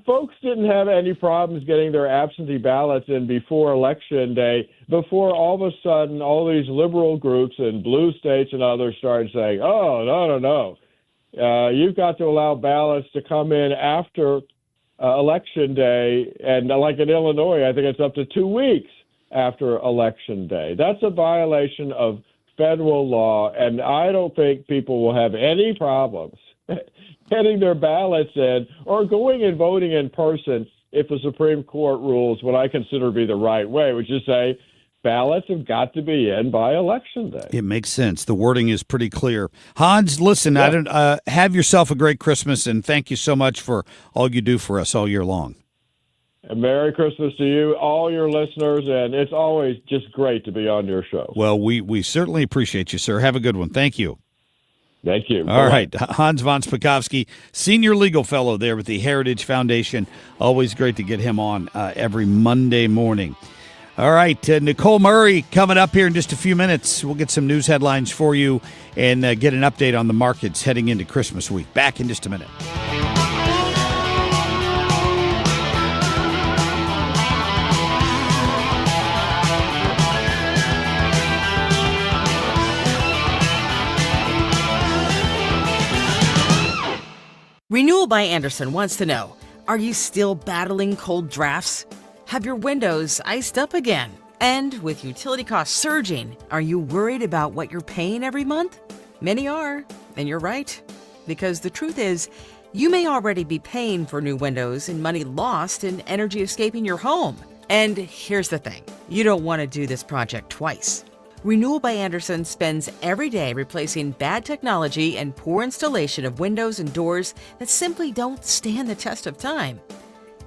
folks didn't have any problems getting their absentee ballots in before Election Day, before all of a sudden all these liberal groups in blue states and others started saying, oh, no. You've got to allow ballots to come in after Election Day. And like in Illinois, I think it's up to 2 weeks after Election Day. That's a violation of federal law, and I don't think people will have any problems getting their ballots in or going and voting in person if the Supreme Court rules what I consider to be the right way, which is say ballots have got to be in by Election Day. It makes sense. The wording is pretty clear. Hans, listen, have yourself a great Christmas, and thank you so much for all you do for us all year long. And Merry Christmas to you, all your listeners, and it's always just great to be on your show. Well, we certainly appreciate you, sir. Have a good one. Thank you. Thank you. All right. Hans von Spakovsky, Senior Legal Fellow there with the Heritage Foundation. Always great to get him on every Monday morning. All right. Nicole Murray coming up here in just a few minutes. We'll get some news headlines for you and get an update on the markets heading into Christmas week. Back in just a minute. Renewal by Andersen wants to know, are you still battling cold drafts? Have your windows iced up again? And with utility costs surging, are you worried about what you're paying every month? Many are, and you're right. Because the truth is, you may already be paying for new windows and money lost in energy escaping your home. And here's the thing, you don't want to do this project twice. Renewal by Andersen spends every day replacing bad technology and poor installation of windows and doors that simply don't stand the test of time.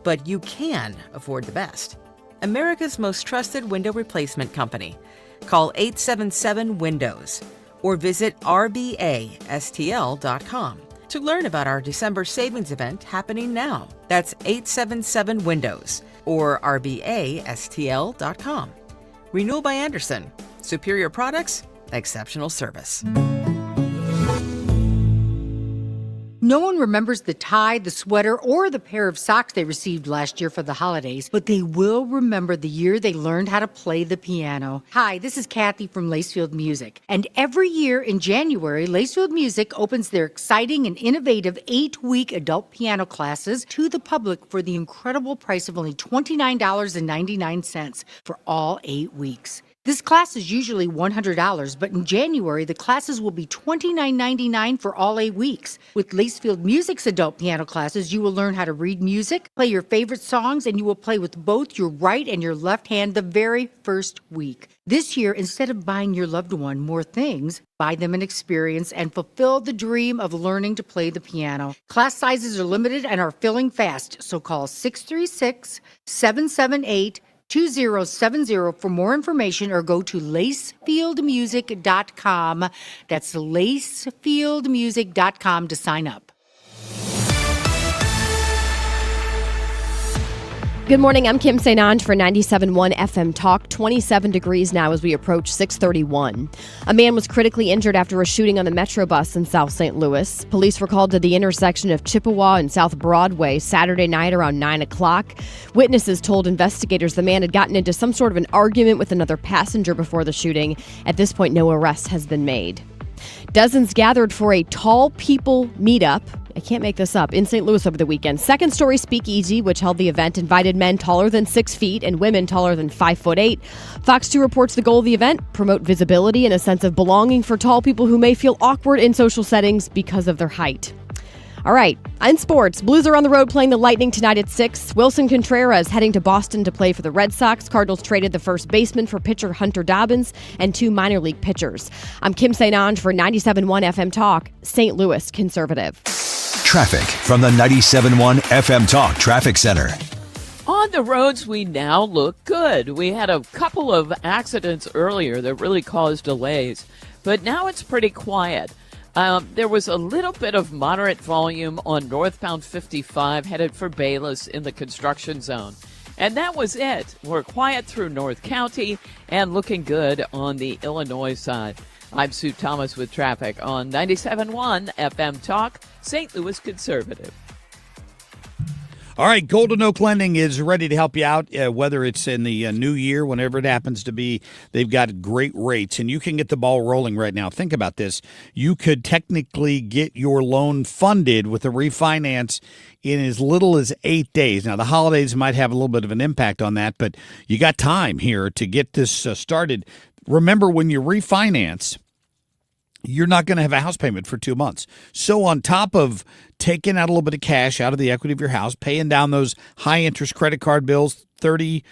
But you can afford the best. America's most trusted window replacement company. Call 877-WINDOWS or visit rbastl.com to learn about our December savings event happening now. That's 877-WINDOWS or rbastl.com. Renewal by Andersen. Superior products, exceptional service. No one remembers the tie, the sweater, or the pair of socks they received last year for the holidays, but they will remember the year they learned how to play the piano. Hi, this is Kathy from Lacefield Music. And every year in January, Lacefield Music opens their exciting and innovative 8-week adult piano classes to the public for the incredible price of only $29.99 for all 8 weeks. This class is usually $100, but in January, the classes will be $29.99 for all 8 weeks. With Lacefield Music's adult piano classes, you will learn how to read music, play your favorite songs, and you will play with both your right and your left hand the very first week. This year, instead of buying your loved one more things, buy them an experience and fulfill the dream of learning to play the piano. Class sizes are limited and are filling fast, so call 636-778-2070 for more information or go to lacefieldmusic.com. That's lacefieldmusic.com to sign up. Good morning. I'm Kim St. Ange for 97.1 FM Talk. 27 degrees now as we approach 6:31. A man was critically injured after a shooting on the Metro bus in South St. Louis. Police were called to the intersection of Chippewa and South Broadway Saturday night around 9 o'clock. Witnesses told investigators the man had gotten into some sort of an argument with another passenger before the shooting. At this point, no arrest has been made. Dozens gathered for a Tall People meetup. I can't make this up. In St. Louis over the weekend. Second Story Speakeasy, which held the event, invited men taller than 6 feet and women taller than 5'8". Fox 2 reports the goal of the event: promote visibility and a sense of belonging for tall people who may feel awkward in social settings because of their height. All right, in sports, Blues are on the road playing the Lightning tonight at 6. Wilson Contreras heading to Boston to play for the Red Sox. Cardinals traded the first baseman for pitcher Hunter Dobbins and 2 minor league pitchers. I'm Kim St. Ange for 97.1 FM Talk, St. Louis Conservative. Traffic from the 97.1 FM Talk Traffic Center. On the roads, we now look good. We had a couple of accidents earlier that really caused delays, but now it's pretty quiet. There was a little bit of moderate volume on northbound 55 headed for Bayless in the construction zone. And that was it. We're quiet through North County and looking good on the Illinois side. I'm Sue Thomas with traffic on 97.1 FM Talk, St. Louis Conservative. All right, Golden Oak Lending is ready to help you out, whether it's in the new year, whenever it happens to be. They've got great rates, and you can get the ball rolling right now. Think about this. You could technically get your loan funded with a refinance in as little as 8 days. Now, the holidays might have a little bit of an impact on that, but you got time here to get this started. Remember, when you refinance, you're not going to have a house payment for 2 months. So on top of taking out a little bit of cash out of the equity of your house, paying down those high-interest credit card bills, 35%.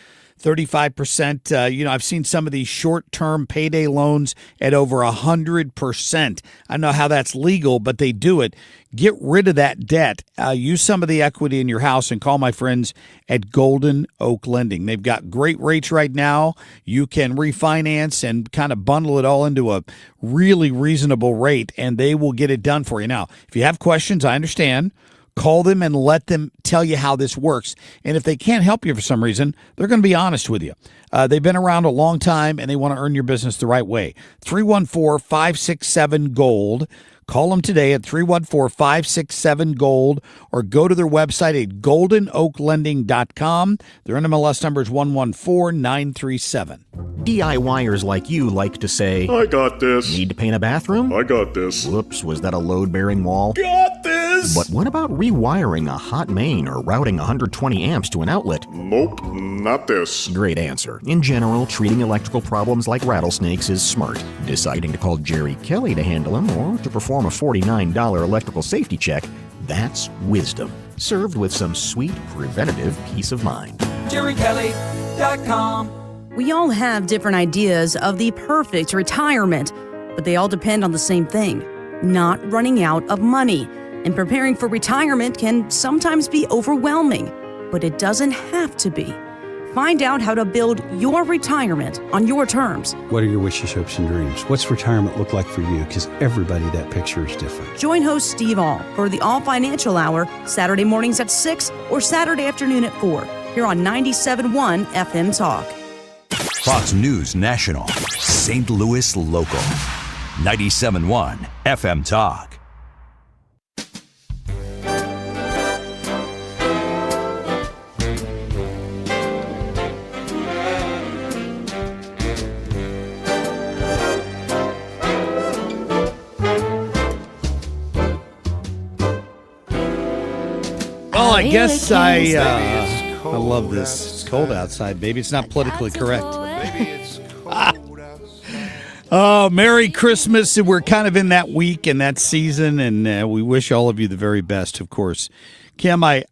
I've seen some of these short-term payday loans at over 100%. I don't know how that's legal, but they do it. Get rid of that debt. Use some of the equity in your house and call my friends at Golden Oak Lending. They've got great rates right now. You can refinance and kind of bundle it all into a really reasonable rate, and they will get it done for you. Now, if you have questions, I understand. Call them and let them tell you how this works. And if they can't help you for some reason, they're going to be honest with you. They've been around a long time, and they want to earn your business the right way. 314-567-GOLD. Call them today at 314-567-GOLD or go to their website at goldenoaklending.com. Their NMLS number is 114937. DIYers like you like to say, I got this. Need to paint a bathroom? I got this. Whoops, was that a load-bearing wall? Got this. But what about rewiring a hot main or routing 120 amps to an outlet? Nope, not this. Great answer. In general, treating electrical problems like rattlesnakes is smart. Deciding to call Jerry Kelly to handle them or to perform a $49 electrical safety check, that's wisdom. Served with some sweet preventative peace of mind. JerryKelly.com. We all have different ideas of the perfect retirement, but they all depend on the same thing: not running out of money. And preparing for retirement can sometimes be overwhelming, but it doesn't have to be. Find out how to build your retirement on your terms. What are your wishes, hopes, and dreams? What's retirement look like for you? Because everybody, that picture is different. Join host Steve All for the All Financial Hour, Saturday mornings at 6 or Saturday afternoon at 4, here on 97.1 FM Talk. Fox News National, St. Louis Local, 97.1 FM Talk. Well, I guess I love this. It's cold outside, baby. It's not politically correct. Oh, Merry Christmas. We're kind of in that week and that season, and we wish all of you the very best, of course. Kim, I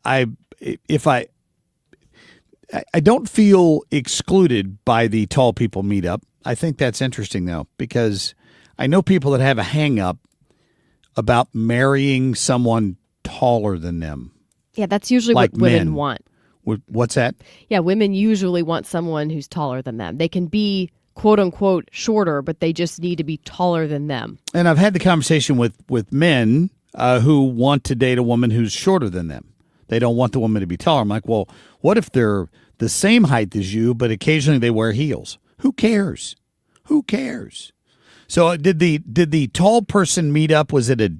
don't feel excluded by the tall people meetup. I think that's interesting, though, because I know people that have a hang-up about marrying someone taller than them. Yeah, that's usually like what women men. want. What's that? Yeah, women usually want someone who's taller than them. They can be, quote unquote, shorter, but they just need to be taller than them. And I've had the conversation with men who want to date a woman who's shorter than them. They don't want the woman to be taller. I'm like, well, what if they're the same height as you, but occasionally they wear heels? Who cares? Who cares? So did the tall person meet up? Was it a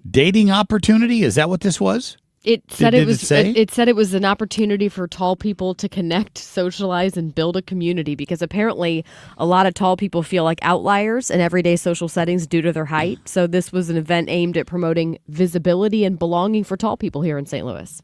dating opportunity? Is that what this was? It said Did it was. it say? It said it was an opportunity for tall people to connect, socialize, and build a community. Because apparently, a lot of tall people feel like outliers in everyday social settings due to their height. So this was an event aimed at promoting visibility and belonging for tall people here in St. Louis.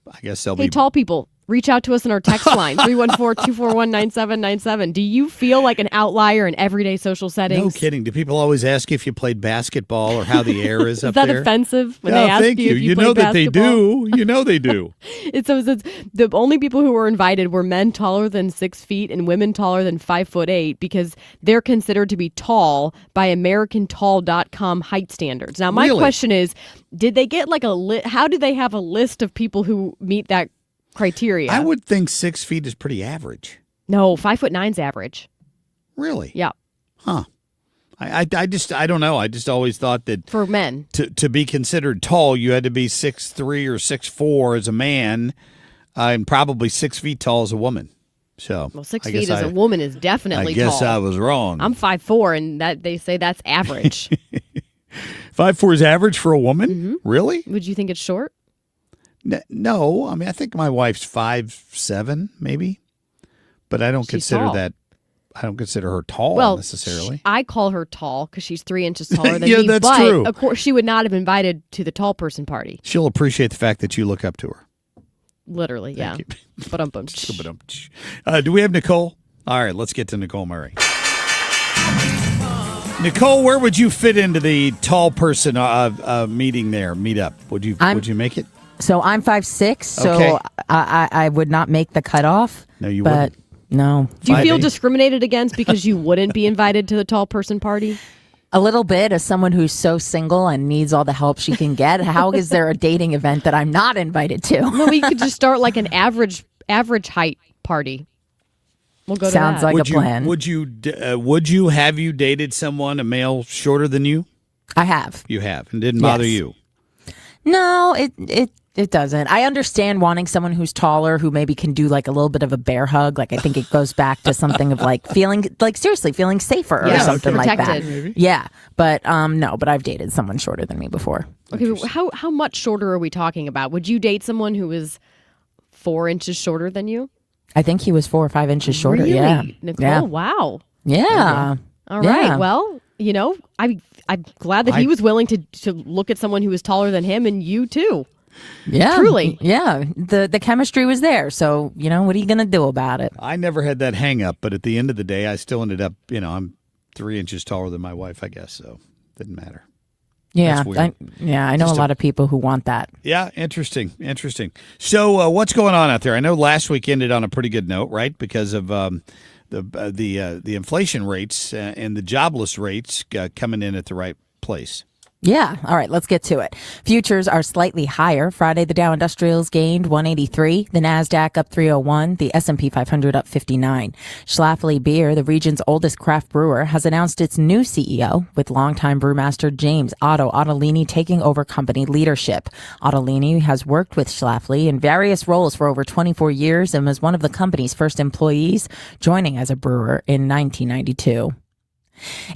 I guess they'll Hey, be tall people, reach out to us in our text line 314-241-9797. Do you feel like an outlier in everyday social settings? No kidding. Do people always ask you if you played basketball or how the air is up that there? offensive when No, they ask thank you if you know played that they basketball? do. You know they do. It's the only people who were invited were men taller than 6 feet and women taller than 5'8" because they're considered to be tall by AmericanTall.com height standards. Now, my Really? question is, did they get like how do they have a list of people who meet that criteria? I would think 6 feet is pretty average. No, 5'9's average. Really? Yeah. Huh. I don't know. I just always thought that for men to be considered tall, you had to be 6'3" or 6'4" as a man, and probably 6 feet tall as a woman. So, well, 6 I feet guess as a woman is definitely I guess tall. I was wrong. I'm 5'4", and that they say that's average. 5'4" is average for a woman? Mm-hmm. Really? Would you think it's short? No. I mean, I think my wife's 5'7", maybe, but I don't She's consider tall. that. I don't consider her tall Well, necessarily. I call her tall because she's 3 inches taller than Yeah, me. that's but true. of course, she would not have invited to the tall person party. She'll appreciate the fact that you look up to her. Literally, yeah. Thank But Do we have Nicole? All right, let's get to Nicole Murray. Nicole, where would you fit into the tall person meeting there, meetup? Would you make it? So I'm 5'6", so Okay. I would not make the cutoff. No, you but wouldn't. No. Do you feel discriminated against because you wouldn't be invited to the tall person party? A little bit, as someone who's so single and needs all the help she can get. How is there a dating event that I'm not invited to? Well, we could just start like an average height party. We'll go Sounds to that. like a plan. Would you have you dated someone, a male shorter than you? I have. You have, and didn't bother Yes. you? No, it doesn't. I understand wanting someone who's taller, who maybe can do like a little bit of a bear hug. Like I think it goes back to something of like feeling safer or something like that. protected. Maybe. Yeah, but no, but I've dated someone shorter than me before. Okay, but how much shorter are we talking about? Would you date someone who was 4 inches shorter than you? I think he was 4 or 5 inches shorter. Really? Yeah, Nicole, yeah. wow. Yeah. All right. Yeah. Well, I'm glad that he was willing to look at someone who was taller than him, and you too. Yeah, Truly. Yeah, the chemistry was there. So what are you gonna do about it? I never had that hang up, but at the end of the day, I still ended up. I'm 3 inches taller than my wife, I guess. So didn't matter. Yeah, That's weird. I know a lot of people who want that. Yeah, interesting. So, what's going on out there? I know last week ended on a pretty good note, right? Because of the inflation rates and the jobless rates coming in at the right place. Yeah. All right, let's get to it. Futures are slightly higher. Friday, the Dow Industrials gained 183, the Nasdaq up 301, the S&P 500 up 59. Schlafly Beer, the region's oldest craft brewer, has announced its new CEO, with longtime brewmaster James Otto Ottolini taking over company leadership. Ottolini has worked with Schlafly in various roles for over 24 years and was one of the company's first employees, joining as a brewer in 1992.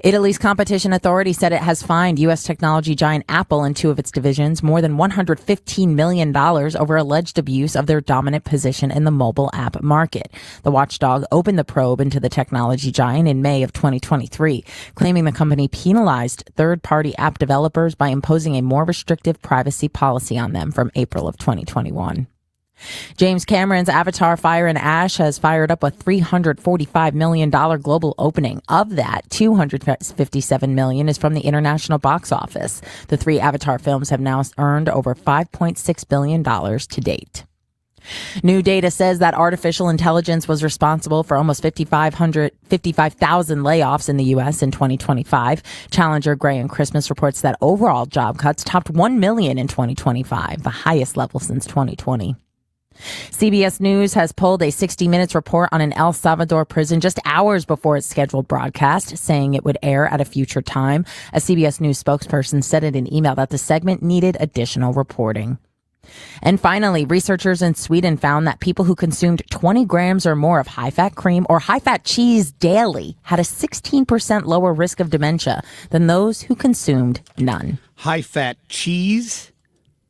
Italy's competition authority said it has fined U.S. technology giant Apple and two of its divisions more than $115 million over alleged abuse of their dominant position in the mobile app market. The watchdog opened the probe into the technology giant in May of 2023, claiming the company penalized third-party app developers by imposing a more restrictive privacy policy on them from April of 2021. James Cameron's Avatar Fire and Ash has fired up a $345 million global opening. Of that, $257 million is from the international box office. The three Avatar films have now earned over $5.6 billion to date. New data says that artificial intelligence was responsible for almost 55,000 layoffs in the U.S. in 2025. Challenger Gray and Christmas reports that overall job cuts topped 1 million in 2025, the highest level since 2020. CBS News has pulled a 60 Minutes report on an El Salvador prison just hours before its scheduled broadcast, saying it would air at a future time. A CBS News spokesperson said in an email that the segment needed additional reporting. And finally, researchers in Sweden found that people who consumed 20 grams or more of high-fat cream or high-fat cheese daily had a 16% lower risk of dementia than those who consumed none. High-fat cheese?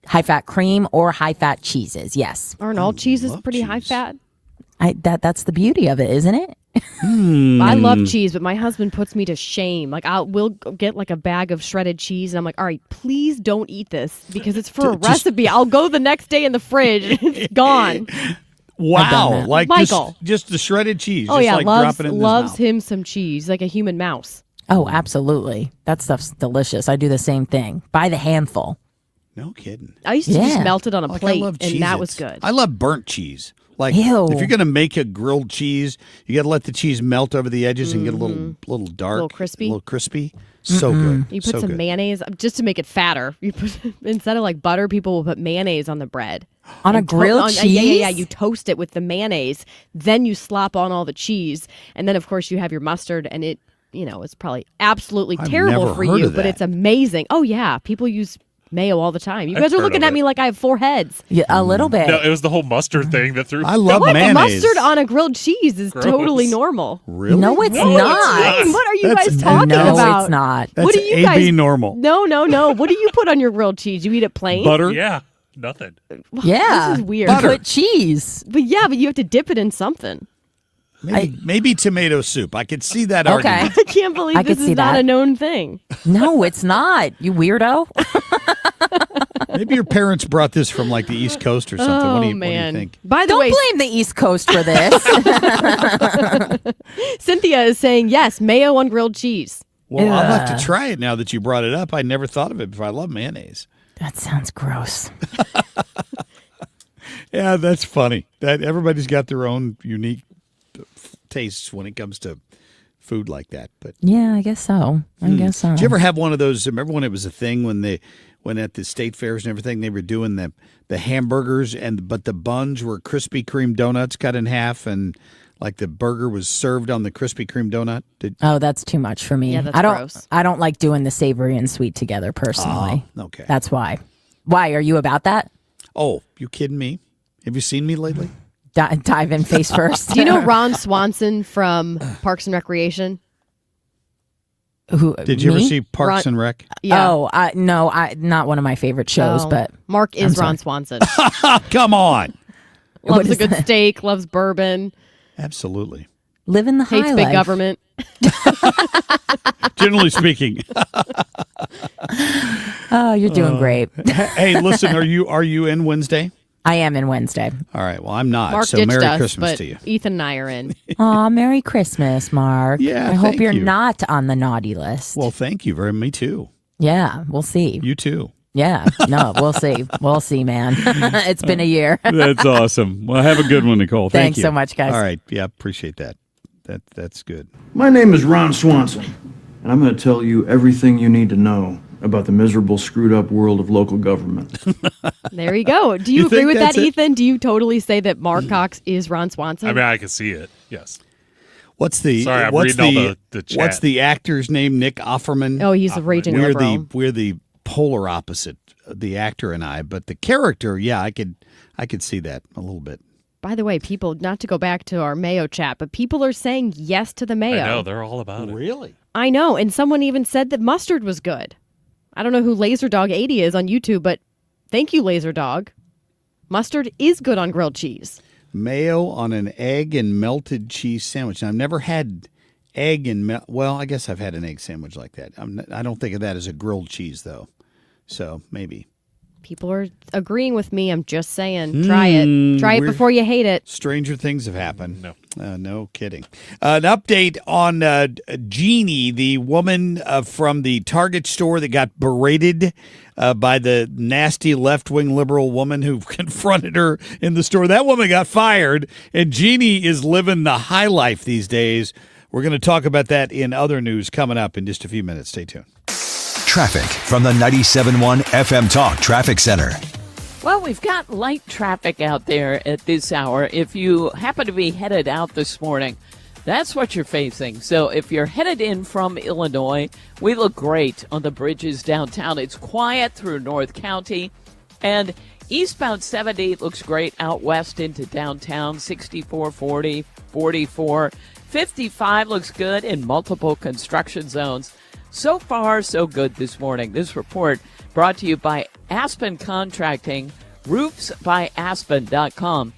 High-fat cream or high-fat cheeses, yes. Aren't all cheeses pretty high-fat? That's the beauty of it, isn't it? I love cheese, but my husband puts me to shame. Like, we'll get like a bag of shredded cheese, and I'm like, all right, please don't eat this because it's for a recipe. I'll go the next day in the fridge, and it's gone. Wow, like Michael. Just the shredded cheese. Oh, just yeah, like loves dropping it in his mouth. him some cheese, like a human mouse. Oh, absolutely. That stuff's delicious. I do the same thing. By the handful. No kidding. I used to just melt it on a plate, I love and that Cheez-Its. was good. I love burnt cheese. Like, Ew. if you're going to make a grilled cheese, you got to let the cheese melt over the edges and get a little dark. A little crispy. A little crispy. So good. You put so some good. mayonnaise just to make it fatter. You put instead of like butter, people will put mayonnaise on the bread. On a And grilled cheese? Yeah. You toast it with the mayonnaise, then you slop on all the cheese, and then of course you have your mustard, and it, it's probably absolutely I've terrible never for heard you, of but that. it's amazing. Oh yeah, people use mayo all the time. You guys are looking at me like I have 4 heads. Yeah, a little bit. No, it was the whole mustard thing that threw. I love What? mayonnaise. Mustard on a grilled cheese is Gross. totally normal. Really? No, it's Yes. not. What are you That's- guys talking no, about? it's not. That's What do you AB guys? normal. No. What do you put on your grilled cheese? You eat it plain? Butter? Yeah, nothing. Yeah. This is weird. You put cheese. But you have to dip it in something. Maybe tomato soup. I could see that Okay. argument. I can't believe I this could is see not that. a known thing. No, it's not. You weirdo. Maybe your parents brought this from like the East Coast or something. Oh, What do you man. think? By the Don't way, blame the East Coast for this. Cynthia is saying yes, mayo on grilled cheese. Well, I'll have to try it now that you brought it up. I never thought of it before. I love mayonnaise. That sounds gross. Yeah, that's funny. That everybody's got their own unique tastes when it comes to food like that. But Yeah, I guess so. Did you ever have one of those? Remember when it was a thing when at the state fairs and everything they were doing the hamburgers but the buns were Krispy Kreme donuts cut in half and like the burger was served on the Krispy Kreme donut? Oh, that's too much for me. Yeah, that's gross. I don't like doing the savory and sweet together personally. Oh, okay. That's why. Why are you about that? Oh, you kidding me? Have you seen me lately? Dive in face first. Do you know Ron Swanson from Parks and Recreation? Who Did you ever me? see Parks Ron- and Rec? Yeah. Oh, not one of my favorite shows, Oh, but Mark I'm is sorry. Ron Swanson. Come on. Loves What a is good that? steak, loves bourbon, Absolutely. Living the high hates big life. government. Generally speaking. Oh, you're doing great. Hey, listen, are you in Wednesday? I am in Wednesday. All right. Well, I'm not. Mark so ditched Merry us, Christmas but to you. Ethan and I are in. Aw, Merry Christmas, Mark. Yeah, I hope thank you're you. not on the naughty list. Well, thank you very much. Me too. Yeah, we'll see. You too. Yeah, no, we'll see. We'll see, man. It's been a year. That's awesome. Well, have a good one, Nicole. Thank Thanks you. so much, guys. All right. Yeah, appreciate that. That's good. My name is Ron Swanson, and I'm going to tell you everything you need to know about the miserable, screwed up world of local government. There you go. Do you agree with that, Ethan? Do you totally say that Marc Cox is Ron Swanson? I mean, I can see it. Yes. Sorry, I'm reading all the chat. What's the actor's name? Nick Offerman. Oh, he's a raging liberal. We're the polar opposite, the actor and I. But the character, yeah, I could see that a little bit. By the way, people, not to go back to our mayo chat, but people are saying yes to the mayo. I know, they're all about it. Really? I know, and someone even said that mustard was good. I don't know who LaserDog80 is on YouTube, but thank you, LaserDog. Mustard is good on grilled cheese. Mayo on an egg and melted cheese sandwich. Now, I've never had egg and well, I guess I've had an egg sandwich like that. I don't think of that as a grilled cheese, though. So maybe. People are agreeing with me. I'm just saying, try it. Try it before you hate it. Stranger things have happened. No kidding. An update on Jeannie, the woman from the Target store that got berated by the nasty left-wing liberal woman who confronted her in the store. That woman got fired, and Jeannie is living the high life these days. We're going to talk about that in other news coming up in just a few minutes. Stay tuned. Traffic from the 97.1 FM Talk Traffic Center. Well, we've got light traffic out there at this hour. If you happen to be headed out this morning, that's what you're facing. So if you're headed in from Illinois, we look great on the bridges downtown. It's quiet through North County. And eastbound 70 looks great out west into downtown, 64, 40, 44. 55 looks good in multiple construction zones. So far, so good this morning. This report brought to you by Aspen Contracting, roofsbyaspen.com.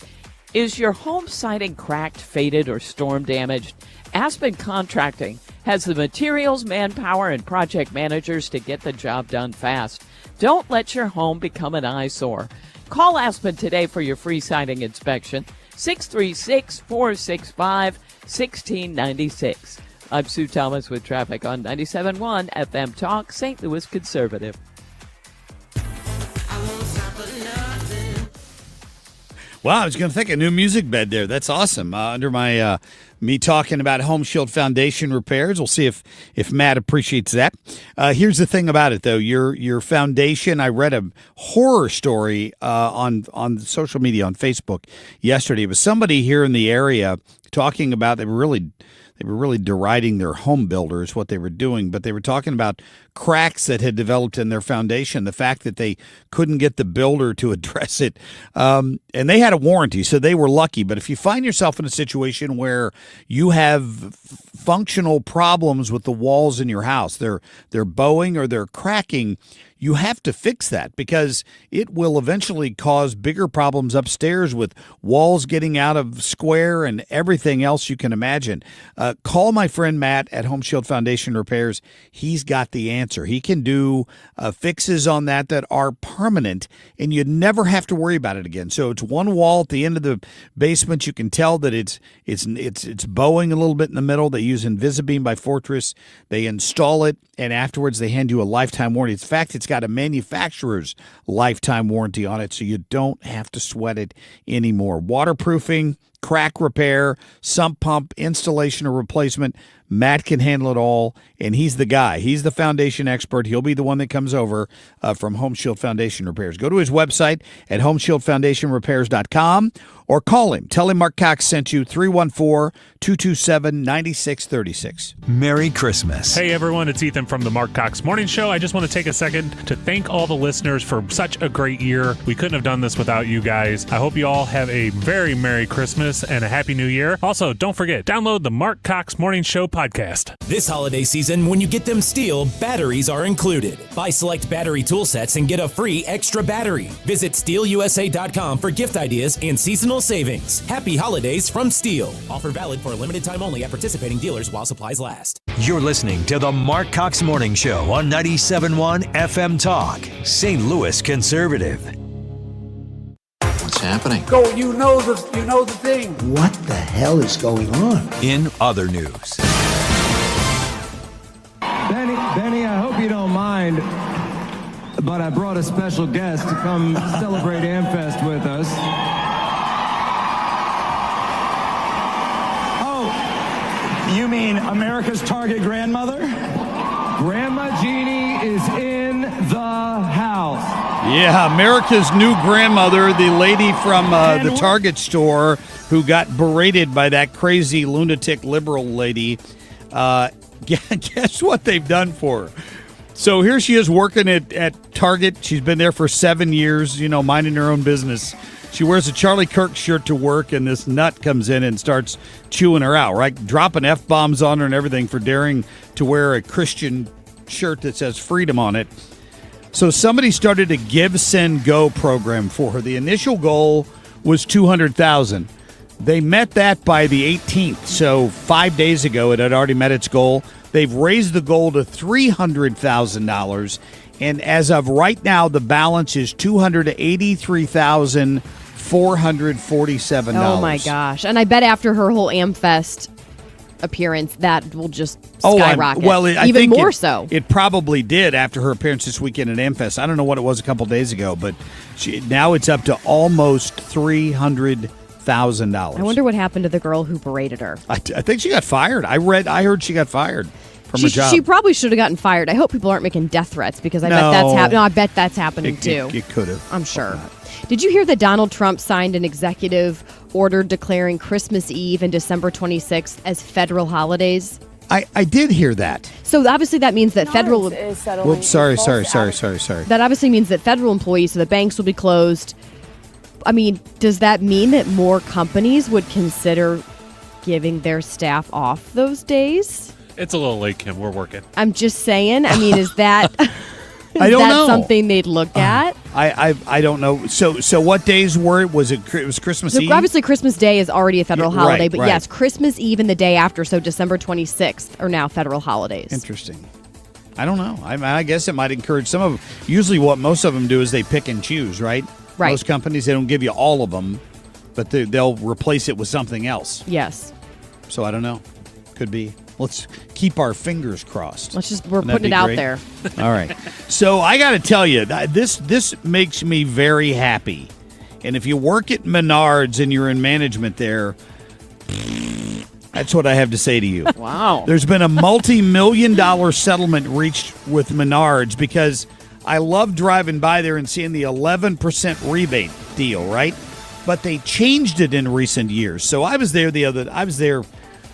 Is your home siding cracked, faded, or storm damaged? Aspen Contracting has the materials, manpower, and project managers to get the job done fast. Don't let your home become an eyesore. Call Aspen today for your free siding inspection, 636-465-1696. I'm Sue Thomas with traffic on 97.1 FM Talk, St. Louis Conservative. Wow, I was going to think a new music bed there. That's awesome. Under my me talking about Home Shield Foundation repairs. We'll see if Matt appreciates that. Here's the thing about it, though. Your foundation, I read a horror story on social media, on Facebook yesterday. It was somebody here in the area talking about they were really deriding their home builders, what they were doing, but they were talking about cracks that had developed in their foundation, the fact that they couldn't get the builder to address it. And they had a warranty, so they were lucky. But if you find yourself in a situation where you have functional problems with the walls in your house, they're bowing or they're cracking, you have to fix that because it will eventually cause bigger problems upstairs with walls getting out of square and everything else you can imagine. Call my friend Matt at Home Shield Foundation Repairs. He's got the answer. He can do fixes on that are permanent, and you never have to worry about it again. So it's one wall at the end of the basement. You can tell that it's bowing a little bit in the middle. They use Invisibeam by Fortress. They install it, and afterwards they hand you a lifetime warranty. In fact, it's got a manufacturer's lifetime warranty on it, so you don't have to sweat it anymore. Waterproofing, crack repair, sump pump, installation or replacement. Matt can handle it all, and he's the guy. He's the foundation expert. He'll be the one that comes over from Home Shield Foundation Repairs. Go to his website at homeshieldfoundationrepairs.com or call him. Tell him Marc Cox sent you, 314-227-9636. Merry Christmas. Hey everyone, it's Ethan from the Marc Cox Morning Show. I just want to take a second to thank all the listeners for such a great year. We couldn't have done this without you guys. I hope you all have a very Merry Christmas and a Happy New Year. Also, don't forget, download the Marc Cox Morning Show podcast. This holiday season, when you get them STIHL, batteries are included. Buy select battery tool sets and get a free extra battery. Visit STIHLUSA.com for gift ideas and seasonal savings. Happy holidays from STIHL. Offer valid for a limited time only at participating dealers while supplies last. You're listening to the Marc Cox Morning Show on 97.1 FM Talk, St. Louis Conservative. What's happening? Go, you know the thing. What the hell is going on? In other news. Benny, I hope you don't mind, but I brought a special guest to come celebrate Amfest with us. Oh, you mean America's Target grandmother? Grandma Jeannie is in the house. Yeah, America's new grandmother, the lady from the Target store who got berated by that crazy lunatic liberal lady. Guess what they've done for her? So here she is working at Target. She's been there for 7 years, minding her own business. She wears a Charlie Kirk shirt to work, and this nut comes in and starts chewing her out, right? Dropping F-bombs on her and everything for daring to wear a Christian shirt that says freedom on it. So somebody started a Give, Send, Go program for her. The initial goal was $200,000. They met that by the 18th, so 5 days ago it had already met its goal. They've raised the goal to $300,000, and as of right now, the balance is $283,447. Oh my gosh! And I bet after her whole AmFest appearance, that will just skyrocket. I think more so. It probably did after her appearance this weekend at AmFest. I don't know what it was a couple days ago, but now it's up to almost $300,000. I wonder what happened to the girl who berated her. I think she got fired. I heard she got fired from her job. She probably should have gotten fired. I hope people aren't making death threats because I bet that's happening. No, I bet that's happening too. It could have. I'm sure. Did you hear that Donald Trump signed an executive order declaring Christmas Eve and December 26th as federal holidays? I did hear that. So obviously that means that federal. Whoops, sorry. That obviously means that federal employees, so the banks will be closed. I mean, does that mean that more companies would consider giving their staff off those days? It's a little late, Kim. We're working. I'm just saying. I mean, is that I don't know. Something they'd look at? I don't know. So what days were it? Was it was Christmas Eve? Obviously, Christmas Day is already a federal holiday, but right. yes, Christmas Eve and the day after, so December 26th, are now federal holidays. Interesting. I don't know. I guess it might encourage some of them. Usually what most of them do is they pick and choose, right? Right. Most companies, they don't give you all of them, but they'll replace it with something else. Yes. So I don't know. Could be. Let's keep our fingers crossed. We're putting it out there. All right. So I got to tell you, this makes me very happy. And if you work at Menards and you're in management there, that's what I have to say to you. Wow. There's been a multi-million-dollar settlement reached with Menards because I love driving by there and seeing the 11% rebate deal, right? But they changed it in recent years. So I was there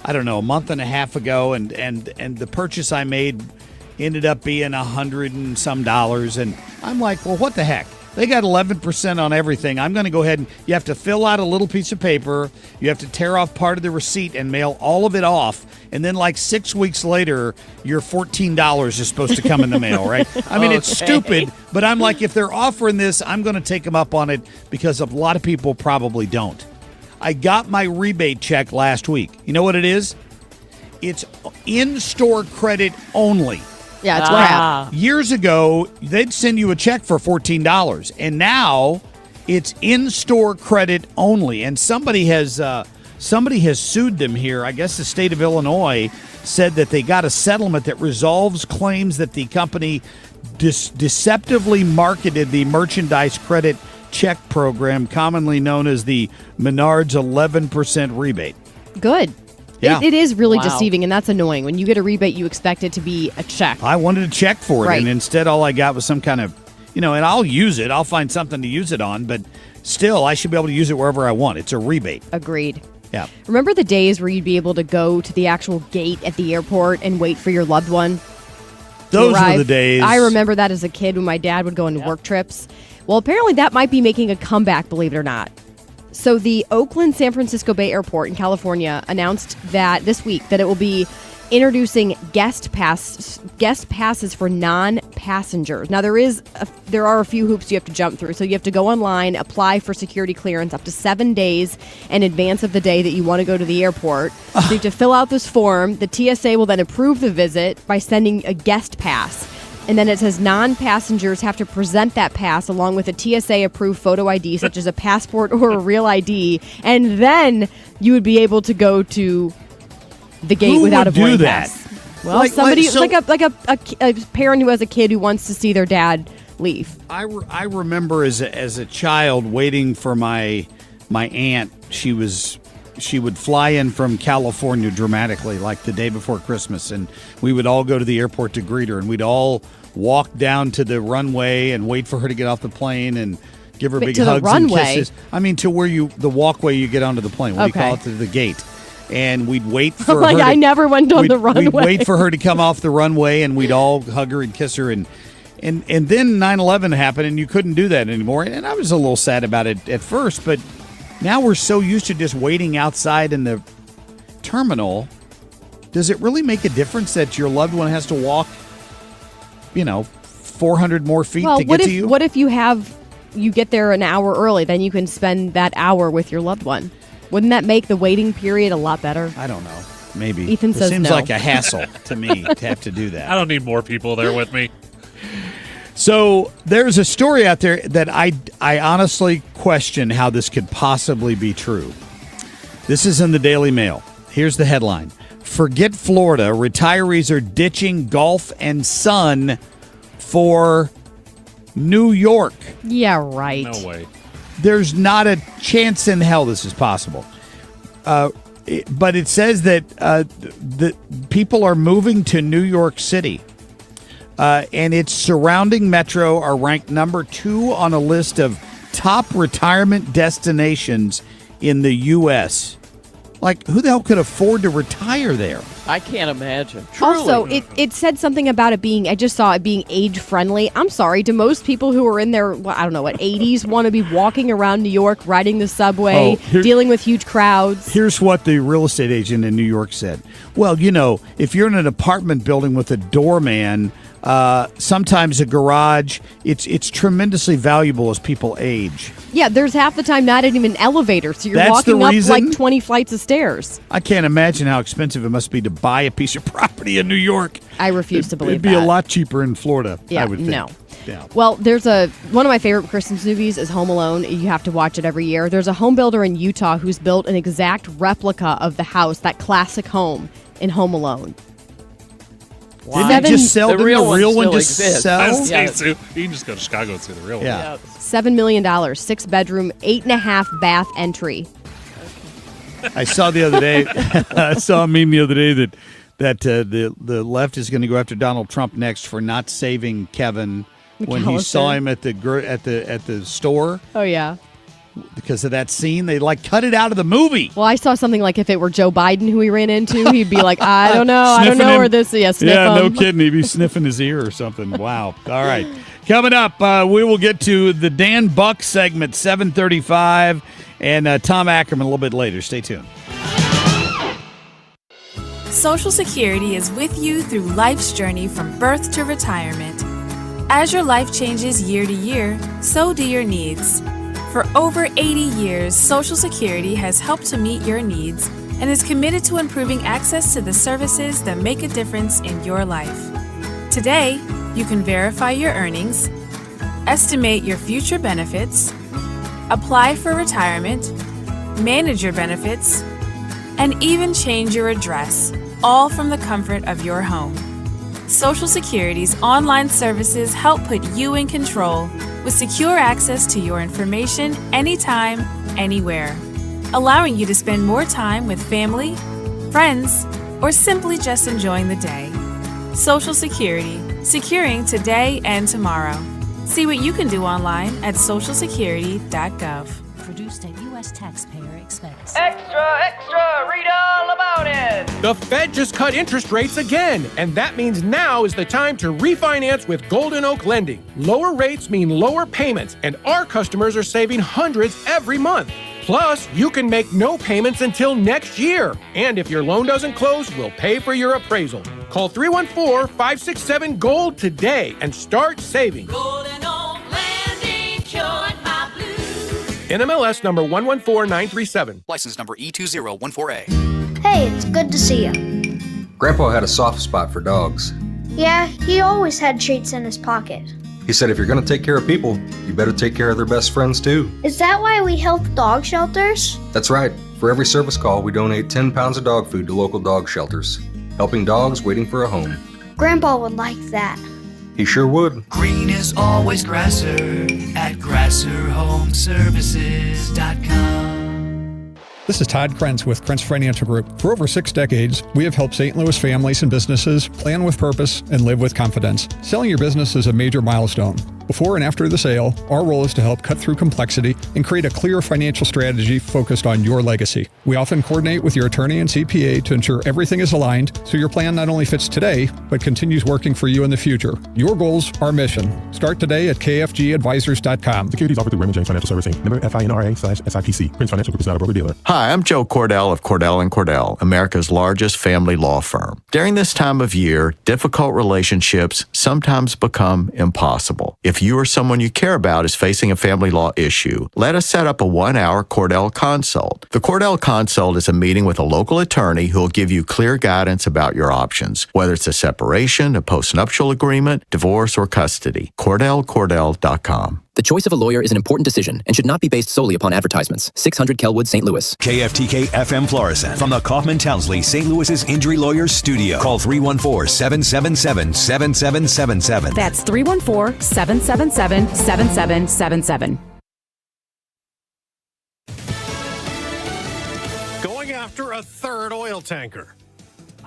I don't know, a month and a half ago, and the purchase I made ended up being $100 and some, and I'm like, well, what the heck? They got 11% on everything. I'm going to go ahead and you have to fill out a little piece of paper. You have to tear off part of the receipt and mail all of it off. And then like 6 weeks later, your $14 is supposed to come in the mail, right? I mean, It's stupid, but I'm like, if they're offering this, I'm going to take them up on it because a lot of people probably don't. I got my rebate check last week. You know what it is? It's in-store credit only. Yeah, it's crap. Years ago, they'd send you a check for $14, and now it's in-store credit only. And somebody has sued them here. I guess the state of Illinois said that they got a settlement that resolves claims that the company deceptively marketed the merchandise credit check program, commonly known as the Menards 11% rebate. Good. Yeah. It is really deceiving, and that's annoying. When you get a rebate, you expect it to be a check. I wanted a check for it, right. And instead all I got was some kind of, and I'll use it. I'll find something to use it on, but still, I should be able to use it wherever I want. It's a rebate. Agreed. Yeah. Remember the days where you'd be able to go to the actual gate at the airport and wait for your loved one? Those were the days. I remember that as a kid when my dad would go on work trips. Well, apparently that might be making a comeback, believe it or not. So the Oakland-San Francisco Bay Airport in California announced that this week that it will be introducing guest passes for non-passengers. Now, there are a few hoops you have to jump through. So you have to go online, apply for security clearance up to 7 days in advance of the day that you want to go to the airport. So you have to fill out this form. The TSA will then approve the visit by sending a guest pass. And then it says non-passengers have to present that pass along with a TSA-approved photo ID, such as a passport or a real ID, and then you would be able to go to the gate without a boarding pass. Well, like a parent who has a kid who wants to see their dad leave. I remember as a child waiting for my aunt. She was she would fly in from California dramatically, like the day before Christmas, and we would all go to the airport to greet her, and we'd all walk down to the runway and wait for her to get off the plane and give her big hugs and kisses. I mean, to where the walkway you get onto the plane. We call it the gate. And we'd wait for her. I never went on the runway. We'd wait for her to come off the runway, and we'd all hug her and kiss her. And then 9/11 happened, and you couldn't do that anymore. And I was a little sad about it at first, but now we're so used to just waiting outside in the terminal. Does it really make a difference that your loved one has to walk, 400 more feet to get to you? What if you get there an hour early? Then you can spend that hour with your loved one. Wouldn't that make the waiting period a lot better? I don't know. Maybe. Ethan says seems no. like a hassle to me to have to do that. I don't need more people there with me. So there's a story out there that I honestly question how this could possibly be true. This is in the Daily Mail. Here's the headline. Forget Florida. Retirees are ditching golf and sun for New York. Yeah, right. No way. There's not a chance in hell this is possible. But it says that the people are moving to New York City. And its surrounding metro are ranked number 2 on a list of top retirement destinations in the U.S. Like, who the hell could afford to retire there? I can't imagine. Also, it said something about it being, I just saw it being age-friendly. I'm sorry, do most people who are in their, 80s want to be walking around New York, riding the subway, dealing with huge crowds? Here's what the real estate agent in New York said. Well, if you're in an apartment building with a doorman, sometimes a garage, it's tremendously valuable as people age. Yeah, there's half the time not even an elevator, so you're That's walking the up reason? like 20 flights of stairs. I can't imagine how expensive it must be to buy a piece of property in New York. I refuse to believe that. It'd be that. a lot cheaper in Florida, Yeah, I would think. no. Yeah. Well, there's one of my favorite Christmas movies is Home Alone. You have to watch it every year. There's a home builder in Utah who's built an exact replica of the house, that classic home in Home Alone. Wow. Didn't they just sell? The real one just sell? Yeah. You can just go to Chicago and see the real one. Yeah. $7 million, 6-bedroom, 8.5 bath entry. I saw the other day. I saw a meme the other day that the left is going to go after Donald Trump next for not saving Kevin when he saw him at the store. Oh yeah. Because of that scene, they cut it out of the movie. Well, I saw something like if it were Joe Biden who he ran into, he'd be like, I don't know where this is. Yeah, sniff him. No kidding. He'd be sniffing his ear or something. Wow. All right. Coming up, we will get to the Dan Buck segment, 7:35, and Tom Ackerman a little bit later. Stay tuned. Social Security is with you through life's journey from birth to retirement. As your life changes year to year, so do your needs. For over 80 years, Social Security has helped to meet your needs and is committed to improving access to the services that make a difference in your life. Today, you can verify your earnings, estimate your future benefits, apply for retirement, manage your benefits, and even change your address, all from the comfort of your home. Social Security's online services help put you in control with secure access to your information anytime, anywhere, allowing you to spend more time with family, friends, or simply just enjoying the day. Social Security, securing today and tomorrow. See what you can do online at socialsecurity.gov. Produced at U.S. taxpayer expense. Extra, extra, read all about it. The Fed just cut interest rates again, and that means now is the time to refinance with Golden Oak Lending. Lower rates mean lower payments, and our customers are saving hundreds every month. Plus, you can make no payments until next year. And if your loan doesn't close, we'll pay for your appraisal. Call 314-567-GOLD today and start saving. Golden Oak Landing cured my blues. NMLS number 114937. License number E2014A. Hey, it's good to see you. Grandpa had a soft spot for dogs. Yeah, he always had treats in his pocket. He said if you're going to take care of people, you better take care of their best friends too. Is that why we help dog shelters? That's right. For every service call, we donate 10 pounds of dog food to local dog shelters, helping dogs waiting for a home. Grandpa would like that. He sure would. Green is always grasser at GrasserHomeservices.com. This is Todd Krentz with Krentz Financial Group. For over 6 decades, we have helped St. Louis families and businesses plan with purpose and live with confidence. Selling your business is a major milestone. Before and after the sale, our role is to help cut through complexity and create a clear financial strategy focused on your legacy. We often coordinate with your attorney and CPA to ensure everything is aligned so your plan not only fits today, but continues working for you in the future. Your goals, our mission. Start today at kfgadvisors.com. Securities offered through Raymond James Financial Servicing. Member FINRA/SIPC. Prince Financial Group is not a broker-dealer. Hi, I'm Joe Cordell of Cordell & Cordell, America's largest family law firm. During this time of year, difficult relationships sometimes become impossible. If you or someone you care about is facing a family law issue, let us set up a 1-hour Cordell Consult. The Cordell Consult is a meeting with a local attorney who will give you clear guidance about your options, whether it's a separation, a postnuptial agreement, divorce, or custody. CordellCordell.com. The choice of a lawyer is an important decision and should not be based solely upon advertisements. 600 Kelwood, St. Louis. KFTK FM Florissant from the Kaufman Townsley St. Louis's Injury Lawyers Studio. Call 314-777-7777. That's 314-777-7777. Going after a third oil tanker.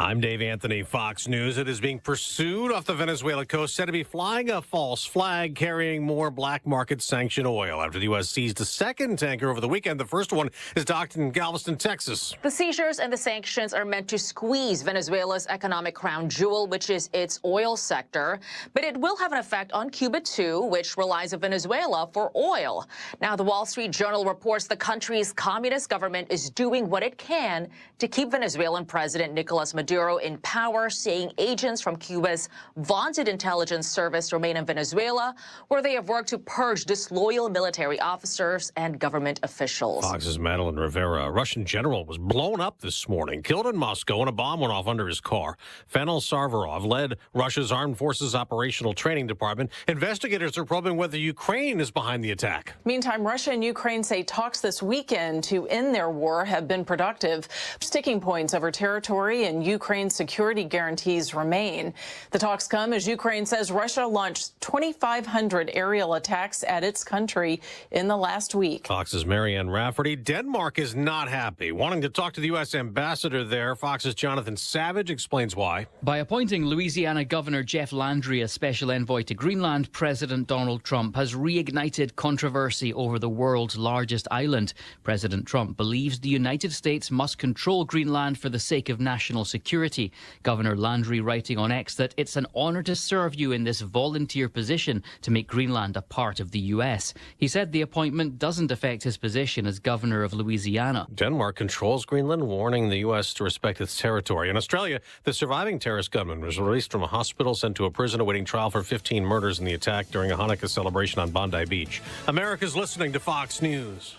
I'm Dave Anthony, Fox News. It is being pursued off the Venezuela coast, said to be flying a false flag carrying more black market sanctioned oil. After the U.S. seized a second tanker over the weekend, the first one is docked in Galveston, Texas. The seizures and the sanctions are meant to squeeze Venezuela's economic crown jewel, which is its oil sector. But it will have an effect on Cuba, too, which relies on Venezuela for oil. Now, the Wall Street Journal reports the country's communist government is doing what it can to keep Venezuelan President Nicolas Maduro in power, saying agents from Cuba's vaunted intelligence service remain in Venezuela, where they have worked to purge disloyal military officers and government officials. Fox's Madeline Rivera, a Russian general, was blown up this morning, killed in Moscow, and a bomb went off under his car. Fennel Sarvarov led Russia's Armed Forces Operational Training Department. Investigators are probing whether Ukraine is behind the attack. Meantime, Russia and Ukraine say talks this weekend to end their war have been productive. Sticking points over territory and Ukraine's security guarantees remain. The talks come as Ukraine says Russia launched 2,500 aerial attacks at its country in the last week. Fox's Marianne Rafferty. Denmark is not happy. Wanting to talk to the U.S. ambassador there, Fox's Jonathan Savage explains why. By appointing Louisiana Governor Jeff Landry as special envoy to Greenland, President Donald Trump has reignited controversy over the world's largest island. President Trump believes the United States must control Greenland for the sake of national security. Governor Landry writing on X that it's an honor to serve you in this volunteer position to make Greenland a part of the U.S. He said the appointment doesn't affect his position as governor of Louisiana. Denmark controls Greenland, warning the U.S. to respect its territory. In Australia, the surviving terrorist gunman was released from a hospital, sent to a prison awaiting trial for 15 murders in the attack during a Hanukkah celebration on Bondi Beach. America's listening to Fox News.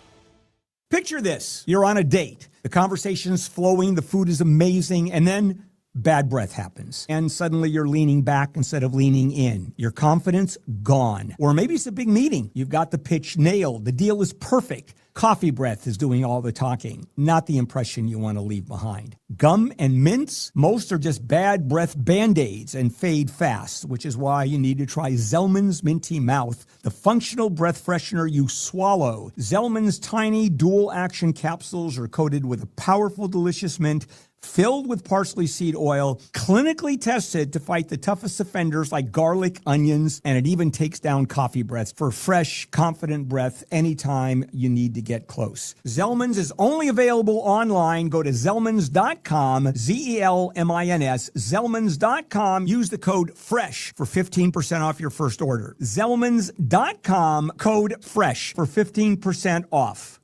Picture this. You're on a date. The conversation's flowing, the food is amazing, and then bad breath happens. And suddenly you're leaning back instead of leaning in. Your confidence gone. Or maybe it's a big meeting. You've got the pitch nailed. The deal is perfect. Coffee breath is doing all the talking, not the impression you want to leave behind. Gum and mints, most are just bad breath Band-Aids and fade fast, which is why you need to try Zellman's Minty Mouth, the functional breath freshener you swallow. Zellman's tiny dual-action capsules are coated with a powerful, delicious mint filled with parsley seed oil, clinically tested to fight the toughest offenders like garlic, onions, and it even takes down coffee breath for fresh, confident breath anytime you need to get close. Zellman's is only available online. Go to Zellmans.com, Zelmins, Zellmans.com. Use the code FRESH for 15% off your first order. Zellmans.com, code FRESH for 15% off.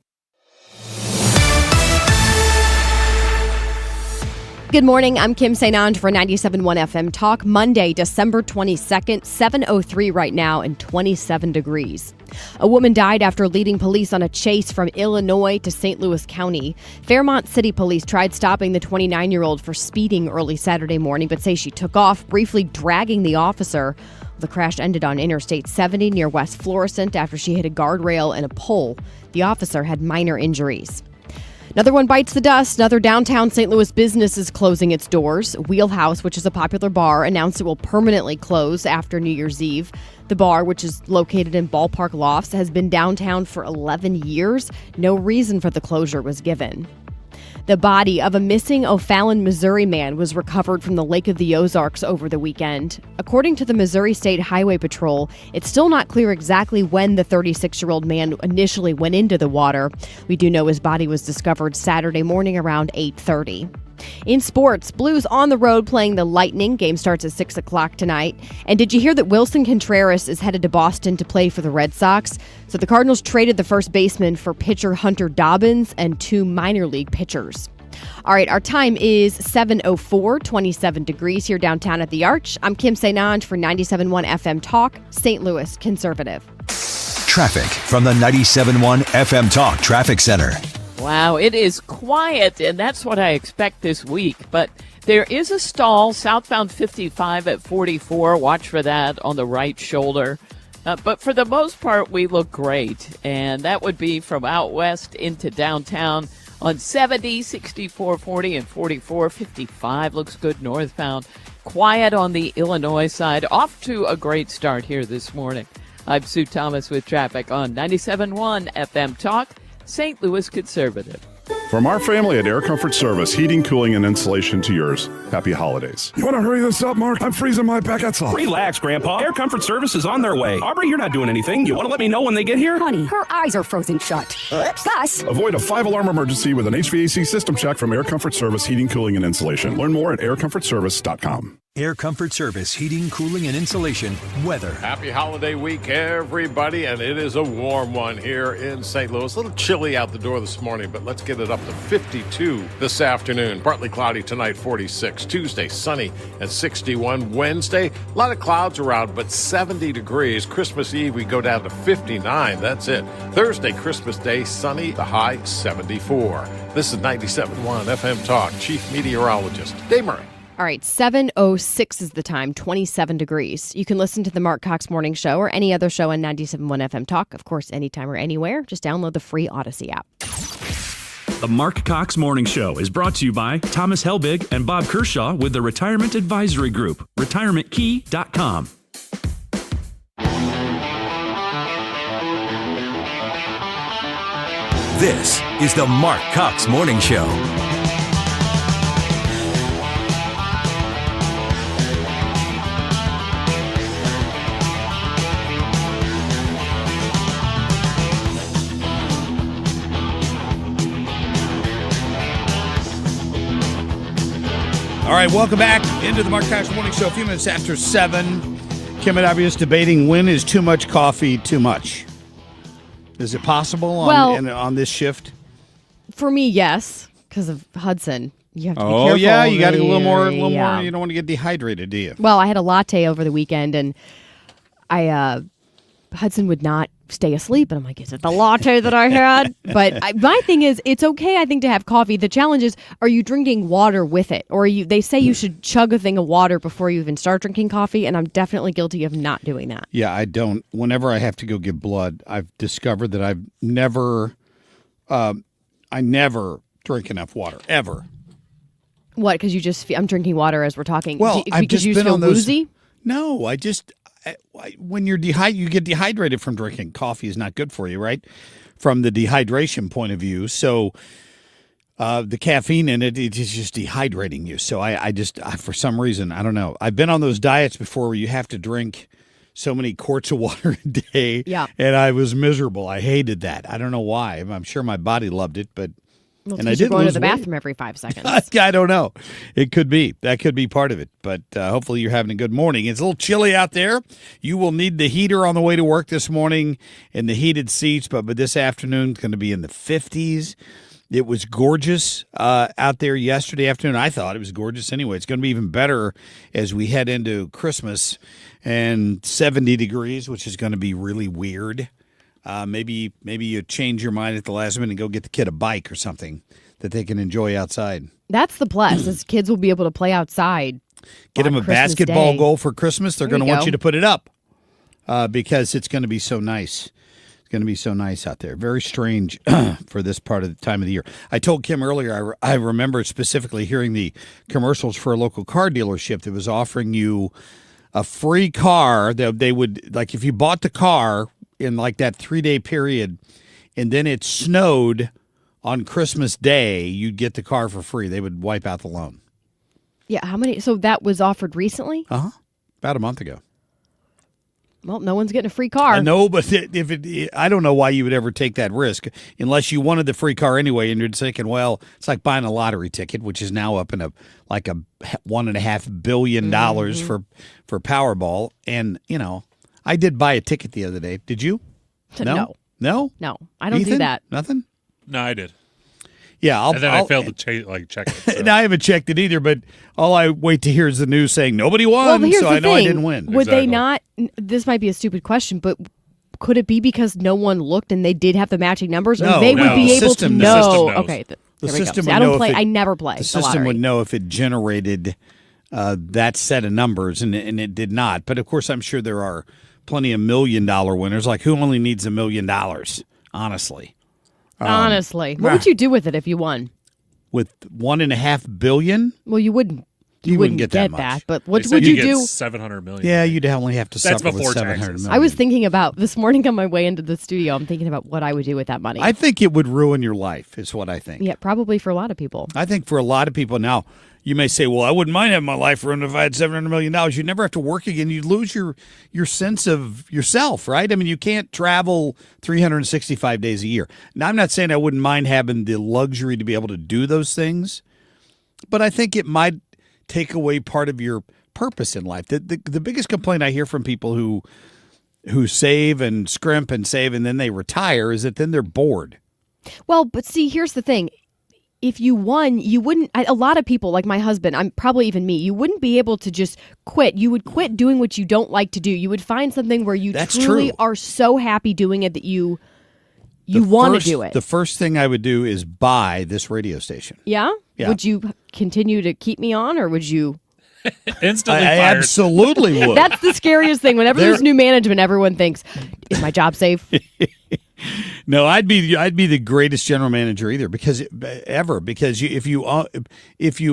Good morning. I'm Kim St. for 97.1 FM Talk. Monday, December 22nd, 7:03 right now and 27 degrees. A woman died after leading police on a chase from Illinois to St. Louis County. Fairmont City Police tried stopping the 29-year-old for speeding early Saturday morning, but say she took off, briefly dragging the officer. The crash ended on Interstate 70 near West Florissant after she hit a guardrail and a pole. The officer had minor injuries. Another one bites the dust. Another downtown St. Louis business is closing its doors. Wheelhouse, which is a popular bar, announced it will permanently close after New Year's Eve. The bar, which is located in Ballpark Lofts, has been downtown for 11 years. No reason for the closure was given. The body of a missing O'Fallon, Missouri man was recovered from the Lake of the Ozarks over the weekend. According to the Missouri State Highway Patrol, it's still not clear exactly when the 36-year-old man initially went into the water. We do know his body was discovered Saturday morning around 8:30. In sports, Blues on the road playing the Lightning. Game starts at 6 o'clock tonight. And did you hear that Willson Contreras is headed to Boston to play for the Red Sox? So the Cardinals traded the first baseman for pitcher Hunter Dobbins and 2 minor league pitchers. All right, our time is 7:04, 27 degrees here downtown at the Arch. I'm Kim St. for 97.1 FM Talk, St. Louis Conservative. Traffic from the 97.1 FM Talk Traffic Center. Wow, it is quiet, and that's what I expect this week. But there is a stall southbound 55 at 44. Watch for that on the right shoulder. But for the most part, we look great. And that would be from out west into downtown on 70, 64, 40, and 44. 55 looks good northbound. Quiet on the Illinois side. Off to a great start here this morning. I'm Sue Thomas with traffic on 97.1 FM Talk, St. Louis Conservative. From our family at Air Comfort Service, heating, cooling, and insulation to yours. Happy holidays. You want to hurry this up, Mark? I'm freezing my baguettes off. Relax, Grandpa. Air Comfort Service is on their way. Aubrey, you're not doing anything. You want to let me know when they get here? Honey, her eyes are frozen shut. Plus, avoid a 5-alarm emergency with an HVAC system check from Air Comfort Service Heating, Cooling, and Insulation. Learn more at aircomfortservice.com. Air Comfort Service, heating, cooling, and insulation, weather. Happy holiday week, everybody, and it is a warm one here in St. Louis. A little chilly out the door this morning, but let's get it up to 52 this afternoon. Partly cloudy tonight, 46. Tuesday, sunny at 61. Wednesday, a lot of clouds around, but 70 degrees. Christmas Eve, we go down to 59. That's it. Thursday, Christmas Day, sunny, the high 74. This is 97.1 FM Talk, Chief Meteorologist Dave Murray. All right, 7:06 is the time, 27 degrees. You can listen to the Marc Cox Morning Show or any other show on 97.1 FM Talk, of course, anytime or anywhere. Just download the free Odyssey app. The Marc Cox Morning Show is brought to you by Thomas Helbig and Bob Kershaw with the Retirement Advisory Group, retirementkey.com. This is the Marc Cox Morning Show. All right, welcome back into the Marc Cox Morning Show. A few minutes after 7, Kim and I is debating when is too much coffee too much. Is it possible on this shift? For me, yes, because of Hudson. You have to be careful. Oh, yeah, you got to get a little more. You don't want to get dehydrated, do you? Well, I had a latte over the weekend, and Hudson would not stay asleep, and I'm like, is it the latte that I had? But my thing is, it's okay, I think, to have coffee. The challenge is, are you drinking water with it? Or they say you should chug a thing of water before you even start drinking coffee, and I'm definitely guilty of not doing that. Yeah, I don't. Whenever I have to go give blood, I've discovered that I never drink enough water, ever. What, because you just I'm drinking water as we're talking? Well, because you just feel woozy? No, when you get dehydrated from drinking. Coffee is not good for you, right? From the dehydration point of view. So the caffeine in it is just dehydrating you. So I for some reason, I don't know. I've been on those diets before where you have to drink so many quarts of water a day. Yeah. And I was miserable. I hated that. I don't know why. I'm sure my body loved it, but Well, and I did going to the weight. bathroom every 5 seconds. I don't know. It could be. That could be part of it. But hopefully you're having a good morning. It's a little chilly out there. You will need the heater on the way to work this morning and the heated seats. But this afternoon, it's going to be in the 50s. It was gorgeous out there yesterday afternoon. I thought it was gorgeous anyway. It's going to be even better as we head into Christmas, and 70 degrees, which is going to be really weird. Maybe you change your mind at the last minute and go get the kid a bike or something that they can enjoy outside. That's the plus, is kids will be able to play outside. Get them a Christmas basketball Day. goal for Christmas. They're There going to you want go. you to put it up because it's going to be so nice. It's going to be so nice out there. Very strange for this part of the time of the year. I told Kim earlier, I remember specifically hearing the commercials for a local car dealership that was offering you a free car. They would, like, if you bought the car in like that 3-day period and then it snowed on Christmas Day, you'd get the car for free. They would wipe out the loan. Yeah, how many? So that was offered recently? Uh-huh. About a month ago. Well, no one's getting a free car. I know, but I don't know why you would ever take that risk unless you wanted the free car anyway, and you're thinking, well, it's like buying a lottery ticket, which is now up in a $1.5 billion for Powerball. And I did buy a ticket the other day. Did you? No, I don't Ethan? do that. Nothing. No, I did. Yeah, and then I failed to check it. So. And I haven't checked it either, but all I wait to hear is the news saying nobody won, Well, here's so the I know I thing. didn't win. Would they not? This might be a stupid question, but could it be because no one looked and they did have the matching numbers, or they would be able to know? Okay, the here we go. system See, would I don't know play. if it- I never play. The system would know if it generated that set of numbers, and it did not. But of course, I'm sure there are plenty of $1 million winners. Like, who only needs $1 million? Honestly. Honestly, what would you do with it if you won? With $1.5 billion? Well, you wouldn't. You wouldn't get that much. But what They said would you get do? $700 million. Yeah, you'd only have to That's suffer with before $700 taxes. million. I was thinking about this morning on my way into the studio. I'm thinking about what I would do with that money. I think it would ruin your life, is what I think. Yeah, probably for a lot of people. I think for a lot of people now, you may say, well, I wouldn't mind having my life ruined if I had $700 million. You'd never have to work again. You'd lose your sense of yourself, right? I mean, you can't travel 365 days a year. Now, I'm not saying I wouldn't mind having the luxury to be able to do those things, but I think it might take away part of your purpose in life. The biggest complaint I hear from people who save and scrimp and save and then they retire is that then they're bored. Well, but see, here's the thing. If you won, you wouldn't. A lot of people, like my husband, I'm probably even me, you wouldn't be able to just quit. You would quit doing what you don't like to do. You would find something where you truly are so happy doing it that you want to do it. The first thing I would do is buy this radio station. Yeah? Yeah. Would you continue to keep me on, or would you? Instantly I fired. absolutely would. That's the scariest thing. Whenever there's new management, everyone thinks, is my job safe? No, I'd be the greatest general manager because if you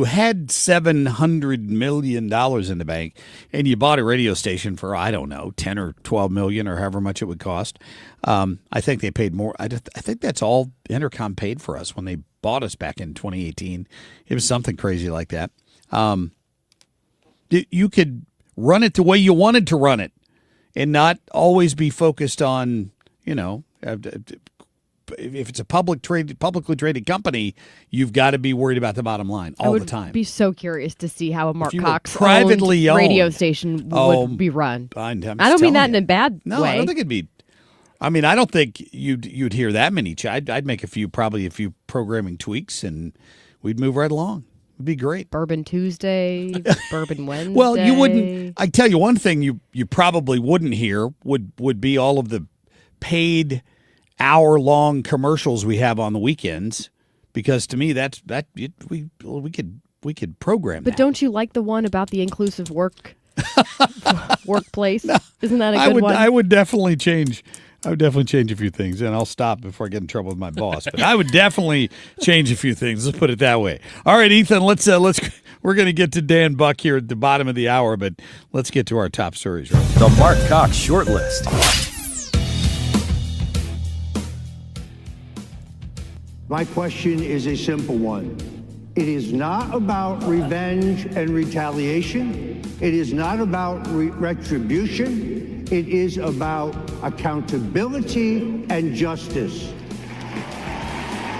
had $700 million in the bank and you bought a radio station for, I don't know, 10 or 12 million or however much it would cost, I think they paid more. I think that's all Entercom paid for us when they bought us back in 2018. It was something crazy like that. You could run it the way you wanted to run it and not always be focused on, if it's a publicly traded company, you've got to be worried about the bottom line all the time. I would be so curious to see how a Marc Cox privately owned radio station would be run. I don't mean that in a bad way. No, I don't think it'd be. I mean, I don't think you'd hear that many. I'd make a few programming tweaks, and we'd move right along. It'd be great. Bourbon Tuesday, Bourbon Wednesday. Well, you wouldn't. I tell you one thing you probably wouldn't hear would be all of the paid hour-long commercials we have on the weekends, because to me we could program But that. don't you like the one about the inclusive workplace? No, isn't that a good one? I would definitely change. I would definitely change a few things, and I'll stop before I get in trouble with my boss. But I would definitely change a few things. Let's put it that way. All right, Ethan. Let's. We're going to get to Dan Buck here at the bottom of the hour, but let's get to our top stories. Right? The Marc Cox Short List. My question is a simple one. It is not about revenge and retaliation. It is not about retribution. It is about accountability and justice.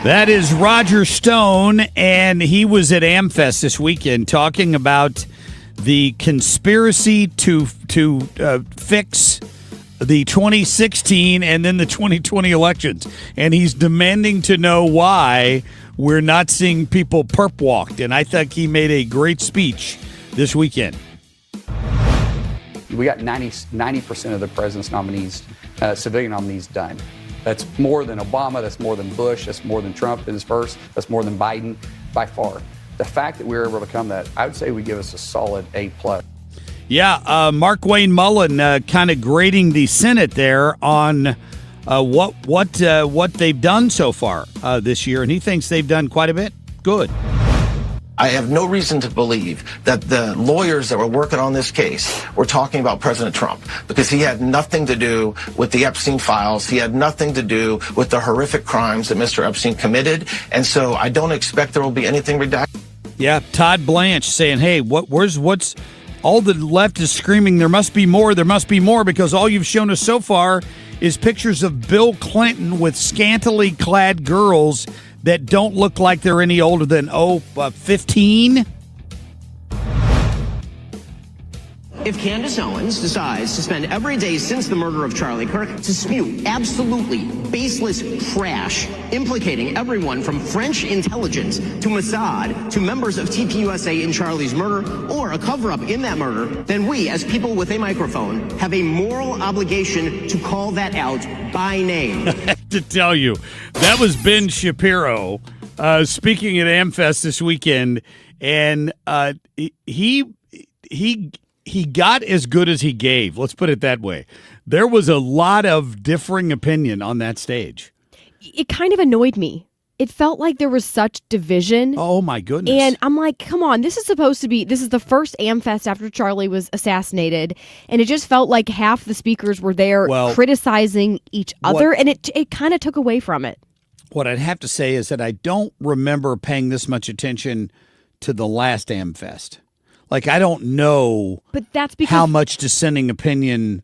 That is Roger Stone, and he was at AmFest this weekend talking about the conspiracy to fix the 2016 and then the 2020 elections. And he's demanding to know why we're not seeing people perp walked. And I think he made a great speech this weekend. We got 90% of the president's nominees, civilian nominees, done. That's more than Obama, that's more than Bush, that's more than Trump in his first, that's more than Biden, by far. The fact that we were able to come that, I would say would give us a solid A+. Yeah, Mark Wayne Mullen kind of grading the Senate there on what they've done so far this year, and he thinks they've done quite a bit. Good. I have no reason to believe that the lawyers that were working on this case were talking about President Trump, because he had nothing to do with the Epstein files. He had nothing to do with the horrific crimes that Mr. Epstein committed. And so I don't expect there will be anything redacted. Yeah, Todd Blanche saying, hey, what's all the left is screaming, there must be more, because all you've shown us so far is pictures of Bill Clinton with scantily clad girls that don't look like they're any older than, 15? If Candace Owens decides to spend every day since the murder of Charlie Kirk to spew absolutely baseless trash, implicating everyone from French intelligence to Mossad to members of TPUSA in Charlie's murder or a cover-up in that murder, then we, as people with a microphone, have a moral obligation to call that out by name. To tell you, that was Ben Shapiro speaking at AmFest this weekend, and he got as good as he gave. Let's put it that way. There was a lot of differing opinion on that stage. It kind of annoyed me. It felt like there was such division. Oh, my goodness. And I'm like, come on, this is the first AmFest after Charlie was assassinated. And it just felt like half the speakers were there criticizing each other. And it kind of took away from it. What I'd have to say is that I don't remember paying this much attention to the last AmFest. Like, I don't know but that's because how much dissenting opinion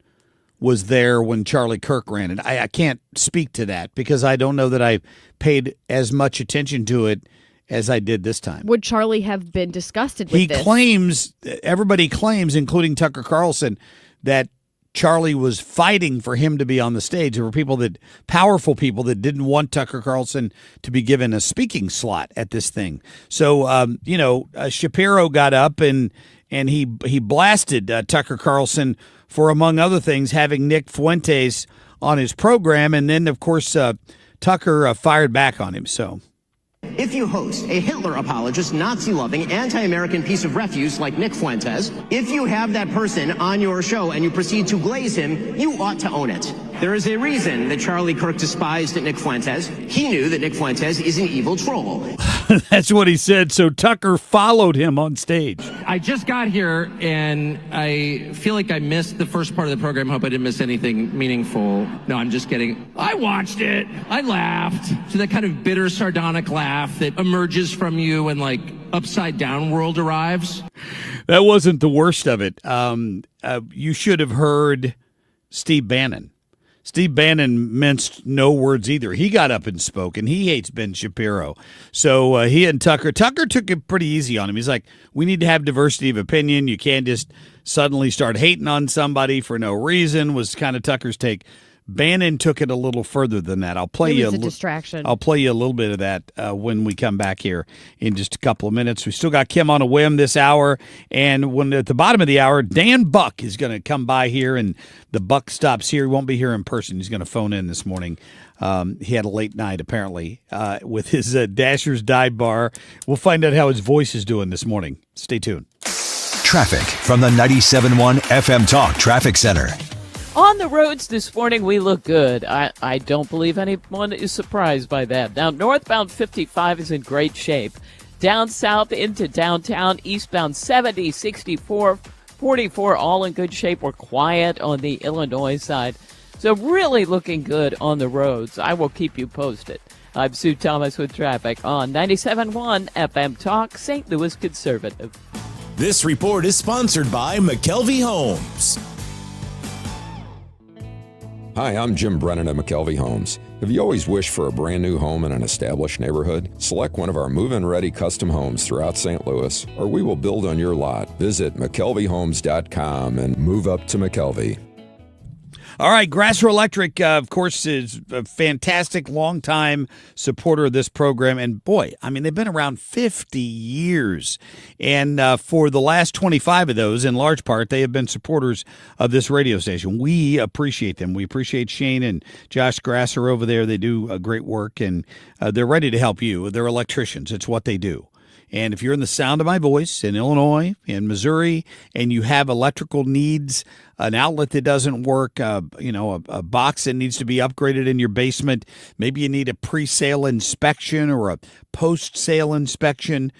was there when Charlie Kirk ran it. I can't speak to that because I don't know that I paid as much attention to it as I did this time. Would Charlie have been disgusted with this? Everybody claims, including Tucker Carlson, that Charlie was fighting for him to be on the stage. There were powerful people that didn't want Tucker Carlson to be given a speaking slot at this thing. So, Shapiro got up and he blasted Tucker Carlson for, among other things, having Nick Fuentes on his program. And then, of course, Tucker fired back on him. So, If you host a Hitler apologist, Nazi-loving, anti-American piece of refuse like Nick Fuentes, if you have that person on your show and you proceed to glaze him, you ought to own it. There is a reason that Charlie Kirk despised Nick Fuentes. He knew that Nick Fuentes is an evil troll. That's what he said. So Tucker followed him on stage. I just got here, and I feel like I missed the first part of the program. Hope I didn't miss anything meaningful. No, I'm just kidding. I watched it. I laughed. So that kind of bitter, sardonic laugh that emerges from you when, like, Upside Down World arrives. That wasn't the worst of it. You should have heard Steve Bannon. Steve Bannon minced no words either. He got up and spoke, and he hates Ben Shapiro. So he and Tucker took it pretty easy on him. He's like, we need to have diversity of opinion. You can't just suddenly start hating on somebody for no reason, was kind of Tucker's take. Bannon took it a little further than that. I'll play you a distraction. I'll play you a little bit of that when we come back here in just a couple of minutes. We still got Kim on a whim this hour, and when at the bottom of the hour, Dan Buck is going to come by here, and the Buck stops here. He won't be here in person. He's going to phone in this morning. He had a late night apparently with his Dasher's Dive Bar. We'll find out how his voice is doing this morning. Stay tuned. Traffic from the 97.1 FM Talk Traffic Center. On the roads this morning, we look good. I don't believe anyone is surprised by that. Now, northbound 55 is in great shape. Down south into downtown, eastbound 70, 64, 44, all in good shape. We're quiet on the Illinois side. So really looking good on the roads. I will keep you posted. I'm Sue Thomas with traffic on 97.1 FM Talk, St. Louis Conservative. This report is sponsored by McKelvey Homes. Hi, I'm Jim Brennan at McKelvey Homes. Have you always wished for a brand new home in an established neighborhood? Select one of our move-in ready custom homes throughout St. Louis, or we will build on your lot. Visit McKelveyhomes.com and move up to McKelvey. All right, Grasser Electric, of course, is a fantastic, long-time supporter of this program. And, boy, I mean, they've been around 50 years. And for the last 25 of those, in large part, they have been supporters of this radio station. We appreciate them. We appreciate Shane and Josh Grasser over there. They do great work, and they're ready to help you. They're electricians. It's what they do. And if you're in the sound of my voice in Illinois, in Missouri, and you have electrical needs, an outlet that doesn't work, a box that needs to be upgraded in your basement, maybe you need a pre-sale inspection or a post-sale inspection,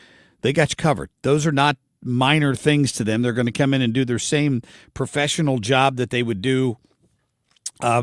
they got you covered. Those are not minor things to them. They're going to come in and do their same professional job that they would do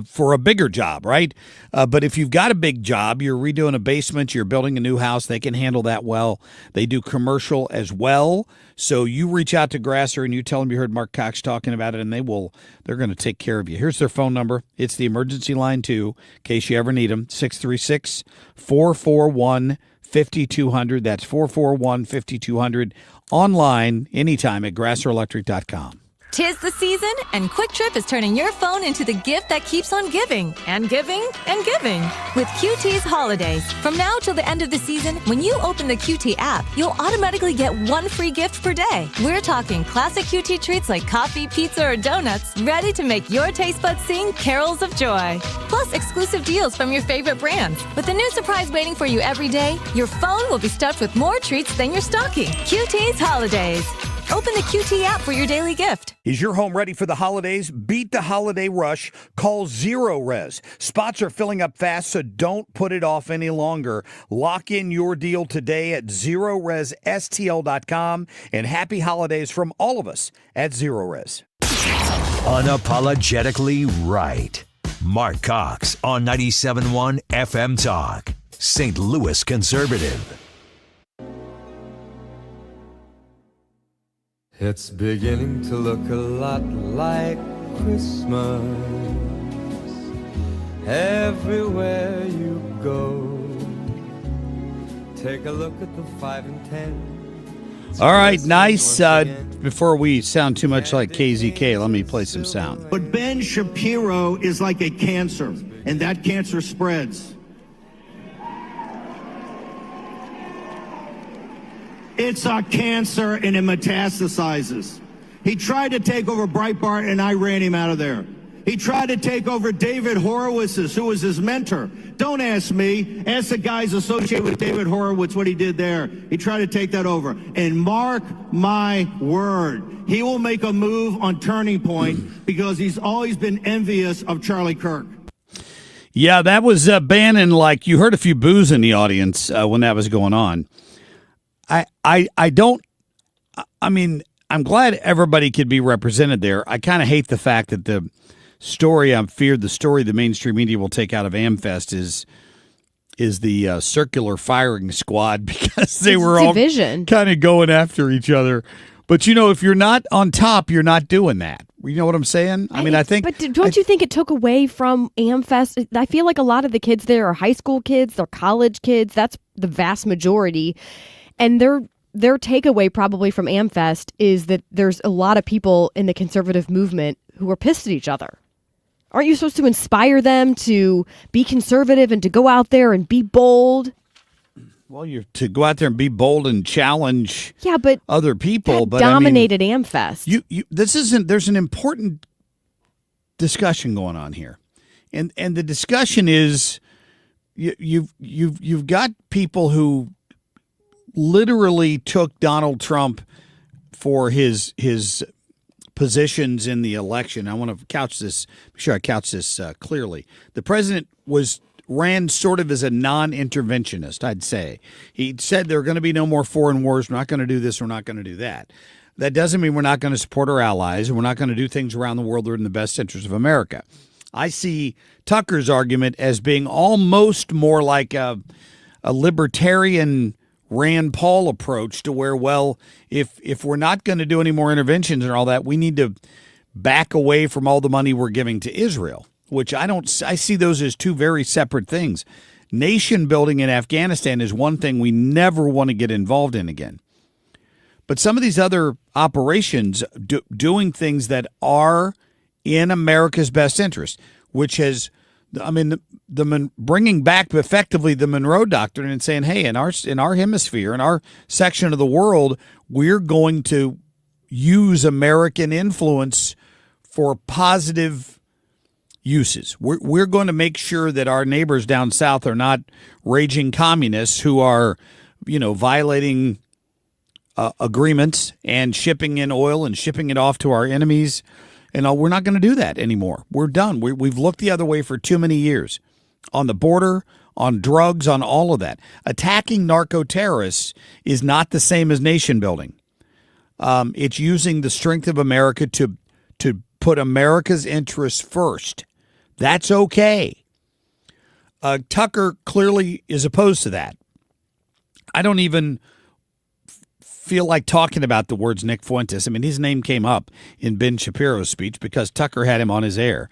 for a bigger job, right? But if you've got a big job, you're redoing a basement, you're building a new house, they can handle that well. They do commercial as well. So you reach out to Grasser and you tell them you heard Marc Cox talking about it, and they're going to take care of you. Here's their phone number. It's the emergency line too, in case you ever need them. 636-441-5200. That's 441-5200. Online anytime at grasserelectric.com. 'Tis the season, and Quick Trip is turning your phone into the gift that keeps on giving, and giving, and giving. With QT's Holidays. From now till the end of the season, when you open the QT app, you'll automatically get one free gift per day. We're talking classic QT treats like coffee, pizza, or donuts, ready to make your taste buds sing carols of joy. Plus, exclusive deals from your favorite brands. With a new surprise waiting for you every day, your phone will be stuffed with more treats than your stocking. QT's Holidays. Open the QT app for your daily gift. Is your home ready for the holidays? Beat the holiday rush. Call Zero Res. Spots are filling up fast, so don't put it off any longer. Lock in your deal today at ZeroResSTL.com. And happy holidays from all of us at Zero Res. Unapologetically right. Marc Cox on 97.1 FM Talk. St. Louis Conservative. It's beginning to look a lot like Christmas everywhere you go. Take a look at the 5 and 10. All right, nice. Before we sound too much like KZK, let me play some sound. But Ben Shapiro is like a cancer, and that cancer spreads. It's a cancer and it metastasizes. He tried to take over Breitbart and I ran him out of there. He tried to take over David Horowitz's, who was his mentor. Don't ask me. Ask the guys associated with David Horowitz what he did there. He tried to take that over. And mark my word, he will make a move on Turning Point because he's always been envious of Charlie Kirk. Yeah, that was Bannon. Like, you heard a few boos in the audience when that was going on. I'm glad everybody could be represented there. I kind of hate the fact that the story the mainstream media will take out of AmFest is the circular firing squad, because they were all kind of going after each other. But, if you're not on top, you're not doing that. You know what I'm saying? I think... But don't you think it took away from AmFest? I feel like a lot of the kids there are high school kids, they're college kids. That's the vast majority. And their takeaway probably from AmFest is that there's a lot of people in the conservative movement who are pissed at each other. Aren't you supposed to inspire them to be conservative and to go out there and be bold? Well, you're to go out there and be bold and challenge other people. But dominated AmFest. There's an important discussion going on here. And the discussion is you've got people who literally took Donald Trump for his positions in the election. I want to couch this, make sure I couch this clearly. The president ran sort of as a non-interventionist, I'd say. He said there are going to be no more foreign wars. We're not going to do this. We're not going to do that. That doesn't mean we're not going to support our allies, and we're not going to do things around the world that are in the best interest of America. I see Tucker's argument as being almost more like a libertarian Rand Paul approach to where, well, if we're not going to do any more interventions and all that, we need to back away from all the money we're giving to Israel, which I see those as two very separate things. Nation building in Afghanistan is one thing we never want to get involved in again. But some of these other operations doing things that are in America's best interest, which has, bringing back effectively the Monroe Doctrine and saying, hey, in our hemisphere, in our section of the world, we're going to use American influence for positive uses. We're going to make sure that our neighbors down south are not raging communists who are, violating agreements and shipping in oil and shipping it off to our enemies. And we're not going to do that anymore. We're done. We've looked the other way for too many years. on the border, on drugs, on all of that. Attacking narco-terrorists is not the same as nation building. It's using the strength of America to put America's interests first. That's okay. Tucker clearly is opposed to that. I don't even feel like talking about the words Nick Fuentes. I mean, his name came up in Ben Shapiro's speech because Tucker had him on his air.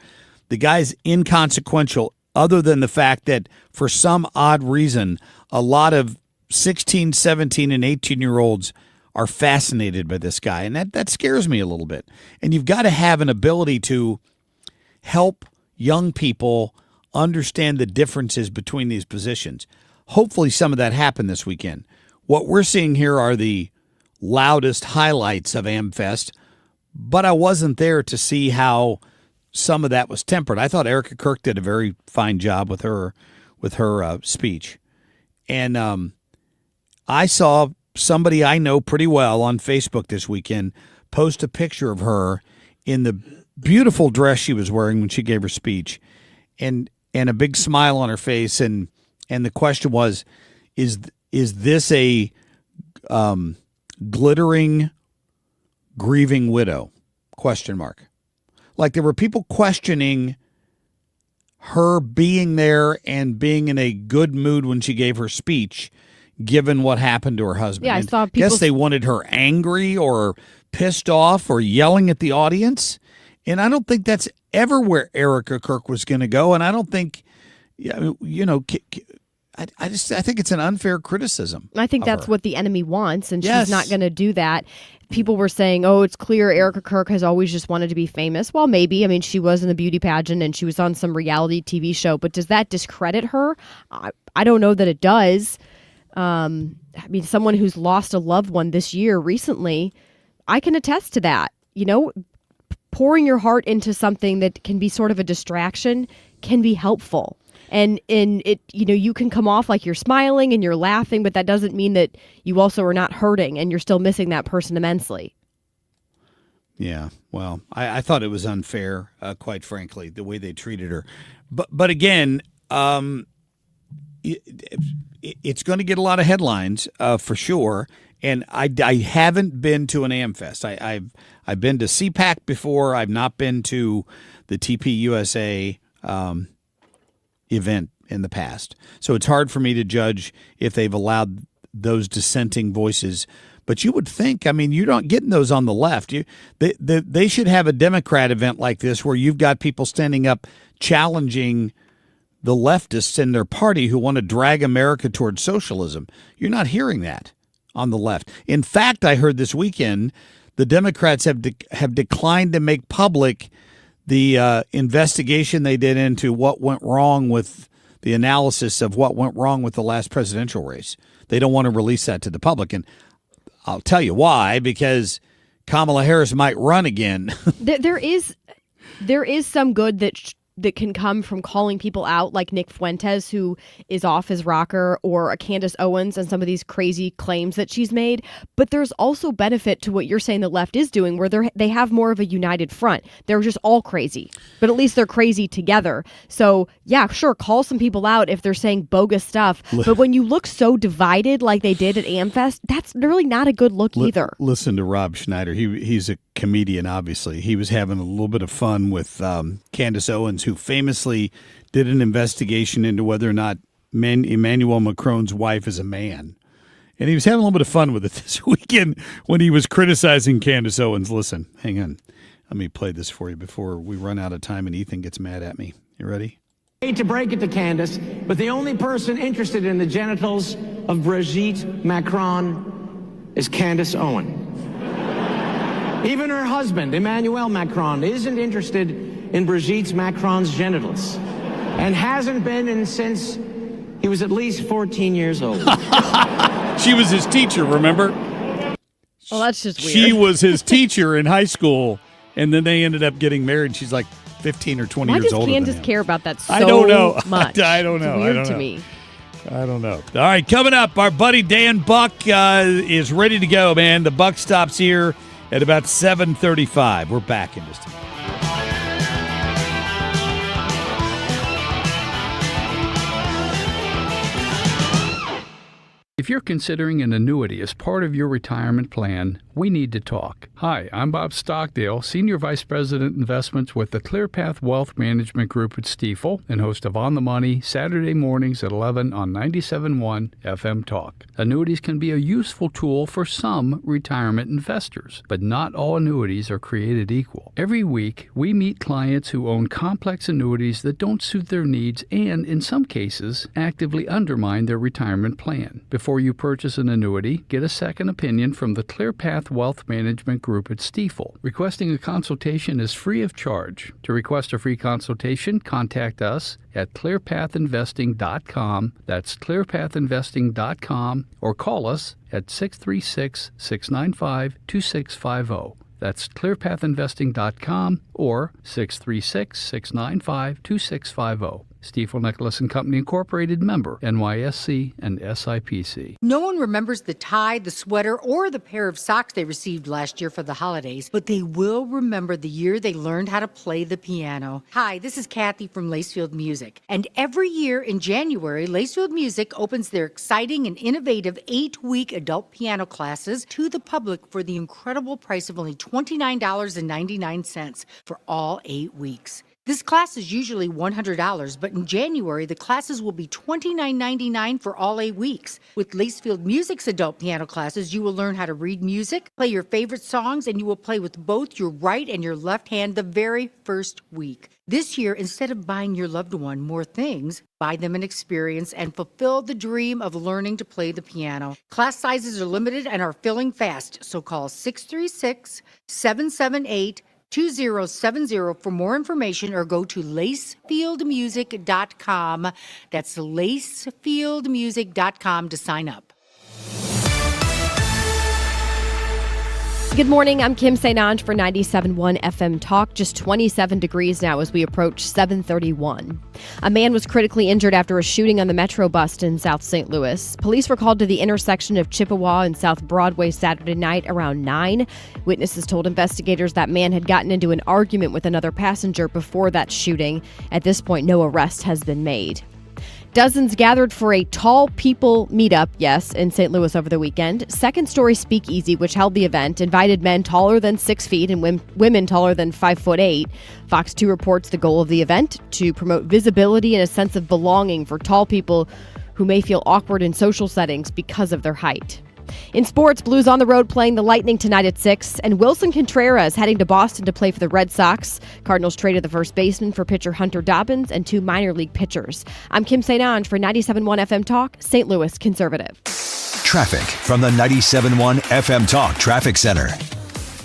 The guy's inconsequential, other than the fact that for some odd reason, a lot of 16, 17, and 18-year-olds are fascinated by this guy. And that scares me a little bit. And you've got to have an ability to help young people understand the differences between these positions. Hopefully some of that happened this weekend. What we're seeing here are the loudest highlights of AmFest, but I wasn't there to see how some of that was tempered. I thought Erica Kirk did a very fine job with her speech. And I saw somebody I know pretty well on Facebook this weekend post a picture of her in the beautiful dress she was wearing when she gave her speech and a big smile on her face. And the question was, is this a glittering, grieving widow? ? Like there were people questioning her being there and being in a good mood when she gave her speech, given what happened to her husband. Yeah, I saw people. Guess they wanted her angry or pissed off or yelling at the audience. And I don't think that's ever where Erica Kirk was going to go. And I don't think, I think it's an unfair criticism. I think that's what the enemy wants, and Yes. she's not going to do that. People were saying, oh, it's clear Erica Kirk has always just wanted to be famous. Well, maybe. I mean, she was in the beauty pageant and she was on some reality TV show, but does that discredit her? I don't know that it does. I mean, someone who's lost a loved one this year recently, I can attest to that. Pouring your heart into something that can be sort of a distraction can be helpful. And it, you can come off like you're smiling and you're laughing, but that doesn't mean that you also are not hurting and you're still missing that person immensely. Yeah, well, I thought it was unfair, quite frankly, the way they treated her. But again, it's going to get a lot of headlines for sure. And I haven't been to an AmFest. I've been to CPAC before. I've not been to the TPUSA event in the past. So it's hard for me to judge if they've allowed those dissenting voices. But you would think, I mean, you're not getting those on the left. They should have a Democrat event like this where you've got people standing up challenging the leftists in their party who want to drag America towards socialism. You're not hearing that on the left. In fact, I heard this weekend the Democrats have declined to make public the investigation they did into what went wrong with the analysis of what went wrong with the last presidential race. They don't want to release that to the public. And I'll tell you why, because Kamala Harris might run again. There is some good that can come from calling people out, like Nick Fuentes, who is off his rocker, or a Candace Owens and some of these crazy claims that she's made. But there's also benefit to what you're saying the left is doing, where they have more of a united front. They're just all crazy, but at least they're crazy together. So yeah, sure, call some people out if they're saying bogus stuff. But when you look so divided like they did at AmFest, that's really not a good look either. Listen to Rob Schneider. He's a comedian, obviously. He was having a little bit of fun with Candace Owens, who famously did an investigation into whether or not Emmanuel Macron's wife is a man. And he was having a little bit of fun with it this weekend when he was criticizing Candace Owens. Listen, hang on. Let me play this for you before we run out of time and Ethan gets mad at me. You ready? I hate to break it to Candace, but the only person interested in the genitals of Brigitte Macron is Candace Owen. Even her husband, Emmanuel Macron, isn't interested in Brigitte Macron's genitals and hasn't been since he was at least 14 years old. She was his teacher, remember? Well, that's just weird. She was his teacher in high school, and then they ended up getting married. She's like 15 or 20 years older Why does Candace than him. care about that so I don't know. much? I don't know. It's weird I don't to know. me. I don't know. All right, coming up, our buddy Dan Buck is ready to go, man. The Buck stops here at about 7:35. We're back in just a minute. If you're considering an annuity as part of your retirement plan, we need to talk. Hi, I'm Bob Stockdale, Senior Vice President Investments with the ClearPath Wealth Management Group at Stifel and host of On the Money Saturday mornings at 11 on 97.1 FM Talk. Annuities can be a useful tool for some retirement investors, but not all annuities are created equal. Every week, we meet clients who own complex annuities that don't suit their needs and, in some cases, actively undermine their retirement plan. Before you purchase an annuity, get a second opinion from the ClearPath Wealth Management Group at Stifel. Requesting a consultation is free of charge. To request a free consultation, contact us at clearpathinvesting.com. That's clearpathinvesting.com, or call us at 636-695-2650. That's clearpathinvesting.com or 636-695-2650. Stifel Nicholas and Company Incorporated, member NYSE and SIPC. No one remembers the tie, the sweater, or the pair of socks they received last year for the holidays, but they will remember the year they learned how to play the piano. Hi, this is Kathy from Lacefield Music, and every year in January, Lacefield Music opens their exciting and innovative 8-week adult piano classes to the public for the incredible price of only $29.99 for all 8 weeks. This class is usually $100, but in January, the classes will be $29.99 for all 8 weeks. With Lacefield Music's adult piano classes, you will learn how to read music, play your favorite songs, and you will play with both your right and your left hand the very first week. This year, instead of buying your loved one more things, buy them an experience and fulfill the dream of learning to play the piano. Class sizes are limited and are filling fast, so call 636-778-2070 for more information, or go to lacefieldmusic.com. That's lacefieldmusic.com to sign up. Good morning. I'm Kim St. Ange for 97.1 FM Talk. Just 27 degrees now as we approach 7:31. A man was critically injured after a shooting on the Metro bus in South St. Louis. Police were called to the intersection of Chippewa and South Broadway Saturday night around 9. Witnesses told investigators that man had gotten into an argument with another passenger before that shooting. At this point, no arrest has been made. Dozens gathered for a Tall People meetup, in St. Louis over the weekend. Second Story Speakeasy, which held the event, invited men taller than 6 feet and women taller than 5'8". Fox 2 reports the goal of the event: to promote visibility and a sense of belonging for tall people who may feel awkward in social settings because of their height. In sports, Blues on the road playing the Lightning tonight at 6, and Wilson Contreras heading to Boston to play for the Red Sox. Cardinals traded the first baseman for pitcher Hunter Dobbins and 2 minor league pitchers. I'm Kim St. Ange for 97.1 FM Talk, St. Louis Conservative. Traffic from the 97.1 FM Talk Traffic Center.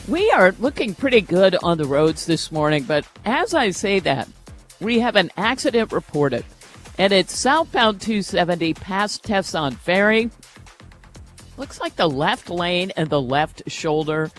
We are looking pretty good on the roads this morning, but as I say that, we have an accident reported, and it's southbound 270 past Tesson Ferry. Looks like the left lane and the left shoulder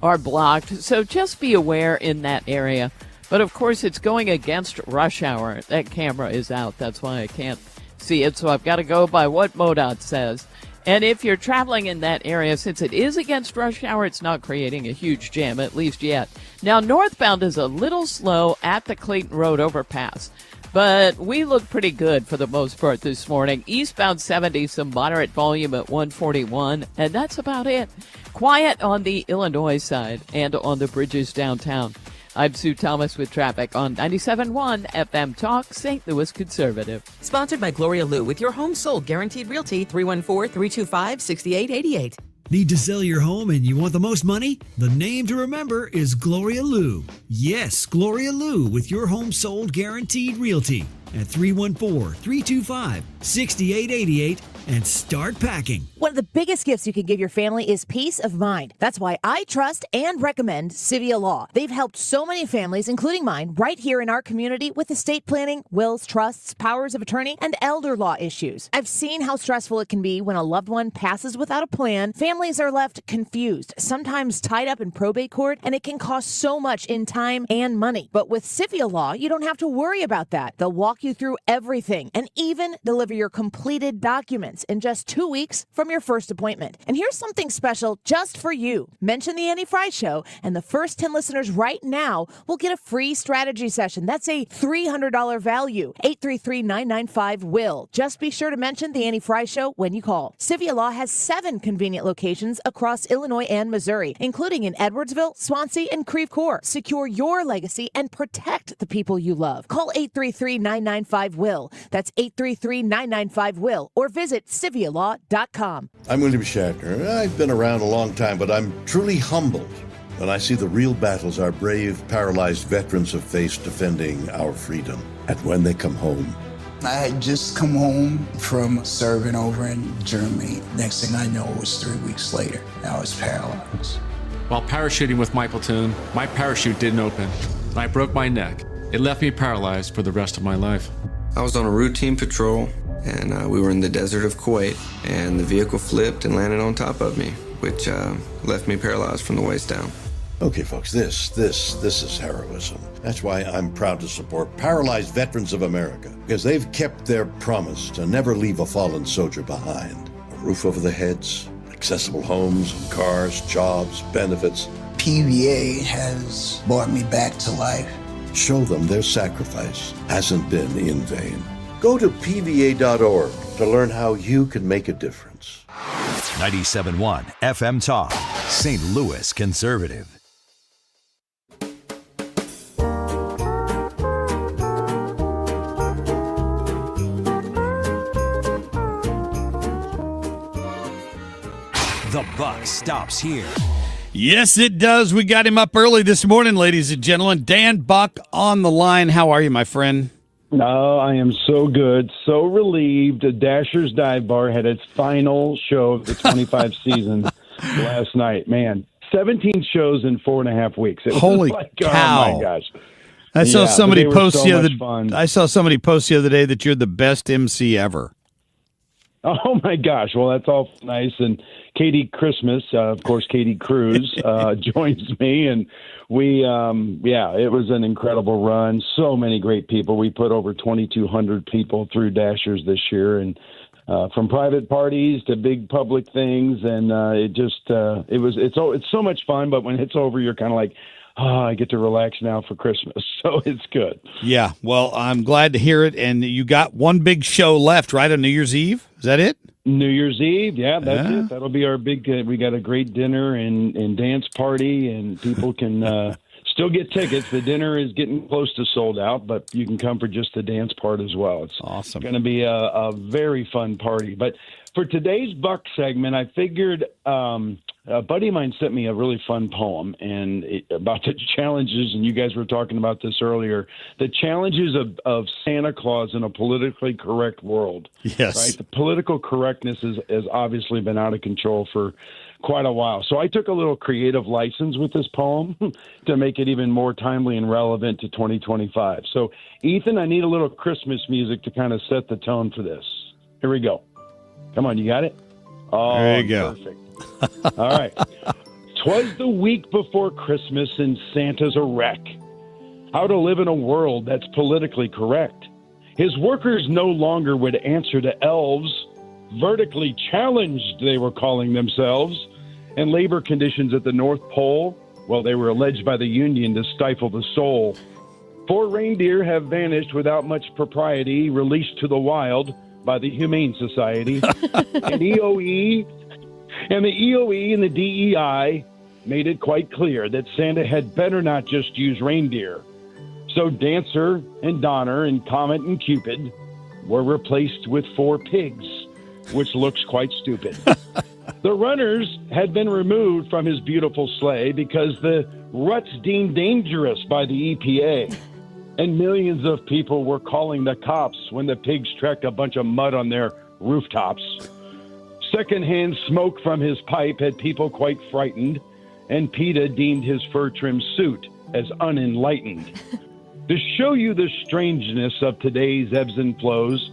are blocked, so just be aware in that area. But of course, it's going against rush hour. That camera is out. That's why I can't see it, so I've got to go by what MoDOT says. And if you're traveling in that area, since it is against rush hour, it's not creating a huge jam, at least yet. Now, northbound is a little slow at the Clayton Road overpass, but we look pretty good for the most part this morning. Eastbound 70, some moderate volume at 141, and that's about it. Quiet on the Illinois side and on the bridges downtown. I'm Sue Thomas with traffic on 97.1 FM Talk, St. Louis Conservative. Sponsored by Gloria Lou with your home sold guaranteed realty, 314-325-6888. Need to sell your home and you want the most money? The name to remember is Gloria Lou. Yes, Gloria Lou with your home sold guaranteed realty at 314-325-6888 and start packing. One of the biggest gifts you can give your family is peace of mind. That's why I trust and recommend Civia Law. They've helped so many families, including mine, right here in our community with estate planning, wills, trusts, powers of attorney, and elder law issues. I've seen how stressful it can be when a loved one passes without a plan. Families are left confused, sometimes tied up in probate court, and it can cost so much in time and money. But with Civia Law, you don't have to worry about that. They'll walk walk you through everything and even deliver your completed documents in just 2 weeks from your first appointment. And here's something special just for you. Mention the Annie Fry Show, and the first 10 listeners right now will get a free strategy session. That's a $300 value. 833-995-WILL. Just be sure to mention the Annie Fry Show when you call. Civia Law has 7 convenient locations across Illinois and Missouri, including in Edwardsville, Swansea, and Creve Coeur. Secure your legacy and protect the people you love. Call 833-995-WILL. That's 833-995-WILL, or visit civialaw.com. I'm William Shatner. I've been around a long time, but I'm truly humbled when I see the real battles our brave, paralyzed veterans have faced defending our freedom. And when they come home, I had just come home from serving over in Germany. Next thing I know, it was 3 weeks later. I was paralyzed. While parachuting with my platoon, my parachute didn't open, and I broke my neck. It left me paralyzed for the rest of my life. I was on a routine patrol, and we were in the desert of Kuwait, and the vehicle flipped and landed on top of me, which left me paralyzed from the waist down. okay, folks, this is heroism. That's why I'm proud to support Paralyzed Veterans of America, because they've kept their promise to never leave a fallen soldier behind. A roof over their heads, accessible homes and cars, jobs, benefits. PVA has brought me back to life. Show them their sacrifice hasn't been in vain. Go to PVA.org to learn how you can make a difference. 97.1 FM Talk, St. Louis Conservative. The buck stops here. Yes, it does. We got him up early this morning, ladies and gentlemen. Dan Buck on the line. How are you, my friend? Oh, I am so good, so relieved. Dasher's Dive Bar had its final show of the 25 season last night. Man, 17 shows in 4.5 weeks. It Holy was like, cow. Oh, my gosh. I saw somebody post the other fun. I saw somebody post the other day that you're the best MC ever. Oh, my gosh. Well, that's all nice. And Katie Christmas, of course, Katie Cruz joins me. And we, it was an incredible run. So many great people. We put over 2,200 people through Dashers this year, and from private parties to big public things. And it's so much fun. But when it's over, you're kind of like, oh, I get to relax now for Christmas. So it's good. Yeah. Well, I'm glad to hear it. And you got one big show left, right, on New Year's Eve? Is that it? New Year's Eve, yeah, that's it. That'll be our big. We got a great dinner and dance party, and people can still get tickets. The dinner is getting close to sold out, but you can come for just the dance part as well. It's awesome. Going to be a very fun party. But for today's Buck segment, I figured a buddy of mine sent me a really fun poem about the challenges, and you guys were talking about this earlier, the challenges of Santa Claus in a politically correct world. Yes. Right? The political correctness has obviously been out of control for quite a while. So I took a little creative license with this poem to make it even more timely and relevant to 2025. So, Ethan, I need a little Christmas music to kind of set the tone for this. Here we go. Come on, you got it? Oh, there you go. Perfect. All right. 'Twas the week before Christmas and Santa's a wreck. How to live in a world that's politically correct. His workers no longer would answer to elves. Vertically challenged, they were calling themselves. And labor conditions at the North Pole, well, they were alleged by the union to stifle the soul. 4 reindeer have vanished without much propriety, released to the wild by the Humane Society. And the EOE and the DEI made it quite clear that Santa had better not just use reindeer. So Dancer and Donner and Comet and Cupid were replaced with 4 pigs, which looks quite stupid. The runners had been removed from his beautiful sleigh because the ruts deemed dangerous by the EPA. And millions of people were calling the cops when the pigs tracked a bunch of mud on their rooftops. Secondhand smoke from his pipe had people quite frightened, and PETA deemed his fur-trimmed suit as unenlightened. To show you the strangeness of today's ebbs and flows,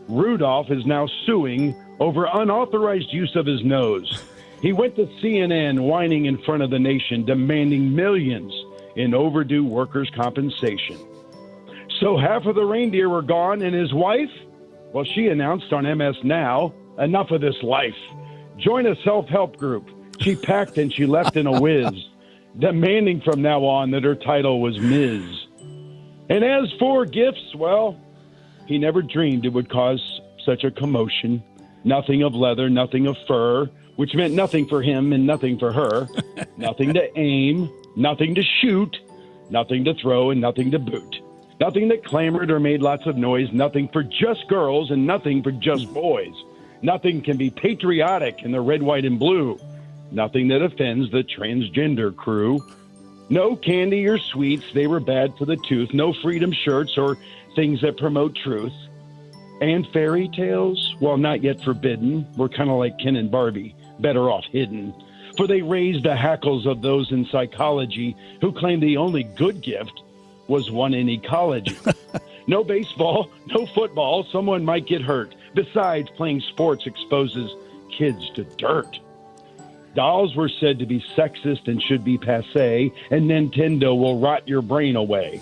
Rudolph is now suing over unauthorized use of his nose. He went to CNN whining in front of the nation, demanding millions in overdue workers' compensation. So half of the reindeer were gone, and his wife? Well, she announced on MS Now, enough of this life. Join a self-help group. She packed and she left in a whiz, demanding from now on that her title was Ms. And as for gifts, well, he never dreamed it would cause such a commotion. Nothing of leather, nothing of fur, which meant nothing for him and nothing for her. Nothing to aim, nothing to shoot, nothing to throw, and nothing to boot. Nothing that clamored or made lots of noise, nothing for just girls and nothing for just boys. Nothing can be patriotic in the red, white, and blue. Nothing that offends the transgender crew. No candy or sweets, they were bad for the tooth. No freedom shirts or things that promote truth. And fairy tales, while not yet forbidden, were kind of like Ken and Barbie, better off hidden. For they raised the hackles of those in psychology who claimed the only good gift was one in ecology. No baseball, no football, someone might get hurt. Besides, playing sports exposes kids to dirt. Dolls were said to be sexist and should be passé, and Nintendo will rot your brain away.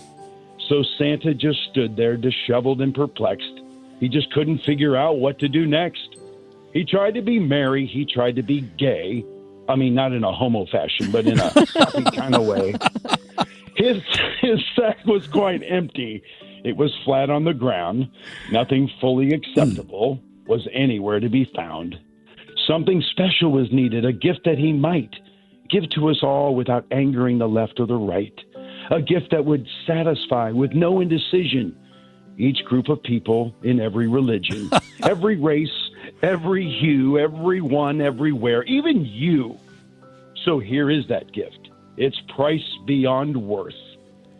So Santa just stood there, disheveled and perplexed. He just couldn't figure out what to do next. He tried to be merry, he tried to be gay. I mean, not in a homo fashion, but in a happy kind of way. His sack was quite empty. It was flat on the ground. Nothing fully acceptable was anywhere to be found. Something special was needed, a gift that he might give to us all without angering the left or the right. A gift that would satisfy with no indecision each group of people in every religion, every race, every hue, everyone, everywhere, even you. So here is that gift. Its price beyond worth.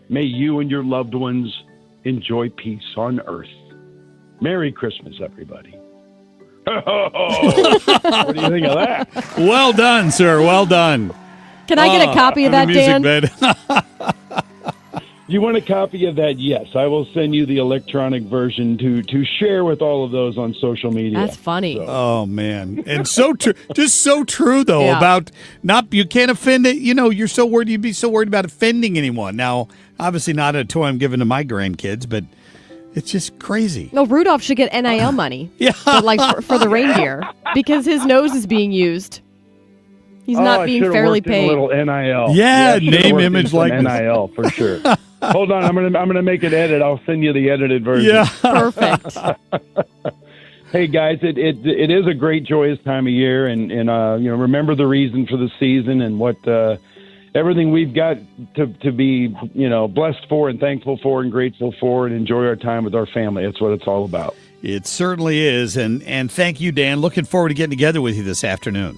May you and your loved ones enjoy peace on earth. Merry Christmas, everybody. What do you think of that? Well done, sir. Well done. Can I get a copy of that, Dan? You want a copy of that? Yes. I will send you the electronic version to share with all of those on social media. That's funny. So. Oh, man. And so true. Just so true, though, Yeah. about you can't offend it. You know, you'd be so worried about offending anyone. Now, obviously not a toy I'm giving to my grandkids, but it's just crazy. No, Rudolph should get NIL money. Yeah. For the reindeer because his nose is being used. He's not being fairly paid. A little NIL. Yeah, name, image, likeness. NIL for sure. Hold on, I'm gonna make an edit. I'll send you the edited version. Yeah, perfect. Hey guys, it is a great joyous time of year, and remember the reason for the season and what everything we've got to be blessed for and thankful for and grateful for, and enjoy our time with our family. That's what it's all about. It certainly is, and thank you, Dan. Looking forward to getting together with you this afternoon.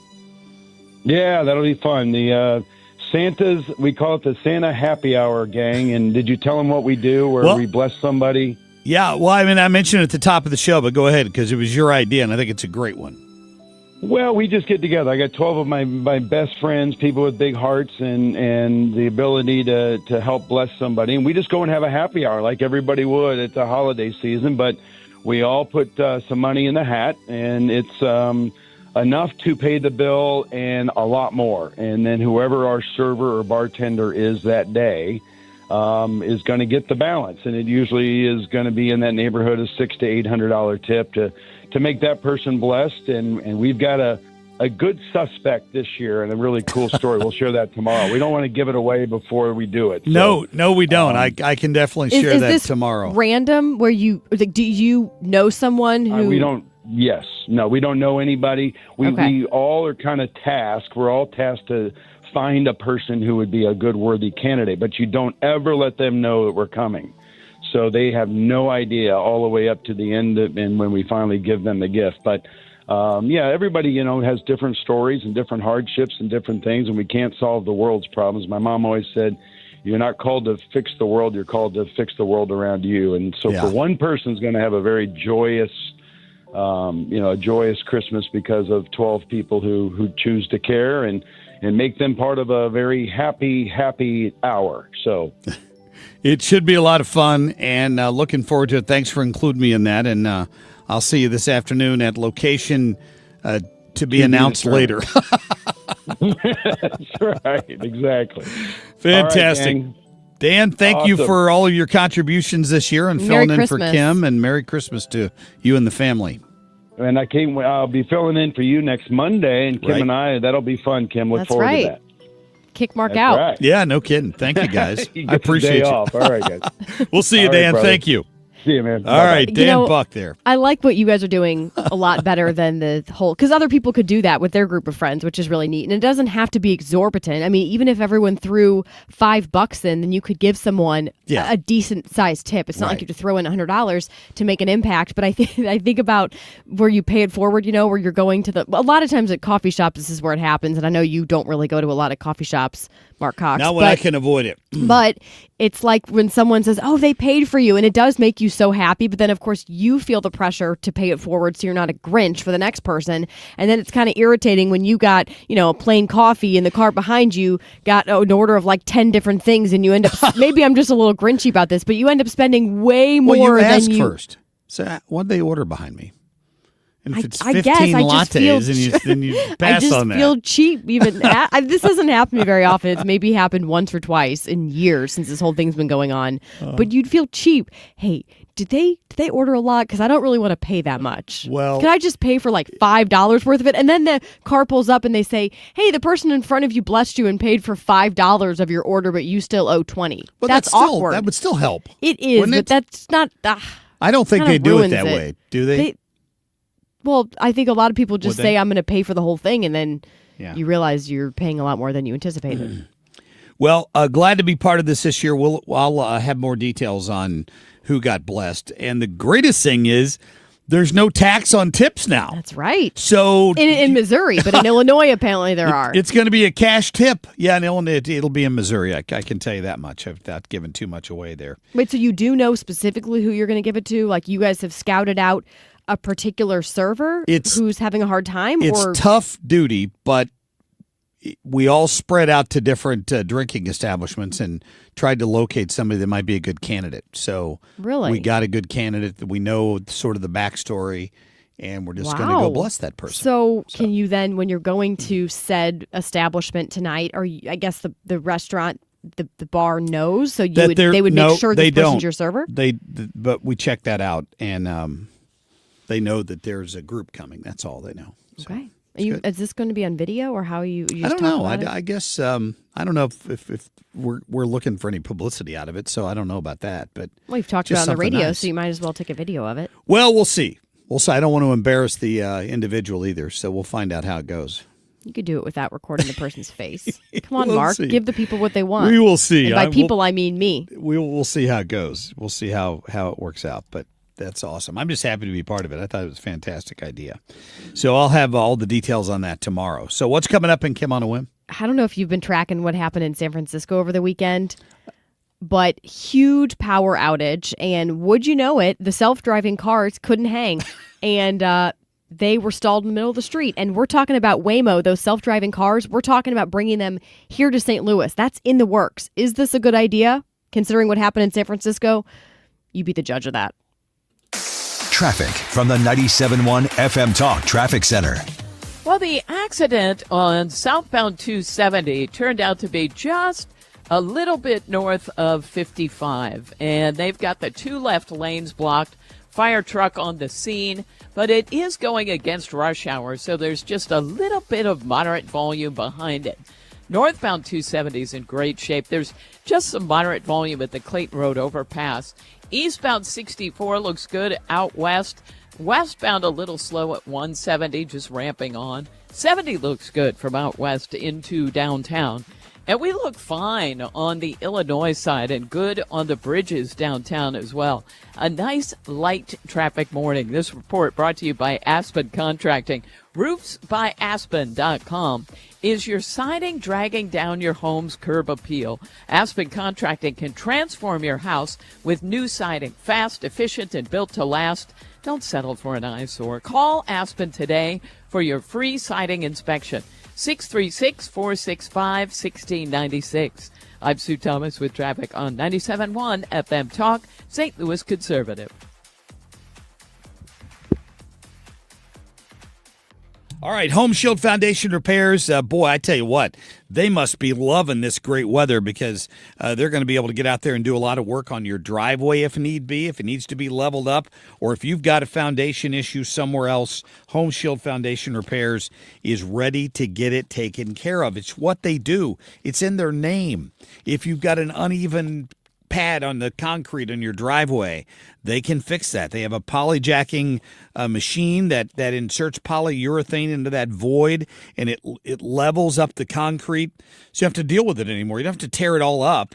Yeah, that'll be fun. The Santa's, we call it the Santa Happy Hour, gang. And did you tell them what we do, where we bless somebody? Yeah, well, I mean, I mentioned it at the top of the show, but go ahead, because it was your idea, and I think it's a great one. Well, we just get together. I got 12 of my best friends, people with big hearts and the ability to help bless somebody. And we just go and have a happy hour like everybody would at the holiday season. But we all put some money in the hat, and it's enough to pay the bill and a lot more. And then whoever our server or bartender is that day is going to get the balance. And it usually is going to be in that neighborhood of $600 to $800 tip to make that person blessed. And we've got a good suspect this year and a really cool story. We'll share that tomorrow. We don't want to give it away before we do it. So, no, we don't. I can definitely share is that this tomorrow. Random where do you know someone who we don't. Yes. No, we don't know anybody. We all are kind of tasked. We're all tasked to find a person who would be a good, worthy candidate, but you don't ever let them know that we're coming. So they have no idea all the way up to the end and when we finally give them the gift. But, everybody, has different stories and different hardships and different things, and we can't solve the world's problems. My mom always said, you're not called to fix the world. You're called to fix the world around you. And so for one person's going to have a very joyous a joyous Christmas because of 12 people who choose to care and make them part of a very happy hour. So it should be a lot of fun, and looking forward to it. Thanks for including me in that, and I'll see you this afternoon at location to be announced later. That's right. Exactly. Fantastic. All right, Dan, thank you for all of your contributions this year and Merry filling in for Christmas. Kim, and Merry Christmas to you and the family. And I'll be filling in for you next Monday, and Kim and I, that'll be fun, Kim. Look That's forward right. to that. Kick Mark That's out. right. Yeah, no kidding. Thank you, guys. You I get the appreciate day you. off. All right, guys. We'll see you, All right, Dan. brother. Thank you. See you, man. All right, Dan Buck there. I like what you guys are doing a lot better than the whole, because other people could do that with their group of friends, which is really neat. And it doesn't have to be exorbitant. I mean, even if everyone threw $5 in, then you could give someone a decent sized tip. It's not like you have to throw in $100 to make an impact. But I think about where you pay it forward, where you're going to a lot of times at coffee shops, this is where it happens. And I know you don't really go to a lot of coffee shops, Marc Cox. Not when I can avoid it. But it's like when someone says, oh, they paid for you, and it does make you so happy. But then, of course, you feel the pressure to pay it forward so you're not a Grinch for the next person. And then it's kind of irritating when you got, a plain coffee and the cart behind you got an order of like 10 different things, and you end up, maybe I'm just a little Grinchy about this, but you end up spending way more well, you than ask you. first. So what'd they order behind me? And if it's I 15 guess I just feel lattes, then you I pass just on that. feel cheap. Even this doesn't happen to me very often. It's maybe happened once or twice in years since this whole thing's been going on. But you'd feel cheap. Hey, did they order a lot? Because I don't really want to pay that much. Well, can I just pay for like $5 worth of it? And then the car pulls up and they say, "Hey, the person in front of you blessed you and paid for $5 of your order, but you still owe $20." Well, that's still, awkward. That would still help. It is, Wouldn't but it? that's not. I don't think kinda they do it ruins that way. Do they? Well, I think a lot of people just Would they? say, I'm going to pay for the whole thing, and then Yeah. you realize you're paying a lot more than you anticipated. Well, glad to be part of this year. I'll have more details on who got blessed. And the greatest thing is there's no tax on tips now. That's right. So In Missouri, but in Illinois, apparently there are. It's going to be a cash tip. Yeah, in Illinois, it'll be in Missouri. I can tell you that much without giving too much away there. Wait, so you do know specifically who you're going to give it to? Like you guys have scouted out a particular server who's having a hard time? It's or tough duty, but we all spread out to different drinking establishments and tried to locate somebody that might be a good candidate. So Really? we got a good candidate that we know sort of the backstory, and we're just going to go bless that person. So can you then, when you're going to said establishment tonight, or I guess the restaurant, the bar knows, so they would make sure this person's your server? But we checked that out, and they know that there's a group coming. That's all they know. So. Okay. Is this going to be on video, or how are you? I don't know. I guess I don't know if we're looking for any publicity out of it, so I don't know about that. But Well, you've talked just about it on the something radio, nice. so you might as well take a video of it. Well, we'll see. I don't want to embarrass the individual either, so we'll find out how it goes. You could do it without recording the person's face. Come on, We'll Mark. see. Give the people what they want. We will see. And by people, I mean me. We'll see how it goes. We'll see how it works out. But that's awesome. I'm just happy to be part of it. I thought it was a fantastic idea. So I'll have all the details on that tomorrow. So what's coming up in Kim on a Whim? I don't know if you've been tracking what happened in San Francisco over the weekend, but huge power outage. And would you know it, the self-driving cars couldn't hang. And they were stalled in the middle of the street. And we're talking about Waymo, those self-driving cars. We're talking about bringing them here to St. Louis. That's in the works. Is this a good idea, considering what happened in San Francisco? You be the judge of that. Traffic from the 97.1 FM Talk Traffic Center. Well, the accident on southbound 270 turned out to be just a little bit north of 55, and they've got the two left lanes blocked. Fire truck on the scene, but it is going against rush hour, so there's just a little bit of moderate volume behind it. Northbound 270 is in great shape. There's just some moderate volume at the Clayton Road overpass. Eastbound 64 looks good out west. Westbound a little slow at 170, just ramping on. 70 looks good from out west into downtown. And we look fine on the Illinois side and good on the bridges downtown as well. A nice light traffic morning. This report brought to you by Aspen Contracting. RoofsByAspen.com. Is your siding dragging down your home's curb appeal? Aspen Contracting can transform your house with new siding. Fast, efficient, and built to last. Don't settle for an eyesore. Call Aspen today for your free siding inspection. 636-465-1696. I'm Sue Thomas with traffic on 97.1 FM Talk, St. Louis Conservative. All right, Home Shield Foundation Repairs. Boy, I tell you what, they must be loving this great weather because they're going to be able to get out there and do a lot of work on your driveway if need be, if it needs to be leveled up, or if you've got a foundation issue somewhere else, Home Shield Foundation Repairs is ready to get it taken care of. It's what they do. It's in their name. If you've got an uneven pad on the concrete on your driveway, they can fix that. They have a polyjacking machine that inserts polyurethane into that void, and it levels up the concrete, so you don't have to deal with it anymore. You don't have to tear it all up.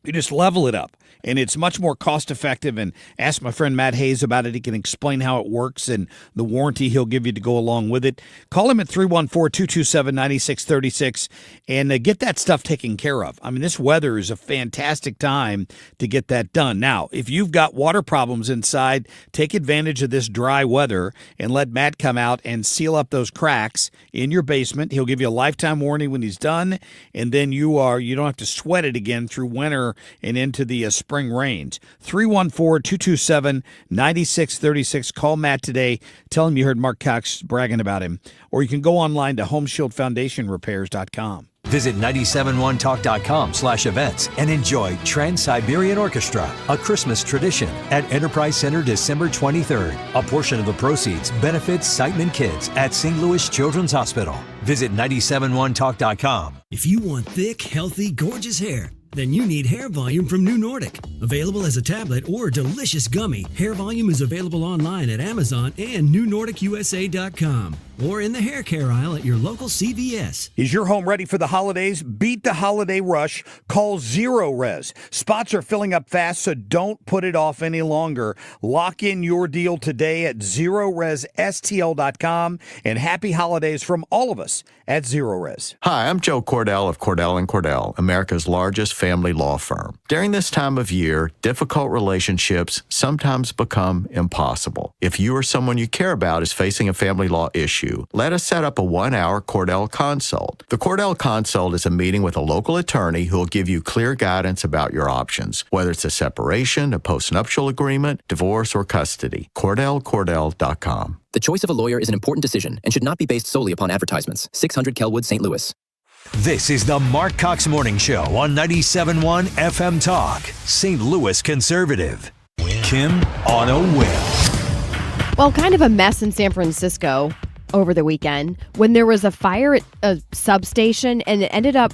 You just level it up, and it's much more cost-effective. And ask my friend Matt Hayes about it. He can explain how it works and the warranty he'll give you to go along with it. Call him at 314-227-9636 and get that stuff taken care of. I mean, this weather is a fantastic time to get that done. Now, if you've got water problems inside, take advantage of this dry weather and let Matt come out and seal up those cracks in your basement. He'll give you a lifetime warranty when he's done, and then you don't have to sweat it again through winter and into the spring rains. 314-227-9636. Call Matt today. Tell him you heard Marc Cox bragging about him. Or you can go online to homeshieldfoundationrepairs.com. Visit 971talk.com/events and enjoy Trans-Siberian Orchestra, a Christmas tradition at Enterprise Center December 23rd. A portion of the proceeds benefits Siteman Kids at St. Louis Children's Hospital. Visit 971talk.com. If you want thick, healthy, gorgeous hair, then you need Hair Volume from New Nordic. Available as a tablet or delicious gummy, Hair Volume is available online at Amazon and NewNordicUSA.com or in the hair care aisle at your local CVS. Is your home ready for the holidays? Beat the holiday rush. Call Zero Res. Spots are filling up fast, so don't put it off any longer. Lock in your deal today at ZeroResSTL.com, and happy holidays from all of us at Zero Res. Hi, I'm Joe Cordell of Cordell & Cordell, America's largest family law firm. During this time of year, difficult relationships sometimes become impossible. If you or someone you care about is facing a family law issue, let us set up a 1-hour Cordell Consult. The Cordell Consult is a meeting with a local attorney who will give you clear guidance about your options, whether it's a separation, a postnuptial agreement, divorce, or custody. CordellCordell.com. The choice of a lawyer is an important decision and should not be based solely upon advertisements. 600 Kelwood, St. Louis. This is the Marc Cox Morning Show on 97.1 FM Talk, St. Louis Conservative. Kim on a whim. Well, kind of a mess in San Francisco over the weekend when there was a fire at a substation, and it ended up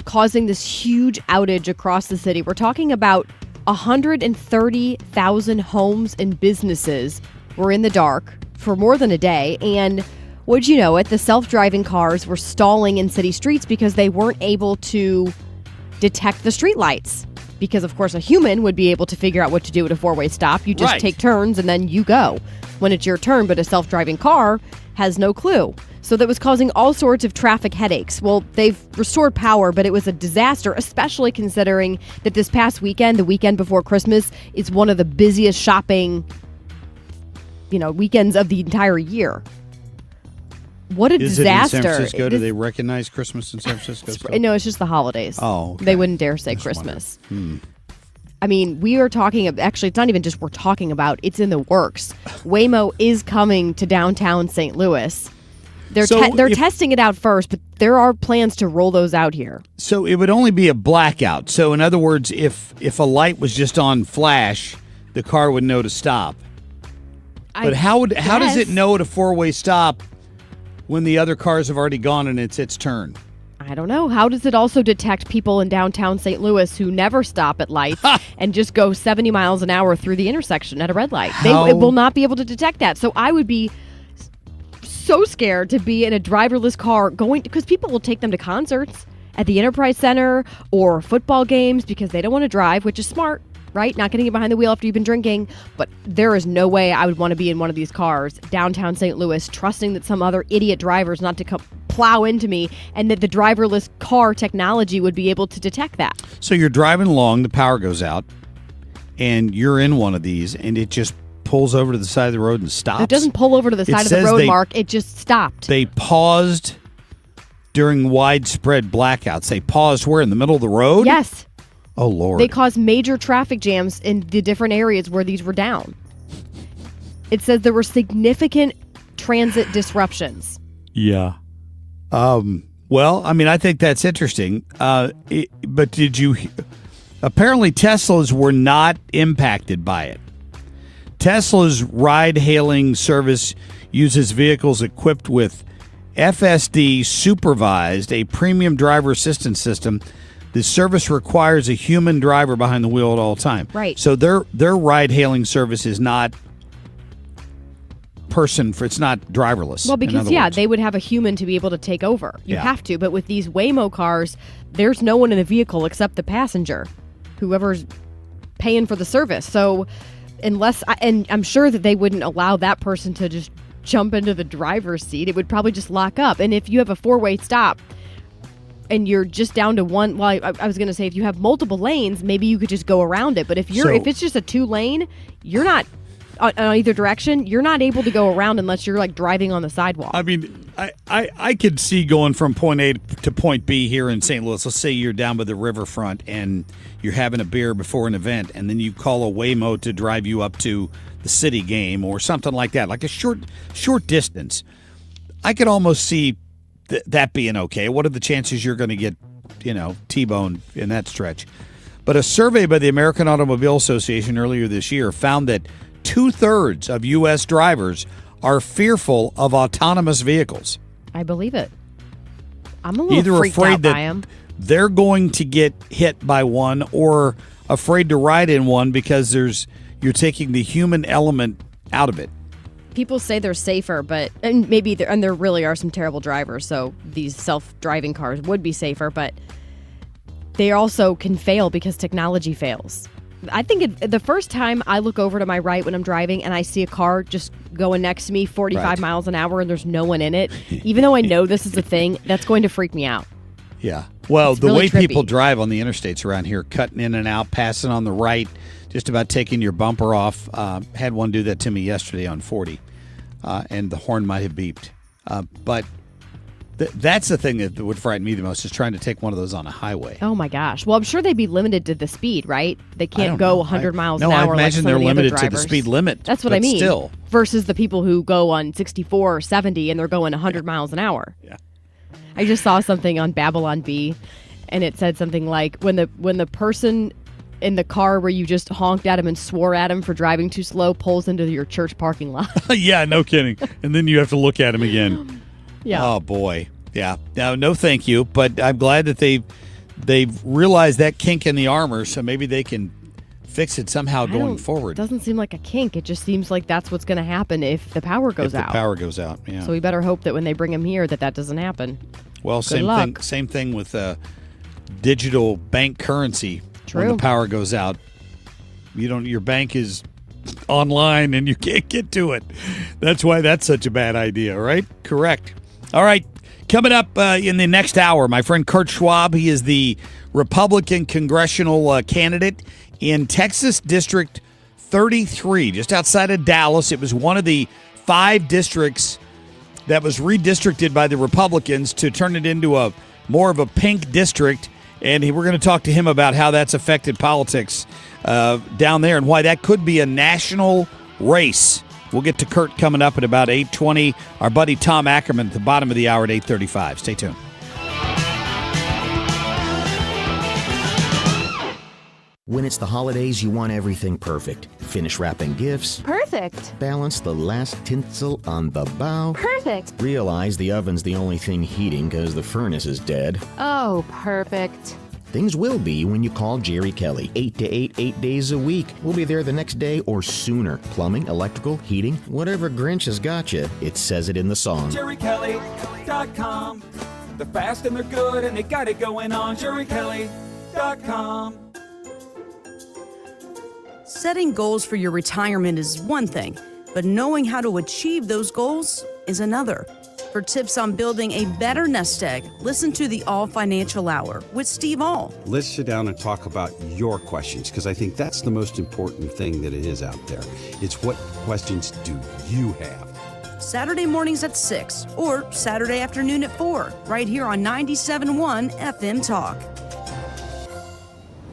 causing this huge outage across the city. We're talking about 130,000 homes and businesses were in the dark for more than a day, and would you know it, the self-driving cars were stalling in city streets because they weren't able to detect the streetlights. Because, of course, a human would be able to figure out what to do at a four-way stop. You just take turns and then you go when it's your turn, but a self-driving car has no clue. So that was causing all sorts of traffic headaches. Well, they've restored power, but it was a disaster, especially considering that this past weekend, the weekend before Christmas, is one of the busiest shopping, weekends of the entire year. What a disaster. Is it in San Francisco? Do they recognize Christmas in San Francisco still? No, it's just the holidays. Oh, okay. They wouldn't dare say Christmas. I mean, we are talking, actually, it's not even just we're talking about, it's in the works. Waymo is coming to downtown St. Louis. They're testing it out first, but there are plans to roll those out here. So it would only be a blackout. So in other words, if a light was just on flash, the car would know to stop. But how does it know at a four-way stop when the other cars have already gone and it's its turn? I don't know. How does it also detect people in downtown St. Louis who never stop at lights and just go 70 miles an hour through the intersection at a red light? It will not be able to detect that. So I would be so scared to be in a driverless car because people will take them to concerts at the Enterprise Center or football games because they don't want to drive, which is smart, right? Not getting behind the wheel after you've been drinking. But there is no way I would want to be in one of these cars downtown St. Louis, trusting that some other idiot driver's not to plow into me, and that the driverless car technology would be able to detect that. So you're driving along, the power goes out, and you're in one of these, and it just pulls over to the side of the road and stops. It doesn't pull over to the side of the road, Mark. It just stopped. They paused during widespread blackouts. They paused where? In the middle of the road? Yes. Oh, Lord. They caused major traffic jams in the different areas where these were down. It says there were significant transit disruptions. Yeah. Well, I mean, I think that's interesting. But did you? Apparently, Teslas were not impacted by it. Tesla's ride-hailing service uses vehicles equipped with FSD supervised, a premium driver assistance system. The service requires a human driver behind the wheel at all time. Right. So their ride-hailing service is not it's not driverless. Well, because they would have a human to be able to take over. You have to, but with these Waymo cars, there's no one in the vehicle except the passenger, whoever's paying for the service. So and I'm sure that they wouldn't allow that person to just jump into the driver's seat. It would probably just lock up. And if you have a 4-way stop and you're just down to one, well, I was going to say if you have multiple lanes, maybe you could just go around it. But if it's just a 2-lane, you're not on either direction, you're not able to go around unless you're like driving on the sidewalk. I mean, I could see going from point A to point B here in St. Louis. Let's say you're down by the riverfront and you're having a beer before an event, and then you call a Waymo to drive you up to the city game or something like that, like a short distance. I could almost see that being okay. What are the chances you're going to get, T-boned in that stretch? But a survey by the American Automobile Association earlier this year found that 2/3 of U.S. drivers are fearful of autonomous vehicles. I believe it. I'm a little freaked out by them. They're going to get hit by one or afraid to ride in one because you're taking the human element out of it. People say they're safer, and there really are some terrible drivers, so these self-driving cars would be safer, but they also can fail because technology fails. I think the first time I look over to my right when I'm driving and I see a car just going next to me 45 miles an hour and there's no one in it, even though I know this is a thing, that's going to freak me out. Yeah. Well, it's the really way trippy. people drive on the interstates around here, cutting in and out, passing on the right, just about taking your bumper off. Had one do that to me yesterday on 40, and the horn might have beeped. But that's the thing that would frighten me the most, is trying to take one of those on a highway. Oh, my gosh. Well, I'm sure they'd be limited to the speed, right? They can't go 100 miles an hour. No, I imagine like they're some of the limited other to the drivers. speed limit. That's what I mean. Still. Versus the people who go on 64 or 70 and they're going 100 miles an hour. Yeah. I just saw something on Babylon Bee, and it said something like, when the person in the car where you just honked at him and swore at him for driving too slow pulls into your church parking lot. Yeah, no kidding. And then you have to look at him again. Yeah. Oh, boy. Yeah. No, thank you. But I'm glad that they've realized that kink in the armor, so maybe they can fix it somehow going forward. It doesn't seem like a kink. It just seems like that's what's going to happen if the power goes out. If the power goes out, yeah. So we better hope that when they bring him here that doesn't happen. Well, Good same thing with digital bank currency. True. When the power goes out, your bank is online and you can't get to it. That's why that's such a bad idea, right? Correct. All right. Coming up in the next hour, my friend Kurt Schwab. He is the Republican congressional candidate in Texas District 33, just outside of Dallas. It was one of the 5 districts that was redistricted by the Republicans to turn it into more of a pink district. And we're going to talk to him about how that's affected politics down there and why that could be a national race. We'll get to Kurt coming up at about 8:20. Our buddy Tom Ackerman at the bottom of the hour at 8:35. Stay tuned. When it's the holidays, you want everything perfect. Finish wrapping gifts. Perfect. Balance the last tinsel on the bow. Perfect. Realize the oven's the only thing heating because the furnace is dead. Oh, perfect. Things will be when you call Jerry Kelly. 8 to 8, 8 days a week. We'll be there the next day or sooner. Plumbing, electrical, heating, whatever Grinch has got you, it says it in the song. JerryKelly.com. They're fast and they're good and they got it going on. JerryKelly.com. Setting goals for your retirement is one thing, but knowing how to achieve those goals is another. For tips on building a better nest egg, listen to the All Financial Hour with Steve All. Let's sit down and talk about your questions, because I think that's the most important thing that it is out there. It's what questions do you have? Saturday mornings at 6 or Saturday afternoon at 4, right here on 97.1 FM Talk.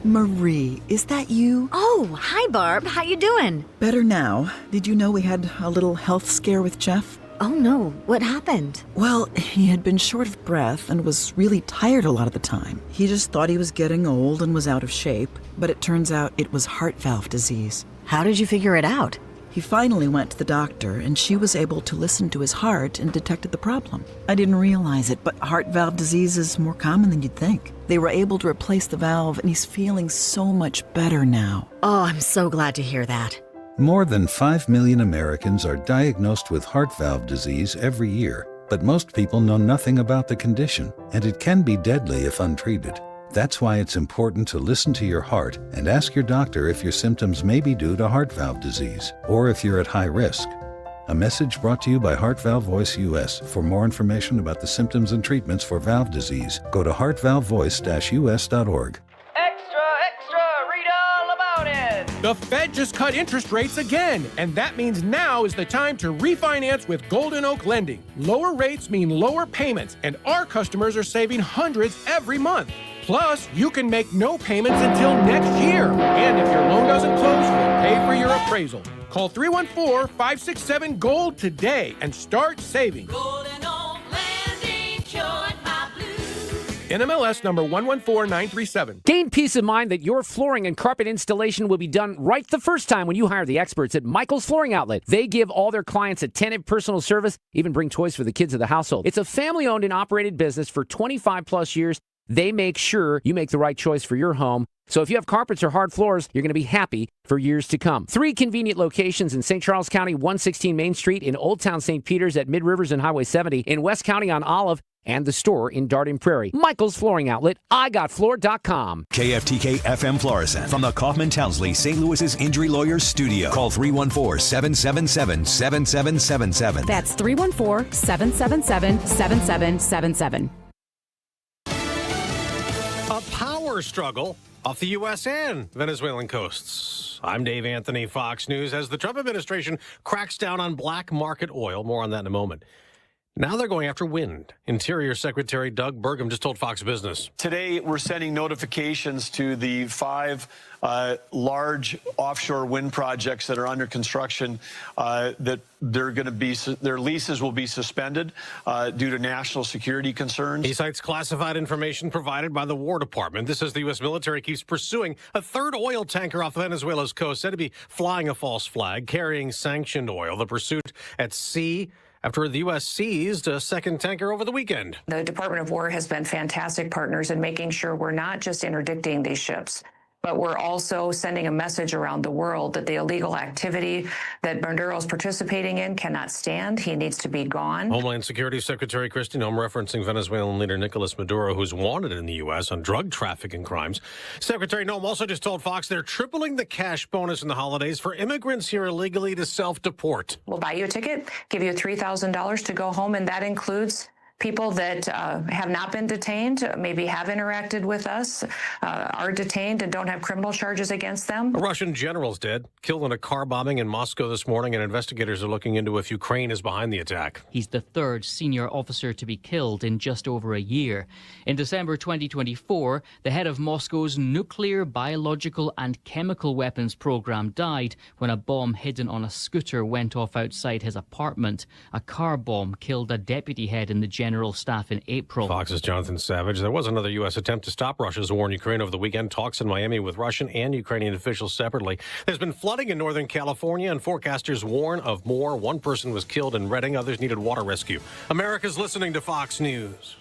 Marie, is that you? Oh, hi Barb. How you doing? Better now. Did you know we had a little health scare with Jeff? Oh no, what happened? Well, he had been short of breath and was really tired a lot of the time. He just thought he was getting old and was out of shape, but it turns out it was heart valve disease. How did you figure it out? He finally went to the doctor, and she was able to listen to his heart and detected the problem. I didn't realize it, but heart valve disease is more common than you'd think. They were able to replace the valve, and he's feeling so much better now. Oh, I'm so glad to hear that. More than 5 million Americans are diagnosed with heart valve disease every year, but most people know nothing about the condition, and it can be deadly if untreated. That's why it's important to listen to your heart and ask your doctor if your symptoms may be due to heart valve disease, or if you're at high risk. A message brought to you by Heart Valve Voice US. For more information about the symptoms and treatments for valve disease, go to heartvalvevoice-us.org. The Fed just cut interest rates again, and that means now is the time to refinance with Golden Oak Lending. Lower rates mean lower payments, and our customers are saving hundreds every month. Plus, you can make no payments until next year. And if your loan doesn't close, we'll pay for your appraisal. Call 314-567-GOLD today and start saving. Golden Oak Lending cured my blues. NMLS number 114937. Gain peace of mind that your flooring and carpet installation will be done right the first time when you hire the experts at Michael's Flooring Outlet. They give all their clients attentive personal service, even bring toys for the kids of the household. It's a family-owned and operated business for 25-plus years. They make sure you make the right choice for your home. So if you have carpets or hard floors, you're going to be happy for years to come. 3 convenient locations in St. Charles County, 116 Main Street, in Old Town St. Peters at Mid-Rivers and Highway 70, in West County on Olive, and the store in Darden Prairie. Michael's Flooring Outlet, IGotFloor.com. KFTK FM Florissant from the Kaufman Townsley St. Louis's Injury Lawyers Studio. Call 314-777-7777. That's 314-777-7777. A power struggle off the U.S. and Venezuelan coasts. I'm Dave Anthony, Fox News. As the Trump administration cracks down on black market oil, more on that in a moment. Now they're going after wind. Interior Secretary Doug Burgum just told Fox Business. Today, we're sending notifications to the 5 large offshore wind projects that are under construction that they're going to be, their leases will be suspended due to national security concerns. He cites classified information provided by the War Department. This as the U.S. military keeps pursuing a third oil tanker off Venezuela's coast, said to be flying a false flag, carrying sanctioned oil. The pursuit at sea after the U.S. seized a second tanker over the weekend. The Department of War has been fantastic partners in making sure we're not just interdicting these ships, but we're also sending a message around the world that the illegal activity that Maduro's participating in cannot stand. He needs to be gone. Homeland Security Secretary Kristi Noem referencing Venezuelan leader Nicolas Maduro, who's wanted in the U.S. on drug trafficking crimes. Secretary Noem also just told Fox they're tripling the cash bonus in the holidays for immigrants here illegally to self-deport. We'll buy you a ticket, give you $3,000 to go home, and that includes people that have not been detained, maybe have interacted with us, are detained and don't have criminal charges against them. A Russian general's dead, killed in a car bombing in Moscow this morning, and investigators are looking into if Ukraine is behind the attack. He's the 3rd senior officer to be killed in just over a year. In December 2024, the head of Moscow's nuclear, biological and chemical weapons program died when a bomb hidden on a scooter went off outside his apartment. A car bomb killed a deputy head in the general staff in April. Fox's Jonathan Savage. There was another U.S. attempt to stop Russia's war in Ukraine over the weekend. Talks in Miami with Russian and Ukrainian officials separately. There's been flooding in Northern California, and forecasters warn of more. One person was killed in Redding. Others needed water rescue. America's listening to Fox News.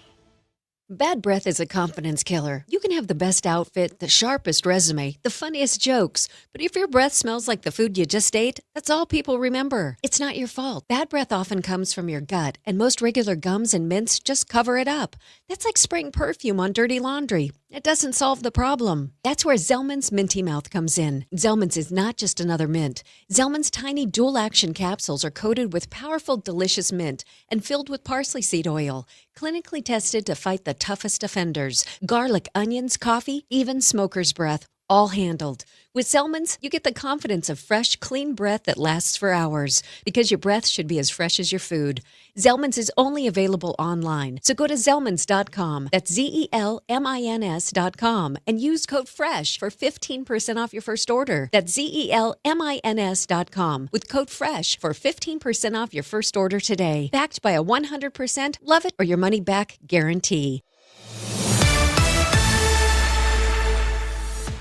Bad breath is a confidence killer. You can have the best outfit, the sharpest resume, the funniest jokes, but if your breath smells like the food you just ate, that's all people remember. It's not your fault. Bad breath often comes from your gut, and most regular gums and mints just cover it up. That's like spraying perfume on dirty laundry. It doesn't solve the problem. That's where Zellman's Minty Mouth comes in. Zellman's is not just another mint. Zellman's tiny dual-action capsules are coated with powerful, delicious mint and filled with parsley seed oil, clinically tested to fight the toughest offenders, garlic, onions, coffee, even smoker's breath. all handled. With Zellman's, you get the confidence of fresh, clean breath that lasts for hours, because your breath should be as fresh as your food. Zellman's is only available online, so go to Zellmans.com. That's ZELMINS.com and use code FRESH for 15% off your first order. That's ZELMINS.com with code FRESH for 15% off your first order today. Backed by a 100% love it or your money back guarantee.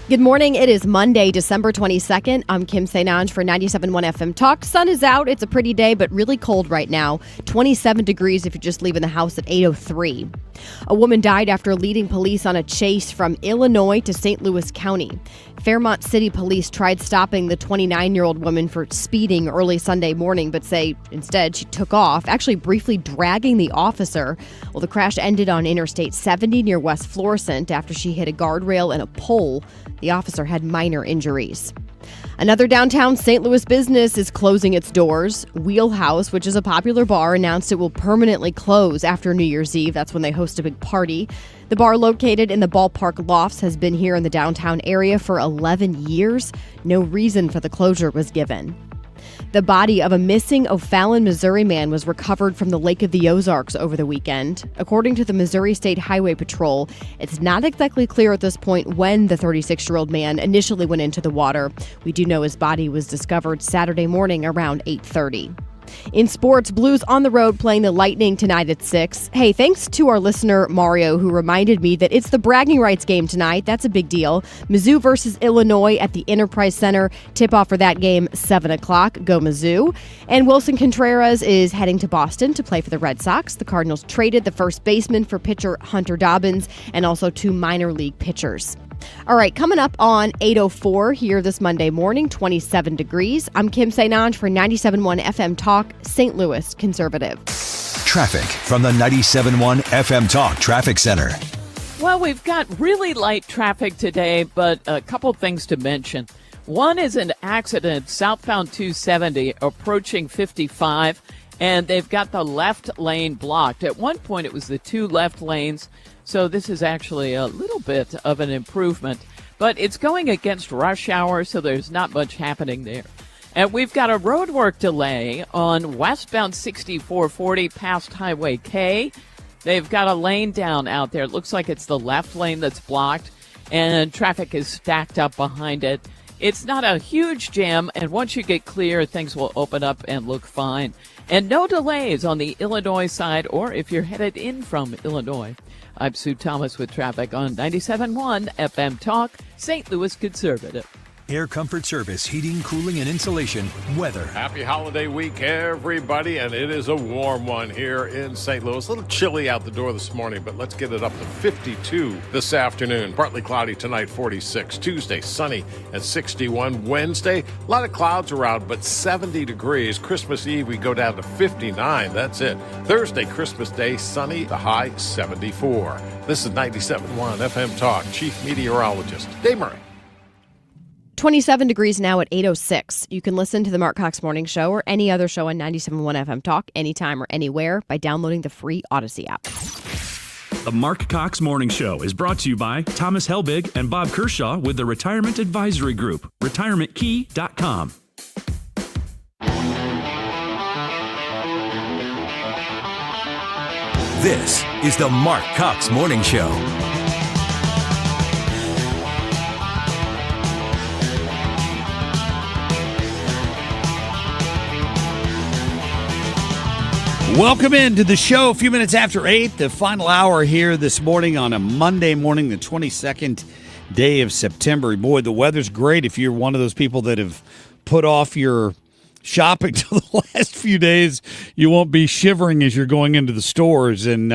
Good morning. It is Monday, December 22nd. I'm Kim St. for 97.1 FM Talk. Sun is out. It's a pretty day, but really cold right now. 27 degrees if you're just leaving the house at 8:03. A woman died after leading police on a chase from Illinois to St. Louis County. Fairmont City Police tried stopping the 29-year-old woman for speeding early Sunday morning, but say instead she took off, actually briefly dragging the officer. Well, the crash ended on Interstate 70 near West Florissant after she hit a guardrail and a pole. The officer had minor injuries. Another downtown St. Louis business is closing its doors. Wheelhouse, which is a popular bar, announced it will permanently close after New Year's Eve. That's when they host a big party. The bar, located in the ballpark lofts, has been here in the downtown area for 11 years. No reason for the closure was given. The body of a missing O'Fallon, Missouri man was recovered from the Lake of the Ozarks over the weekend. According to the Missouri State Highway Patrol, it's not exactly clear at this point when the 36-year-old man initially went into the water. We do know his body was discovered Saturday morning around 8:30. In sports, Blues on the road playing the Lightning tonight at 6. Hey, thanks to our listener, Mario, who reminded me that it's the bragging rights game tonight. That's a big deal. Mizzou versus Illinois at the Enterprise Center. Tip-off for that game, 7 o'clock. Go Mizzou. And Wilson Contreras is heading to Boston to play for the Red Sox. The Cardinals traded the first baseman for pitcher Hunter Dobbins and also 2 minor league pitchers. All right, coming up on 8:04 here this Monday morning, 27 degrees. I'm Kim St. for 97.1 FM Talk, St. Louis Conservative. Traffic from the 97.1 FM Talk Traffic Center. Well, we've got really light traffic today, but a couple things to mention. One is an accident southbound 270 approaching 55, and they've got the left lane blocked. At one point, it was the 2 left lanes. So this is actually a little bit of an improvement, but it's going against rush hour, so there's not much happening there. And we've got a roadwork delay on westbound 6440 past Highway K. They've got a lane down out there. It looks like it's the left lane that's blocked, and traffic is stacked up behind it. It's not a huge jam, and once you get clear, things will open up and look fine. And no delays on the Illinois side, or if you're headed in from Illinois. I'm Sue Thomas with traffic on 97.1 FM Talk, St. Louis Conservative. Air Comfort Service, heating, cooling, and insulation, weather. Happy holiday week, everybody, and it is a warm one here in St. Louis. A little chilly out the door this morning, but let's get it up to 52 this afternoon. Partly cloudy tonight, 46. Tuesday, sunny at 61. Wednesday, a lot of clouds around, but 70 degrees. Christmas Eve, we go down to 59. That's it. Thursday, Christmas Day, sunny, the high 74. This is 97.1 FM Talk, Chief Meteorologist Dave Murray. 27 degrees now at 8:06. You can listen to the Marc Cox Morning Show or any other show on 97.1 FM Talk anytime or anywhere by downloading the free Odyssey app. The Marc Cox Morning Show is brought to you by Thomas Helbig and Bob Kershaw with the Retirement Advisory Group, retirementkey.com. This is the Marc Cox Morning Show. Welcome into the show. A few minutes after 8, the final hour here this morning on a Monday morning, the 22nd day of September. Boy, the weather's great if you're one of those people that have put off your shopping till the last few days. You won't be shivering as you're going into the stores and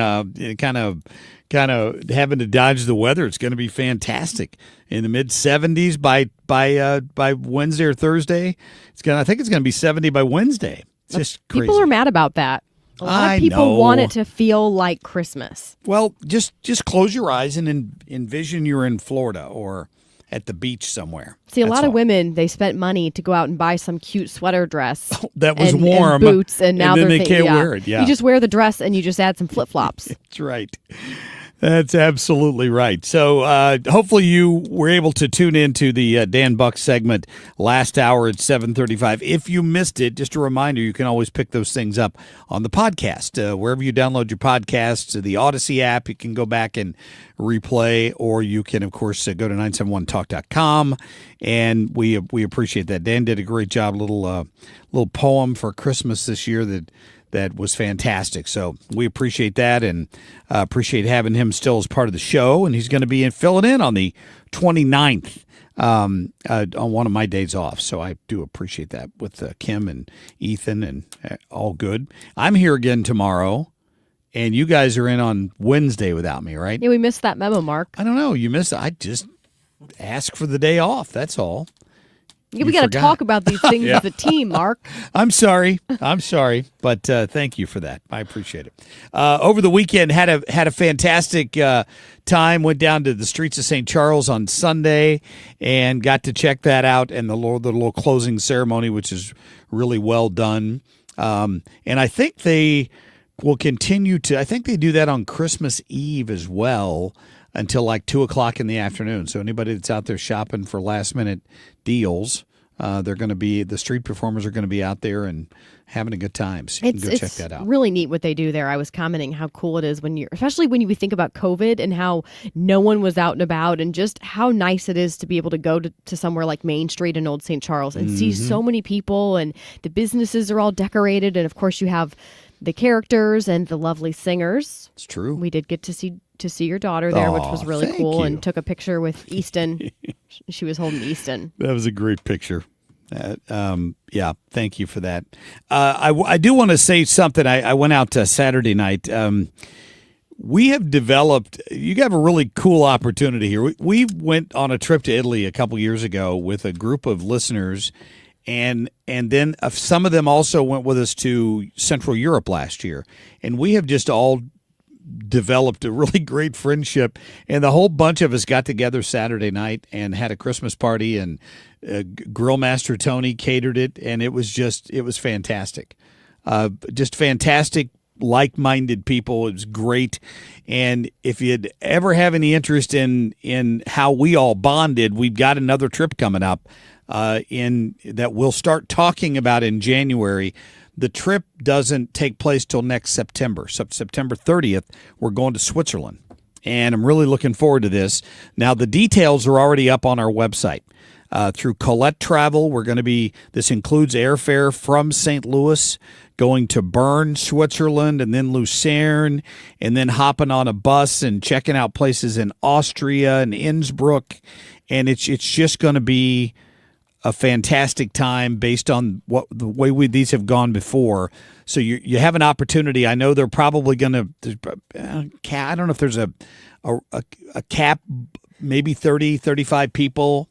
kind of having to dodge the weather. It's going to be fantastic. In the mid 70s by Wednesday or Thursday. I think it's going to be 70 by Wednesday. It's just crazy. People are mad about that. A lot of people want it to feel like Christmas. Well, just close your eyes and envision you're in Florida or at the beach somewhere. See, a lot of women, they spent money to go out and buy some cute sweater dress that was warm, and boots, and now then they're they can't wear it. Yeah, you just wear the dress and you just add some flip flops. That's right. That's absolutely right. So hopefully you were able to tune into the Dan Buck segment last hour at 7:35. If you missed it, just a reminder, you can always pick those things up on the podcast. Wherever you download your podcasts, the Odyssey app, you can go back and replay, or you can, of course, go to 971talk.com, and we appreciate that. Dan did a great job, little poem for Christmas this year that was fantastic. So we appreciate that, and appreciate having him still as part of the show. And he's going to be filling in on the 29th on one of my days off. So I do appreciate that with Kim and Ethan, and all good. I'm here again tomorrow, and you guys are in on Wednesday without me, right? Yeah, we missed that memo, Mark. I don't know. You missed it. I just asked for the day off. That's all. Yeah, we got to talk about these things as a team, Mark. I'm sorry, but thank you for that. I appreciate it. Over the weekend, had a fantastic time. Went down to the streets of St. Charles on Sunday and got to check that out, and the little closing ceremony, which is really well done. And I think they will continue to. I think they do that on Christmas Eve as well, until like 2:00 in the afternoon. So anybody that's out there shopping for last minute deals, they're going to be, the street performers are going to be out there and having a good time. So you can go check that out. It's really neat what they do there. I was commenting how cool it is especially when you think about COVID and how no one was out and about, and just how nice it is to be able to go to somewhere like Main Street in Old St. Charles and see so many people, and the businesses are all decorated. And of course you have the characters and the lovely singers. It's true. We did get to see your daughter there, which was really cool, you. and took a picture with Easton. She was holding Easton. That was a great picture. Yeah, thank you for that. I do want to say something. I went out Saturday night. We have developed, you have a really cool opportunity here. We went on a trip to Italy a couple years ago with a group of listeners, and then some of them also went with us to Central Europe last year. And we have just all developed a really great friendship, and the whole bunch of us got together Saturday night and had a Christmas party, and Grill Master Tony catered it, and it was fantastic. Just fantastic, like-minded people. It was great. And if you'd ever have any interest in how we all bonded, we've got another trip coming up that we'll start talking about in January. The trip doesn't take place till next September. So September 30th, we're going to Switzerland, and I'm really looking forward to this. Now, the details are already up on our website. Through Colette Travel, this includes airfare from St. Louis, going to Bern, Switzerland, and then Lucerne, and then hopping on a bus and checking out places in Austria and Innsbruck. And it's just going to be a fantastic time based on the way these have gone before. So you have an opportunity. I know they're probably going to. I don't know if there's a cap, maybe 30, 35 people,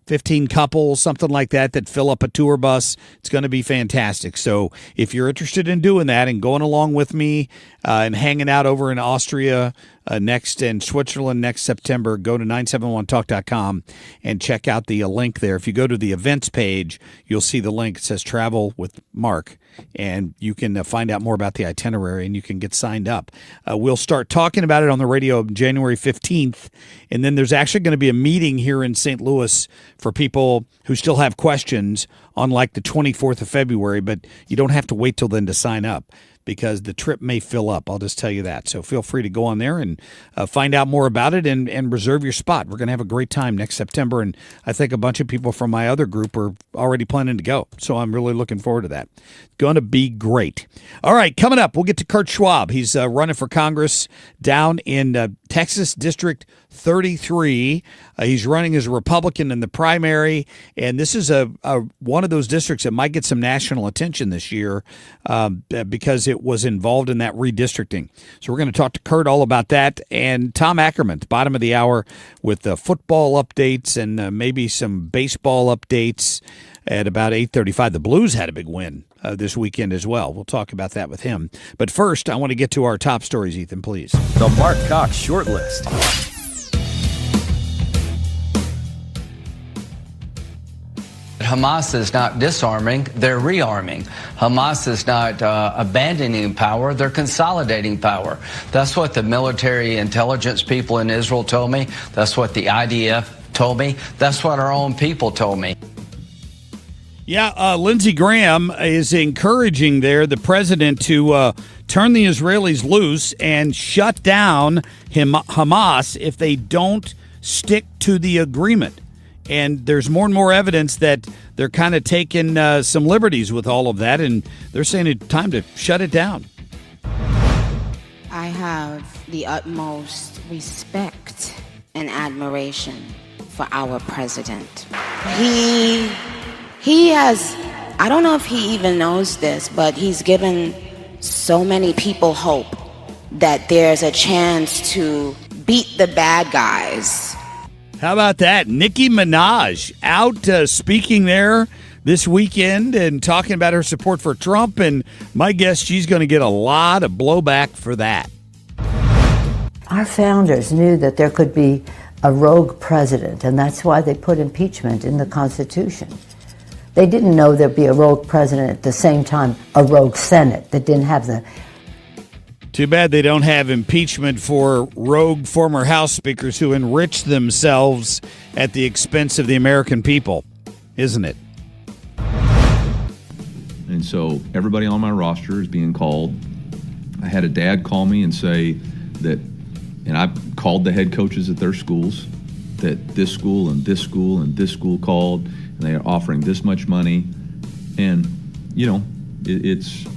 15 couples, something like that fill up a tour bus. It's going to be fantastic. So if you're interested in doing that and going along with me and hanging out over in Austria and Switzerland next September, go to 971talk.com and check out the link there. If you go to the events page, you'll see the link. It says Travel with Mark, and you can find out more about the itinerary, and you can get signed up. We'll start talking about it on the radio January 15th, and then there's actually going to be a meeting here in St. Louis for people who still have questions on like the 24th of February, but you don't have to wait till then to sign up, because the trip may fill up. I'll just tell you that. So feel free to go on there and find out more about it and reserve your spot. We're going to have a great time next September, and I think a bunch of people from my other group are already planning to go. So I'm really looking forward to that. It's going to be great. All right, coming up, we'll get to Kurt Schwab. He's running for Congress down in Texas District 33. He's running as a Republican in the primary, and this is one of those districts that might get some national attention this year because it was involved in that redistricting. So we're going to talk to Kurt all about that, and Tom Ackerman, bottom of the hour, with football updates and maybe some baseball updates at about 8:35. The Blues had a big win this weekend as well. We'll talk about that with him. But first, I want to get to our top stories, Ethan, please. The Marc Cox Short List. Hamas is not disarming, they're rearming. Hamas is not abandoning power, they're consolidating power. That's what the military intelligence people in Israel told me. That's what the IDF told me. That's what our own people told me. Yeah, Lindsey Graham is encouraging the president to turn the Israelis loose and shut down Hamas if they don't stick to the agreement. And there's more and more evidence that they're kind of taking some liberties with all of that, and they're saying it's time to shut it down. I have the utmost respect and admiration for our president. He has, I don't know if he even knows this, but he's given so many people hope that there's a chance to beat the bad guys. How about that? Nicki Minaj out speaking there this weekend and talking about her support for Trump, and my guess she's going to get a lot of blowback for that. Our founders knew that there could be a rogue president, and that's why they put impeachment in the Constitution. They didn't know there'd be a rogue president at the same time, a rogue Senate that didn't have the... Too bad they don't have impeachment for rogue former House speakers who enrich themselves at the expense of the American people, isn't it? And so everybody on my roster is being called. I had a dad call me and say that, and I called the head coaches at their schools, that this school and this school and this school called, and they are offering this much money. And, you know, it's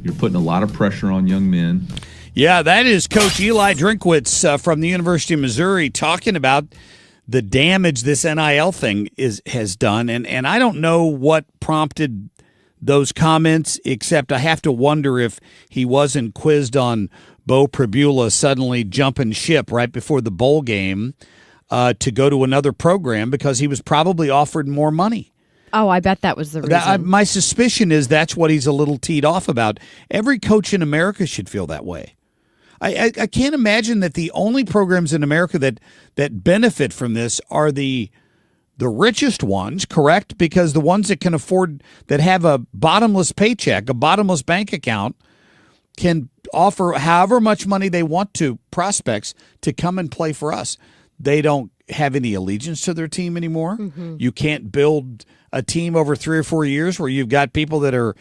you're putting a lot of pressure on young men. Yeah, that is Coach Eli Drinkwitz from the University of Missouri talking about the damage this NIL thing has done. And I don't know what prompted those comments, except I have to wonder if he wasn't quizzed on Bo Pribula suddenly jumping ship right before the bowl game to go to another program because he was probably offered more money. Oh, I bet that was the reason. My suspicion is that's what he's a little teed off about. Every coach in America should feel that way. I can't imagine that the only programs in America that benefit from this are the richest ones, correct? Because the ones that can afford, that have a bottomless paycheck, a bottomless bank account, can offer however much money they want to prospects to come and play for us. They don't have any allegiance to their team anymore. Mm-hmm. You can't build a team over 3 or 4 years where you've got people that are,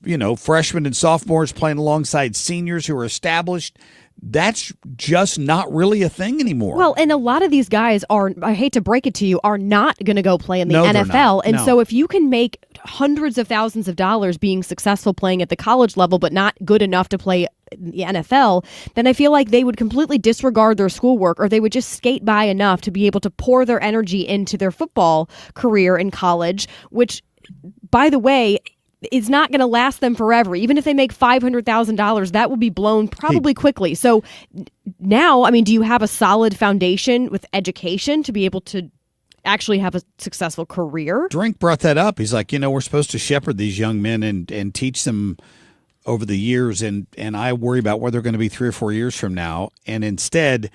you know, freshmen and sophomores playing alongside seniors who are established. That's just not really a thing anymore. Well, and a lot of these guys are, I hate to break it to you, are not going to go play in the NFL. And so if you can make hundreds of thousands of dollars being successful playing at the college level, but not good enough to play in the NFL, then I feel like they would completely disregard their schoolwork, or they would just skate by enough to be able to pour their energy into their football career in college, which, by the way, is not going to last them forever. Even if they make $500,000, that will be blown probably quickly. So now, I mean, do you have a solid foundation with education to be able to actually have a successful career? Drink brought that up. He's like, you know, we're supposed to shepherd these young men and teach them over the years, and I worry about where they're going to be 3 or 4 years from now. And instead,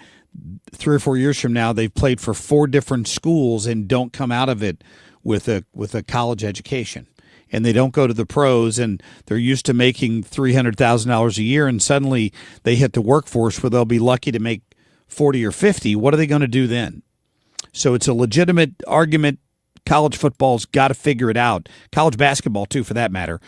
3 or 4 years from now, they've played for 4 different schools and don't come out of it with a college education. And they don't go to the pros, and they're used to making $300,000 a year, and suddenly they hit the workforce where they'll be lucky to make 40 or 50. What are they going to do then? So it's a legitimate argument. College football's got to figure it out. College basketball, too, for that matter.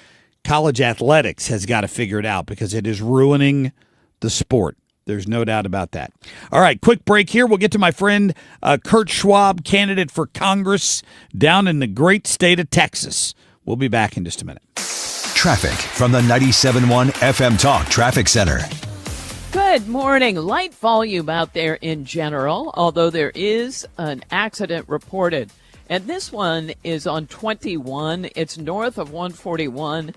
College athletics has got to figure it out because it is ruining the sport. There's no doubt about that. All right, quick break here. We'll get to my friend Kurt Schwab, candidate for Congress down in the great state of Texas. We'll be back in just a minute. Traffic from the 97.1 FM Talk Traffic Center. Good morning. Light volume out there in general, although there is an accident reported. And this one is on 21. It's north of 141.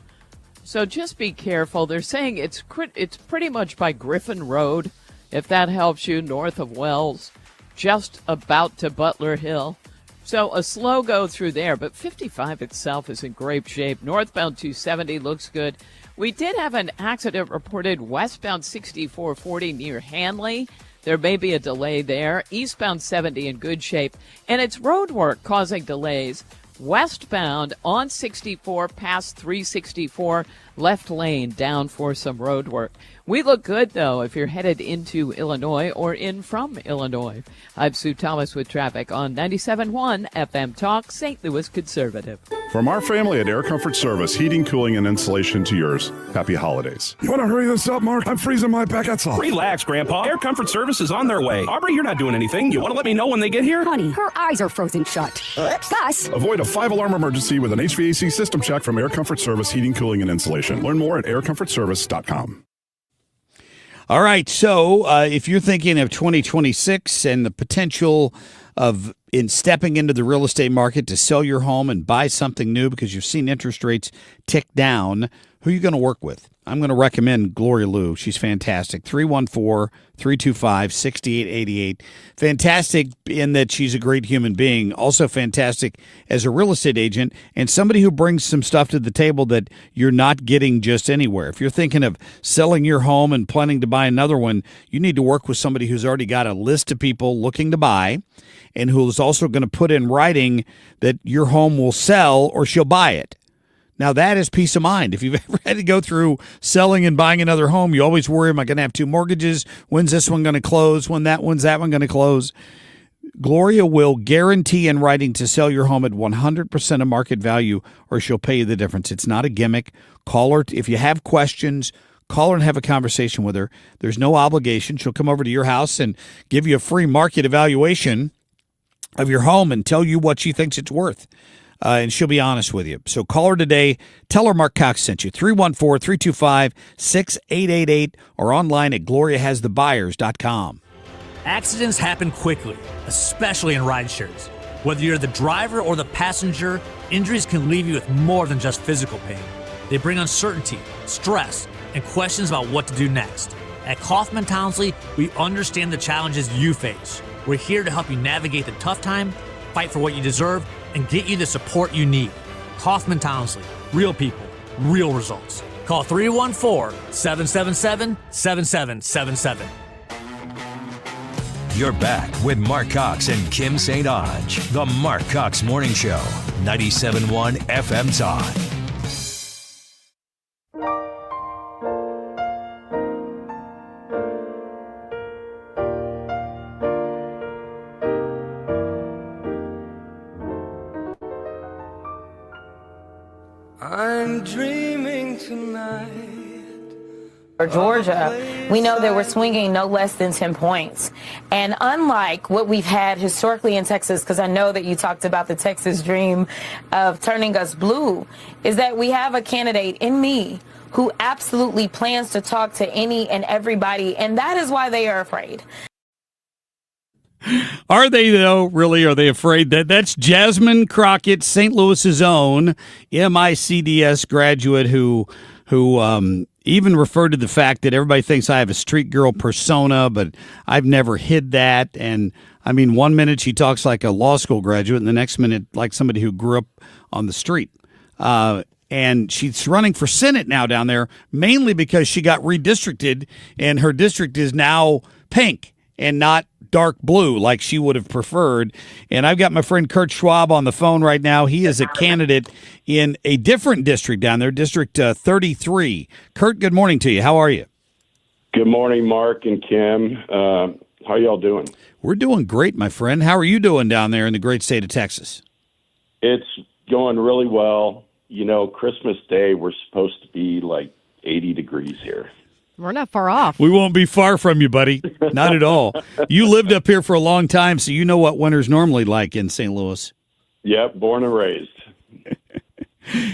So just be careful. They're saying it's pretty much by Griffin Road, if that helps you, north of Wells, just about to Butler Hill. So a slow go through there, but 55 itself is in great shape. Northbound 270 looks good. We did have an accident reported westbound 6440 near Hanley. there may be a delay there. Eastbound 70 in good shape, and it's road work causing delays. Westbound on 64 past 364, left lane down for some road work. We look good, though, if you're headed into Illinois or in from Illinois. I'm Sue Thomas with traffic on 97.1 FM Talk, St. Louis Conservative. From our family at Air Comfort Service, heating, cooling, and insulation to yours. Happy holidays. You want to hurry this up, Mark? I'm freezing my baguettes off. Relax, Grandpa. Air Comfort Service is on their way. Aubrey, you're not doing anything. You want to let me know when they get here? Honey, her eyes are frozen shut. Gus. Avoid a 5-alarm emergency with an HVAC system check from Air Comfort Service Heating, Cooling, and Insulation. Learn more at aircomfortservice.com. All right, so if you're thinking of 2026 and the potential of stepping into the real estate market to sell your home and buy something new because you've seen interest rates tick down, who are you going to work with? I'm going to recommend Gloria Liu. She's fantastic. 314-325-6888. Fantastic in that she's a great human being. Also fantastic as a real estate agent and somebody who brings some stuff to the table that you're not getting just anywhere. If you're thinking of selling your home and planning to buy another one, you need to work with somebody who's already got a list of people looking to buy and who is also going to put in writing that your home will sell or she'll buy it. Now, that is peace of mind. If you've ever had to go through selling and buying another home, you always worry, am I going to have 2 mortgages? When's this one going to close? When's that one going to close? Gloria will guarantee in writing to sell your home at 100% of market value, or she'll pay you the difference. It's not a gimmick. Call her. If you have questions, call her and have a conversation with her. There's no obligation. She'll come over to your house and give you a free market evaluation of your home and tell you what she thinks it's worth. And she'll be honest with you. So call her today. Tell her Marc Cox sent you. 314-325-6888 or online at gloriahasthebuyers.com. Accidents happen quickly, especially in rideshares. Whether you're the driver or the passenger, injuries can leave you with more than just physical pain. They bring uncertainty, stress, and questions about what to do next. At Kaufman Townsley, we understand the challenges you face. We're here to help you navigate the tough time, fight for what you deserve, and get you the support you need. Kaufman Townsley, real people, real results. Call 314-777-7777. You're back with Marc Cox and Kim St. Onge. The Marc Cox Morning Show, 97.1 FM Talk. I'm dreaming tonight. For Georgia, we know that we're swinging no less than 10 points. And unlike what we've had historically in Texas, because I know that you talked about the Texas dream of turning us blue, is that we have a candidate in me who absolutely plans to talk to any and everybody, and that is why they are afraid. Are they, though? Really, are they afraid? That's Jasmine Crockett, St. Louis's own MICDS graduate who even referred to the fact that everybody thinks I have a street girl persona, but I've never hid that. And, I mean, one minute she talks like a law school graduate, and the next minute like somebody who grew up on the street. And she's running for Senate now down there, mainly because she got redistricted, and her district is now pink and not dark blue like she would have preferred. And I've got my friend Kurt Schwab on the phone right now. He is a candidate in a different district down there, District 33. Kurt, good morning to you. How are you? Good morning, Mark and Kim. How y'all doing? We're doing great, my friend. How are you doing down there in the great state of Texas? It's going really well. You know, Christmas Day, we're supposed to be like 80 degrees here. We're not far off. We won't be far from you, buddy. Not at all. You lived up here for a long time, so you know what winter's normally like in St. Louis. Yep, born and raised.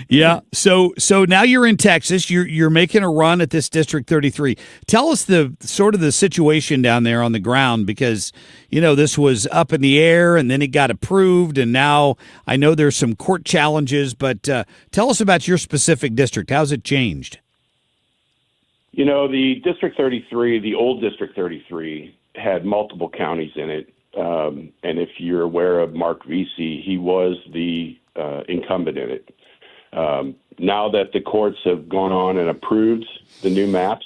Yeah. So now you're in Texas. You're making a run at this District 33. Tell us the sort of the situation down there on the ground, because you know this was up in the air and then it got approved, and now I know there's some court challenges. But tell us about your specific district. How's it changed? You know, the District 33, the old District 33, had multiple counties in it. And if you're aware of Mark Vesey, he was the incumbent in it. Now that the courts have gone on and approved the new maps,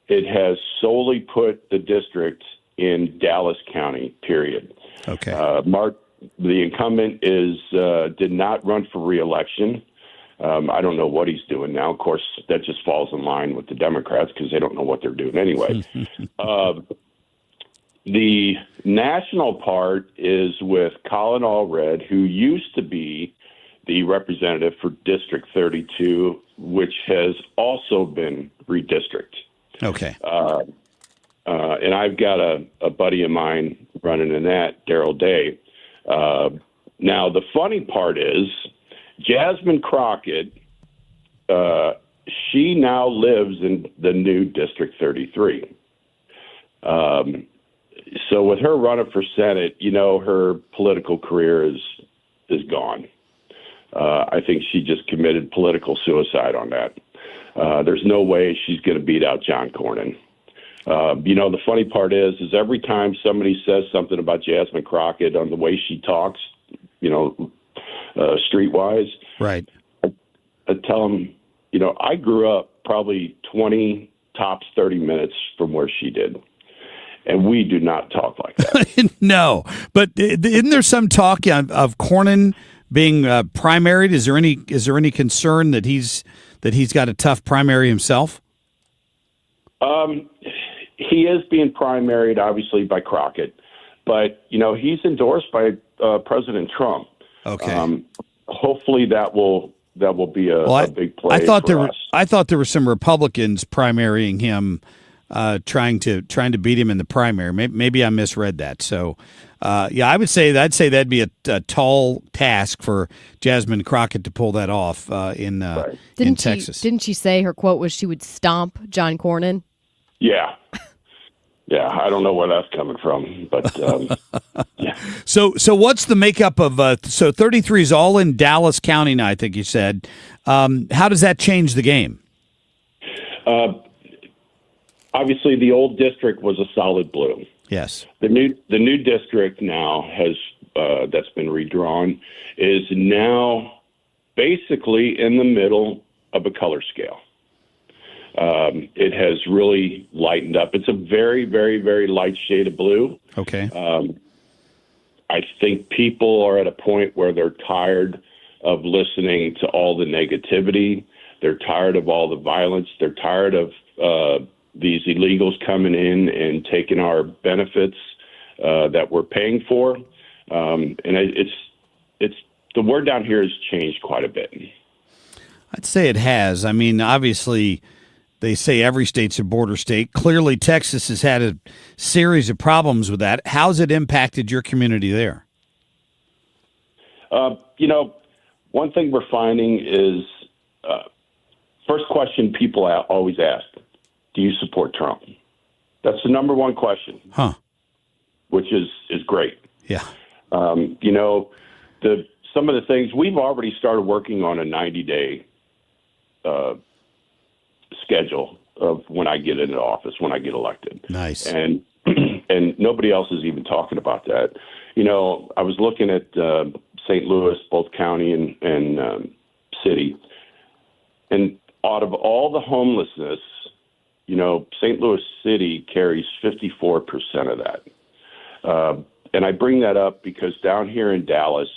it has solely put the district in Dallas County, period. Okay. Mark, the incumbent, did not run for re-election. I don't know what he's doing now. Of course, that just falls in line with the Democrats because they don't know what they're doing anyway. The national part is with Colin Allred, who used to be the representative for District 32, which has also been redistricted. Okay. And I've got a buddy of mine running in that, Daryl Day. Now, the funny part is Jasmine Crockett, she now lives in the new District 33. So with her running for Senate, her political career is gone. I think she just committed political suicide on that. There's no way she's going to beat out John Cornyn. The funny part is every time somebody says something about Jasmine Crockett on the way she talks, streetwise, right? I tell them, I grew up probably 20, tops 30 minutes from where she did. And we do not talk like that. No, but isn't there some talk of Cornyn being primaried? Is there any concern that he's got a tough primary himself? He is being primaried, obviously, by Crockett, but he's endorsed by President Trump. Okay. Hopefully that will be a big play. I thought there were some Republicans primarying him. Trying to beat him in the primary. Maybe I misread that. So, I'd say that'd be a tall task for Jasmine Crockett to pull that off in Texas. Didn't she say her quote was she would stomp John Cornyn? Yeah. Yeah, I don't know where that's coming from, but yeah. So what's the makeup of 33 is all in Dallas County now, I think you said. How does that change the game? Obviously, the old district was a solid blue. Yes. The new district now has that's been redrawn is now basically in the middle of a color scale. It has really lightened up. It's a very, very, very light shade of blue. Okay. I think people are at a point where they're tired of listening to all the negativity. They're tired of all the violence. They're tired of these illegals coming in and taking our benefits that we're paying for. And it's the word down here has changed quite a bit. I'd say it has. I mean, obviously, they say every state's a border state. Clearly, Texas has had a series of problems with that. How's it impacted your community there? One thing we're finding is first question people always ask, do you support Trump? That's the number one question. Huh. Which is great. Yeah. Some of the things we've already started working on a 90-day schedule of when I get into office, when I get elected. Nice. And nobody else is even talking about that. I was looking at St. Louis, both county and city, and out of all the homelessness, St. Louis City carries 54% of that. And I bring that up because down here in Dallas,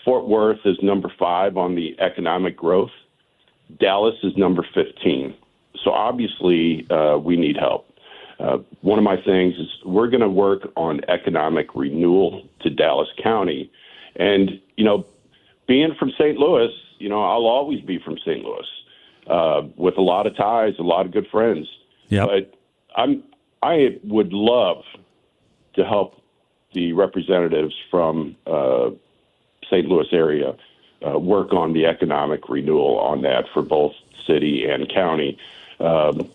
Fort Worth is number 5 on the economic growth. Dallas is number 15. So obviously we need help. One of my things is we're going to work on economic renewal to Dallas County. And, being from St. Louis, I'll always be from St. Louis. With a lot of ties, a lot of good friends. Yep. But I would love to help the representatives from St. Louis area work on the economic renewal on that for both city and county. No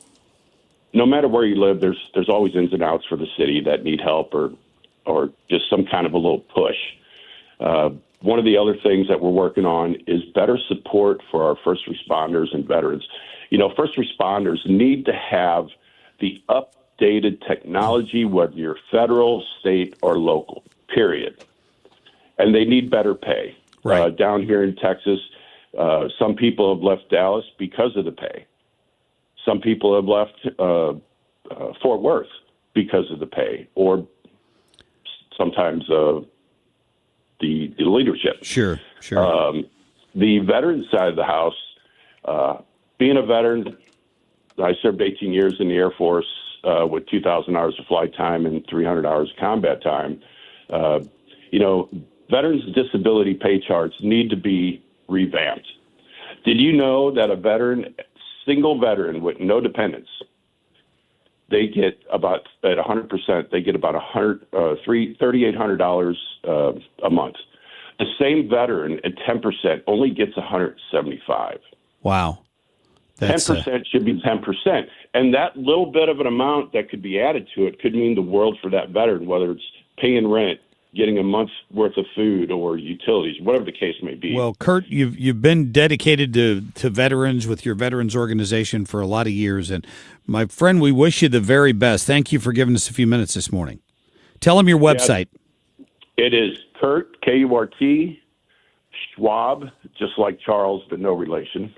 matter where you live, there's always ins and outs for the city that need help or just some kind of a little push. One of the other things that we're working on is better support for our first responders and veterans. First responders need to have the updated technology, whether you're federal, state, or local, period. And they need better pay. Right. Down here in Texas, some people have left Dallas because of the pay. Some people have left Fort Worth because of the pay or sometimes the leadership. Sure. The veteran side of the house, being a veteran, I served 18 years in the Air Force with 2,000 hours of flight time and 300 hours of combat time. Veterans' disability pay charts need to be revamped. Did you know that a single veteran with no dependents, they get about, at 100%, they get about $3,800 a month. The same veteran at 10% only gets $175. Wow. 10% should be 10%. And that little bit of an amount that could be added to it could mean the world for that veteran, whether it's paying rent, getting a month's worth of food or utilities, whatever the case may be. Well, Kurt, you've been dedicated to veterans with your veterans organization for a lot of years. And my friend, we wish you the very best. Thank you for giving us a few minutes this morning. Tell them your website. It is Kurt, K-U-R-T, Schwab, just like Charles, but no relation.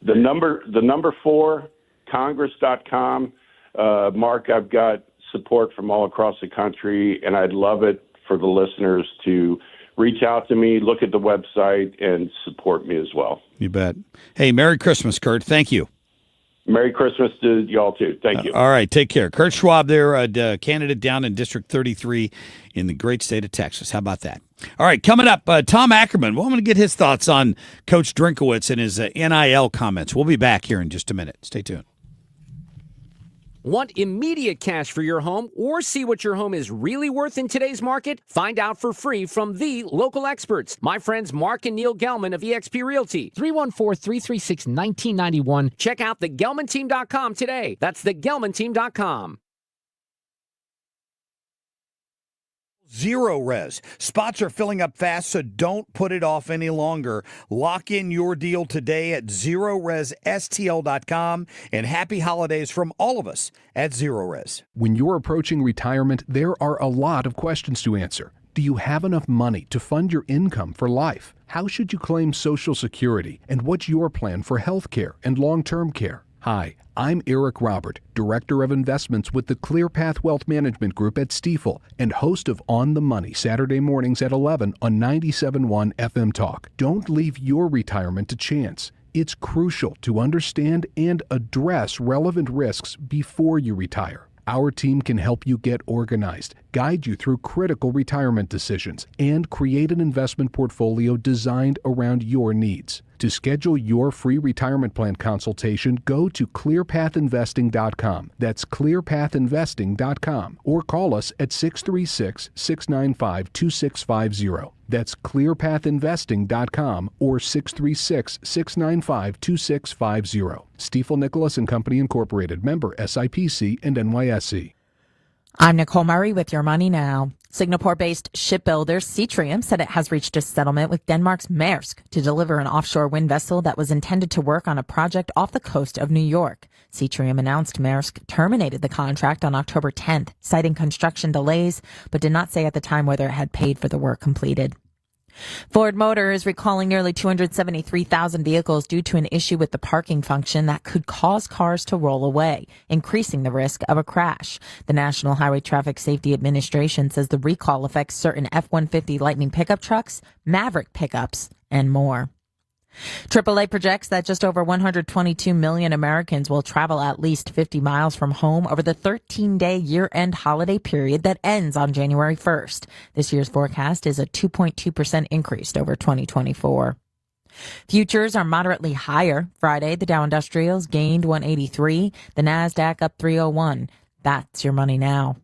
The number 4, Congress.com. Mark, I've got support from all across the country, and I'd love it for the listeners to reach out to me, look at the website, and support me as well. You bet. Hey, Merry Christmas, Kurt. Thank you. Merry Christmas to y'all, too. Thank you. All right, take care. Kurt Schwab there, a candidate down in District 33 in the great state of Texas. How about that? All right, coming up, Tom Ackerman. Well, I'm going to get his thoughts on Coach Drinkowitz and his NIL comments. We'll be back here in just a minute. Stay tuned. Want immediate cash for your home or see what your home is really worth in today's market? Find out for free from the local experts. My friends Mark and Neil Gelman of eXp Realty. 314-336-1991. Check out thegelmanteam.com today. That's thegelmanteam.com. Zero res. Spots are filling up fast, so don't put it off any longer. Lock in your deal today at ZeroResSTL.com, and happy holidays from all of us at Zero Res. When you're approaching retirement, there are a lot of questions to answer. Do you have enough money to fund your income for life? How should you claim Social Security? And what's your plan for health care and long-term care? Hi, I'm Eric Robert, Director of Investments with the ClearPath Wealth Management Group at Stifel and host of On the Money Saturday mornings at 11 on 97.1 FM Talk. Don't leave your retirement to chance. It's crucial to understand and address relevant risks before you retire. Our team can help you get organized, guide you through critical retirement decisions, and create an investment portfolio designed around your needs. To schedule your free retirement plan consultation, go to clearpathinvesting.com. That's clearpathinvesting.com. Or call us at 636-695-2650. That's clearpathinvesting.com or 636-695-2650. Stifel Nicholas and Company Incorporated, member SIPC and NYSE. I'm Nicole Murray with Your Money Now. Singapore-based shipbuilder Seatrium said it has reached a settlement with Denmark's Maersk to deliver an offshore wind vessel that was intended to work on a project off the coast of New York. Seatrium announced Maersk terminated the contract on October 10th, citing construction delays, but did not say at the time whether it had paid for the work completed. Ford Motor is recalling nearly 273,000 vehicles due to an issue with the parking function that could cause cars to roll away, increasing the risk of a crash. The National Highway Traffic Safety Administration says the recall affects certain F-150 Lightning pickup trucks, Maverick pickups, and more. AAA projects that just over 122 million Americans will travel at least 50 miles from home over the 13-day year-end holiday period that ends on January 1st. This year's forecast is a 2.2% increase over 2024. Futures are moderately higher. Friday, the Dow Industrials gained 183, the NASDAQ up 301. That's Your Money Now.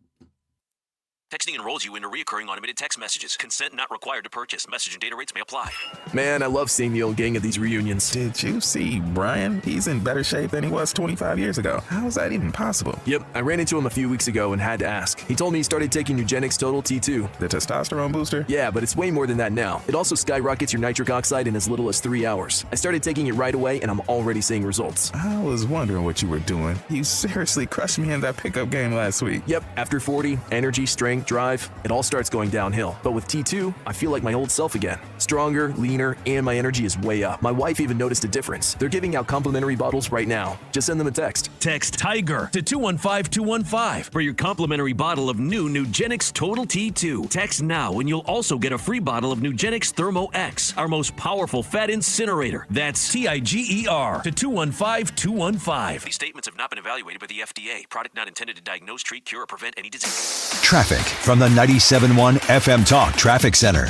Texting enrolls you into recurring automated text messages. Consent not required to purchase. Message and data rates may apply. Man, I love seeing the old gang at these reunions. Did you see Brian? He's in better shape than he was 25 years ago. How is that even possible? Yep, I ran into him a few weeks ago and had to ask. He told me he started taking Nugenix Total T2. The testosterone booster? Yeah, but it's way more than that now. It also skyrockets your nitric oxide in as little as 3 hours. I started taking it right away and I'm already seeing results. I was wondering what you were doing. You seriously crushed me in that pickup game last week. Yep, after 40, energy, strength, drive, it all starts going downhill. But with T2, I feel like my old self again. Stronger, leaner, and my energy is way up. My wife even noticed a difference. They're giving out complimentary bottles right now. Just send them a text. Text TIGER to 215-215 for your complimentary bottle of new Nugenix Total T2. Text now and you'll also get a free bottle of Nugenix Thermo X, our most powerful fat incinerator. That's TIGER to 215-215. These statements have not been evaluated by the FDA. Product not intended to diagnose, treat, cure, or prevent any disease. Traffic from the 97.1 FM Talk Traffic Center.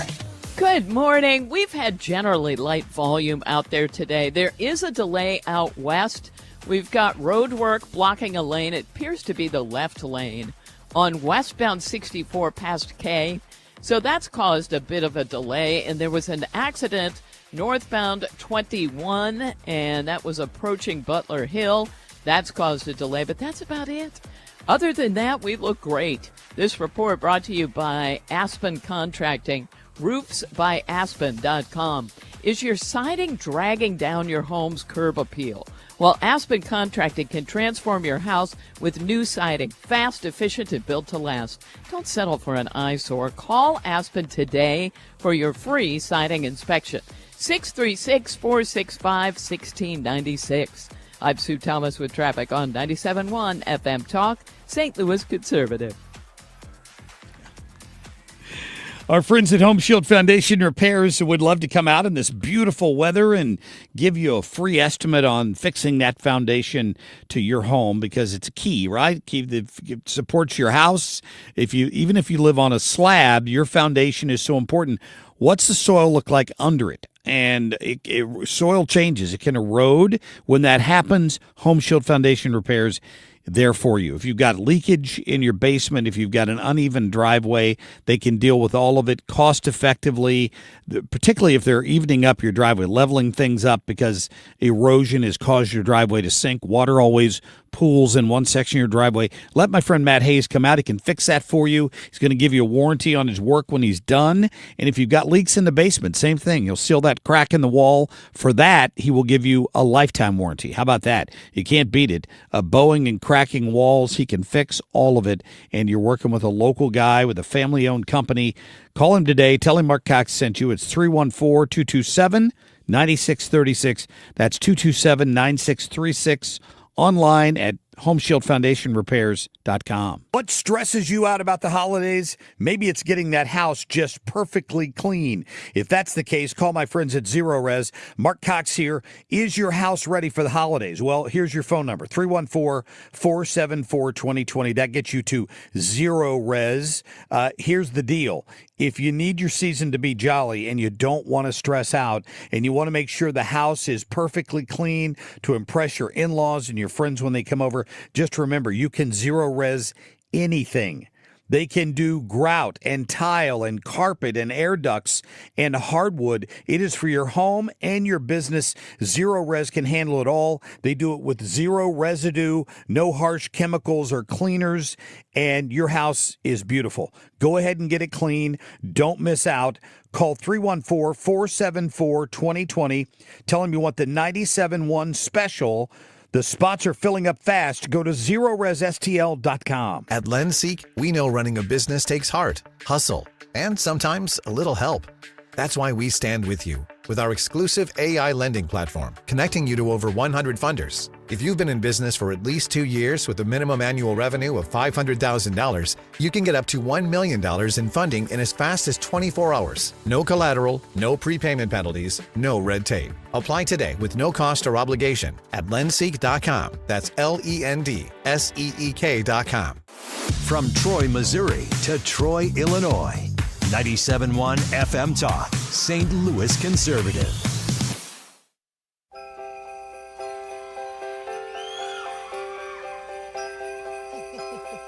Good morning. We've had generally light volume out there today. There is a delay out west. We've got road work blocking a lane. It appears to be the left lane on westbound 64 past K. So that's caused a bit of a delay. And there was an accident northbound 21, and that was approaching Butler Hill. That's caused a delay, but that's about it. Other than that, we look great. This report brought to you by Aspen Contracting. roofsbyaspen.com. Is your siding dragging down your home's curb appeal? Well, Aspen Contracting can transform your house with new siding, fast, efficient, and built to last. Don't settle for an eyesore. Call Aspen today for your free siding inspection. 636-465-1696. I'm Sue Thomas with traffic on 97.1 FM Talk, St. Louis Conservative. Our friends at Home Shield Foundation Repairs would love to come out in this beautiful weather and give you a free estimate on fixing that foundation to your home, because it's key, right? It supports your house. Even if you live on a slab, your foundation is so important. What's the soil look like under it? And soil changes. It can erode. When that happens, Home Shield Foundation Repairs there for you. If you've got leakage in your basement, if you've got an uneven driveway, they can deal with all of it cost effectively, particularly if they're evening up your driveway, leveling things up because erosion has caused your driveway to sink. Water always pools in one section of your driveway. Let my friend Matt Hayes come out. He can fix that for you. He's going to give you a warranty on his work when he's done. And if you've got leaks in the basement, same thing. He'll seal that crack in the wall. For that, he will give you a lifetime warranty. How about that? You can't beat it. Bowing and cracking walls, he can fix all of it. And you're working with a local guy with a family-owned company. Call him today. Tell him Marc Cox sent you. It's 314-227-9636. That's 227-9636. Online at HomeshieldFoundationRepairs.com. What stresses you out about the holidays? Maybe it's getting that house just perfectly clean. If that's the case, call my friends at Zero Res. Marc Cox here. Is your house ready for the holidays? Well, here's your phone number, 314-474-2020. That gets you to Zero Res. Here's the deal. If you need your season to be jolly and you don't want to stress out and you want to make sure the house is perfectly clean to impress your in-laws and your friends when they come over, just remember, you can Zero Res anything. They can do grout and tile and carpet and air ducts and hardwood. It is for your home and your business. Zero Res can handle it all. They do it with zero residue, no harsh chemicals or cleaners, and your house is beautiful. Go ahead and get it clean. Don't miss out. Call 314-474-2020. Tell them you want the 97.1 special. The spots are filling up fast. Go to ZeroResSTL.com. At LendSeek, we know running a business takes heart, hustle, and sometimes a little help. That's why we stand with you with our exclusive AI lending platform, connecting you to over 100 funders. If you've been in business for at least 2 years with a minimum annual revenue of $500,000, you can get up to $1 million in funding in as fast as 24 hours. No collateral, no prepayment penalties, no red tape. Apply today with no cost or obligation at lendseek.com. That's LENDSEEK.com. From Troy, Missouri to Troy, Illinois. 97.1 FM Talk, St. Louis Conservative.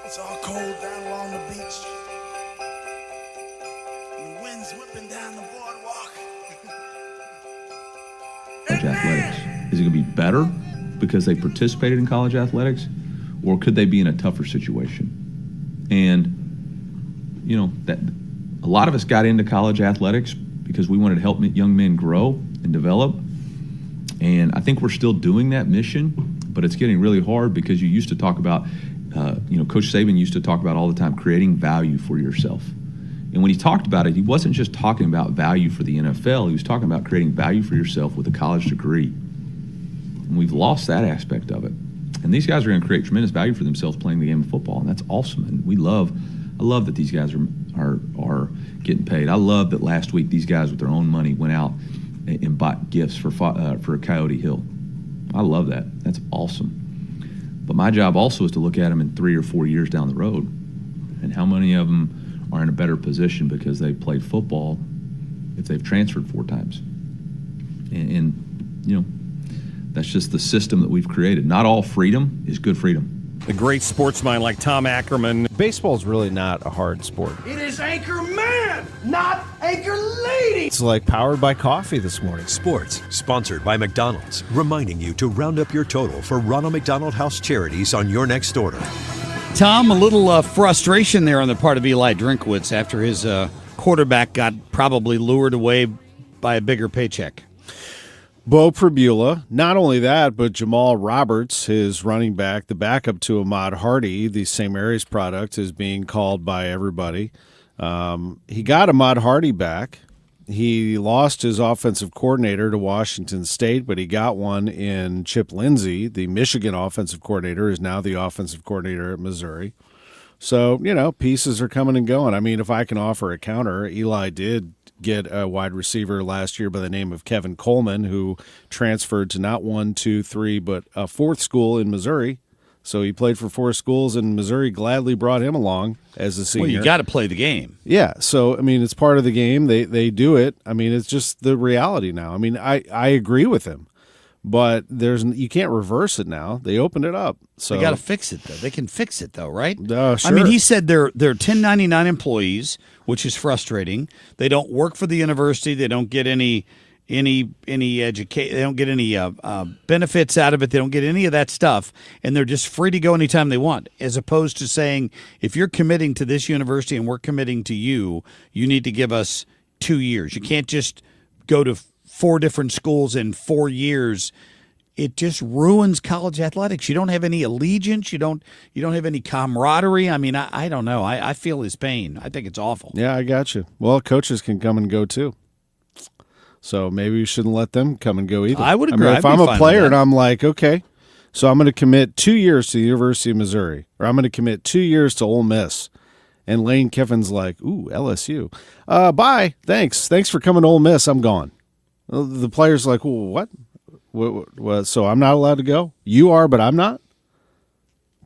It's all cold down along the beach. And the wind's whipping down the boardwalk. College athletics. Is it going to be better because they participated in college athletics, or could they be in a tougher situation? And, you know, that a lot of us got into college athletics because we wanted to help young men grow and develop. And I think we're still doing that mission, but it's getting really hard because you used to talk about Coach Saban used to talk about all the time, creating value for yourself. And when he talked about it, he wasn't just talking about value for the NFL. He was talking about creating value for yourself with a college degree. And we've lost that aspect of it. And these guys are going to create tremendous value for themselves playing the game of football, and that's awesome. And I love that these guys are getting paid. I love that last week these guys with their own money went out and bought gifts for Coyote Hill. I love that. That's awesome. But my job also is to look at them in 3 or 4 years down the road, and how many of them are in a better position because they've played football if they've transferred 4 times. And that's just the system that we've created. Not all freedom is good freedom. A great sportsman like Tom Ackerman. Baseball's really not a hard sport. It is Anchor Man, not Anchor Lady. It's like powered by coffee this morning. Sports, sponsored by McDonald's, reminding you to round up your total for Ronald McDonald House Charities on your next order. Tom, a little frustration there on the part of Eli Drinkwitz after his quarterback got probably lured away by a bigger paycheck. Bo Pribula, not only that, but Jamal Roberts, his running back, the backup to Ahmad Hardy, the St. Mary's product, is being called by everybody. He got Ahmad Hardy back. He lost his offensive coordinator to Washington State, but he got one in Chip Lindsey. The Michigan offensive coordinator is now the offensive coordinator at Missouri. So, pieces are coming and going. I mean, if I can offer a counter, Eli did get a wide receiver last year by the name of Kevin Coleman, who transferred to not 1, 2, 3, but a 4th school in Missouri. So he played for 4 schools, and Missouri gladly brought him along as a senior. Well, you got to play the game. Yeah, so, I mean, it's part of the game. They do it. I mean, it's just the reality now. I mean, I agree with him, but you can't reverse it now. They opened it up. So they got to fix it, though. They can fix it, though, right? Sure. I mean, he said they're 1099 employees, which is frustrating. They don't work for the university. They don't get any education. They don't get any benefits out of it. They don't get any of that stuff, and they're just free to go anytime they want. As opposed to saying, if you're committing to this university and we're committing to you, you need to give us 2 years. You can't just go to 4 different schools in 4 years. It just ruins college athletics. You don't have any allegiance. You don't have any camaraderie. I mean, I don't know. I feel his pain. I think it's awful. Yeah, I got you. Well, coaches can come and go too. So maybe you shouldn't let them come and go either. I would agree. I mean, if I'm a player and I'm like, okay, so I'm going to commit 2 years to the University of Missouri, or I'm going to commit 2 years to Ole Miss, and Lane Kiffin's like, ooh, LSU. Bye. Thanks for coming to Ole Miss. I'm gone. The player's like, well, what? So I'm not allowed to go? You are, but I'm not?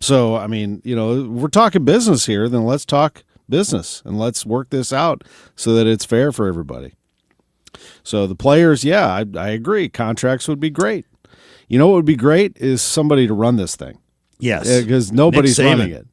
So, I mean, we're talking business here, then let's talk business, and let's work this out so that it's fair for everybody. So the players, yeah, I agree. Contracts would be great. You know what would be great is somebody to run this thing. Yes. Because nobody's running it.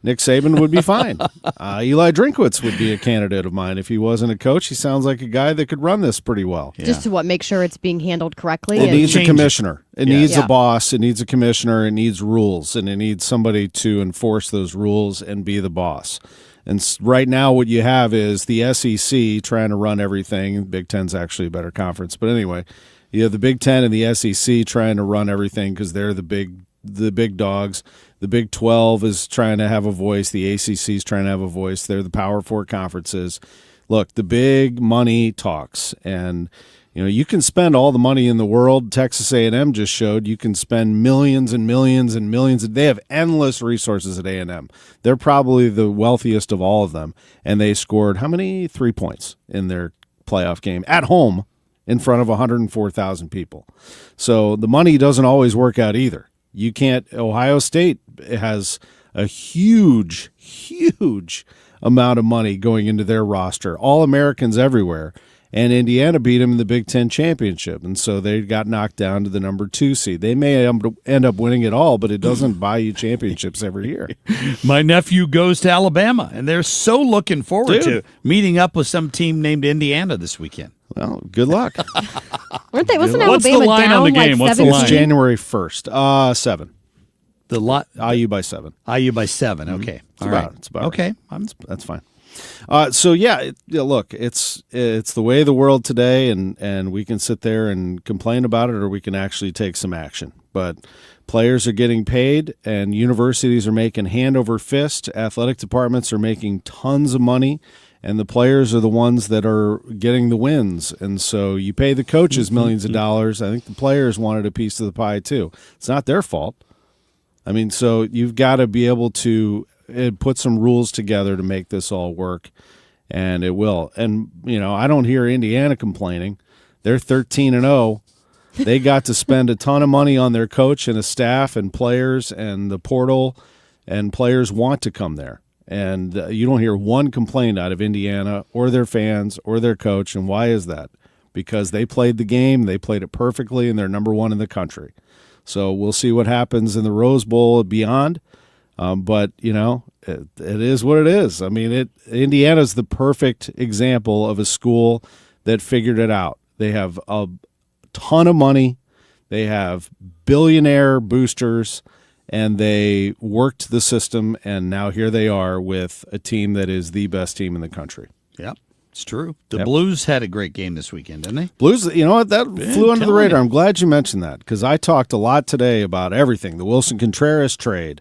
Nick Saban would be fine. Eli Drinkwitz would be a candidate of mine. If he wasn't a coach, he sounds like a guy that could run this pretty well. Yeah. Just to make sure it's being handled correctly. It needs a commissioner. It needs a boss. It needs a commissioner. It needs rules. And it needs somebody to enforce those rules and be the boss. And right now what you have is the SEC trying to run everything. Big Ten's actually a better conference. But anyway, you have the Big Ten and the SEC trying to run everything because they're the big dogs. The Big 12 is trying to have a voice. The ACC is trying to have a voice. They're the Power 4 conferences. Look, the big money talks. And, you can spend all the money in the world. Texas A&M just showed you can spend millions and millions and millions. They have endless resources at A&M. They're probably the wealthiest of all of them. And they scored how many? 3 points in their playoff game at home in front of 104,000 people. So the money doesn't always work out either. You can't. Ohio State has a huge amount of money going into their roster, all Americans everywhere, and Indiana beat them in the Big Ten championship, and so they got knocked down to the number 2 seed. They may end up winning it all, but it doesn't buy you championships every year. My nephew goes to Alabama, and they're so looking forward to meeting up with some team named Indiana this weekend. Well, good luck. Weren't they? Wasn't What's Alabama the line down on the game? like What's 17? the line? It's January 1st. 7. The IU by 7. IU by 7. Okay. It's about okay. Right. That's fine. Look, it's the way of the world today, and we can sit there and complain about it, or we can actually take some action. But players are getting paid, and universities are making hand over fist. Athletic departments are making tons of money, and the players are the ones that are getting the wins. And so you pay the coaches millions of dollars. I think the players wanted a piece of the pie too. It's not their fault. I mean, so you've got to be able to put some rules together to make this all work, and it will. And, I don't hear Indiana complaining. They're 13-0. They got to spend a ton of money on their coach and a staff and players and the portal, and players want to come there. And you don't hear one complaint out of Indiana or their fans or their coach. And why is that? Because they played the game, they played it perfectly, and they're number one in the country. So we'll see what happens in the Rose Bowl and beyond. But, it is what it is. I mean, Indiana's the perfect example of a school that figured it out. They have a ton of money. They have billionaire boosters, and they worked the system, and now here they are with a team that is the best team in the country. Yep, it's true. The Blues had a great game this weekend, didn't they? Blues, you know what? That flew under the radar. I'm glad you mentioned that because I talked a lot today about everything. The Wilson Contreras trade,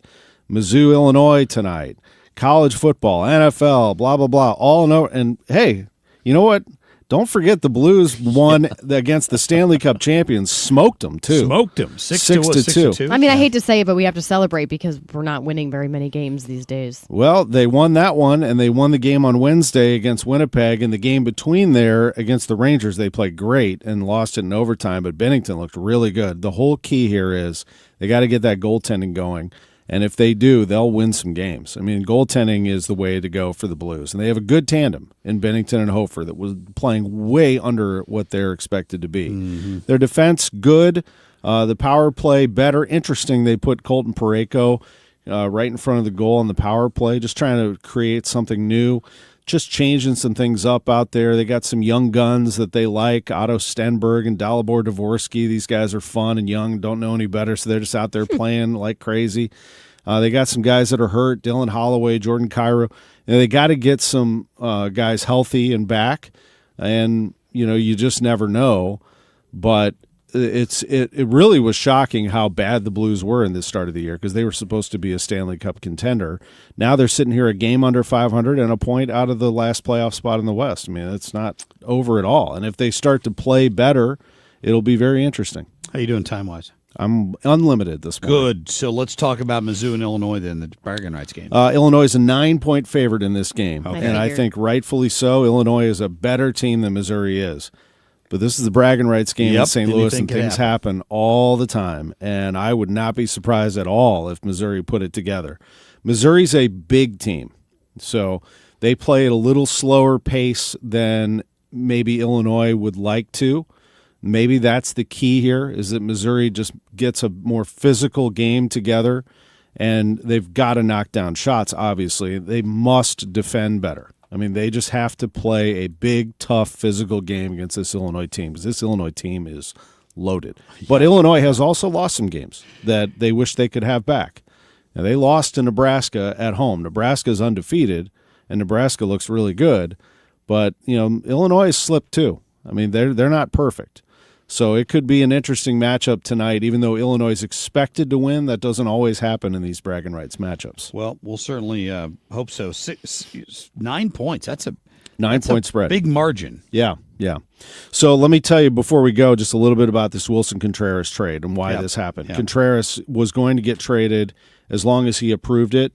Mizzou, Illinois tonight, college football, NFL, blah, blah, blah. And, hey, you know what? Don't forget the Blues won against the Stanley Cup champions. Smoked them, too. Smoked them. 6-2. I mean, I hate to say it, but we have to celebrate because we're not winning very many games these days. Well, they won that one, and they won the game on Wednesday against Winnipeg. And the game between there against the Rangers, they played great and lost it in overtime. But Bennington looked really good. The whole key here is they got to get that goaltending going. And if they do, they'll win some games. I mean, goaltending is the way to go for the Blues. And they have a good tandem in Bennington and Hofer that was playing way under what they're expected to be. Mm-hmm. Their defense, good. The power play, better. Interesting, they put Colton Parayko right in front of the goal on the power play, just trying to create something new, just changing some things up out there. They got some young guns that they like, Otto Stenberg and Dalibor Dvorsky. These guys are fun and young, don't know any better, so they're just out there playing like crazy. They got some guys that are hurt, Dylan Holloway, Jordan Cairo. And they got to get some guys healthy and back, and you just never know. But it really was shocking how bad the Blues were in this start of the year because they were supposed to be a Stanley Cup contender. Now they're sitting here a game under 500 and a point out of the last playoff spot in the West. I mean, it's not over at all. And if they start to play better, it'll be very interesting. How you doing time-wise? I'm unlimited this morning. Good. So let's talk about Mizzou and Illinois then, the bragging rights game. Illinois is a 9-point favorite in this game, Okay. and I think rightfully so. Illinois is a better team than Missouri is. But this is the bragging rights game in St. Louis, and things happen all the time. And I would not be surprised at all if Missouri put it together. Missouri's a big team, so they play at a little slower pace than maybe Illinois would like to. Maybe that's the key here, is that Missouri just gets a more physical game together, and they've got to knock down shots, obviously. They must defend better. I mean, they just have to play a big, tough, physical game against this Illinois team because this Illinois team is loaded. But Illinois has also lost some games that they wish they could have back. Now, they lost to Nebraska at home. Nebraska is undefeated, and Nebraska looks really good. But, Illinois has slipped too. I mean, they're not perfect. So it could be an interesting matchup tonight, even though Illinois is expected to win. That doesn't always happen in these bragging rights matchups. Well, we'll certainly hope so. 9 points. That's a 9-point spread. Big margin. Yeah. So let me tell you before we go just a little bit about this Wilson Contreras trade and why this happened. Yep. Contreras was going to get traded as long as he approved it.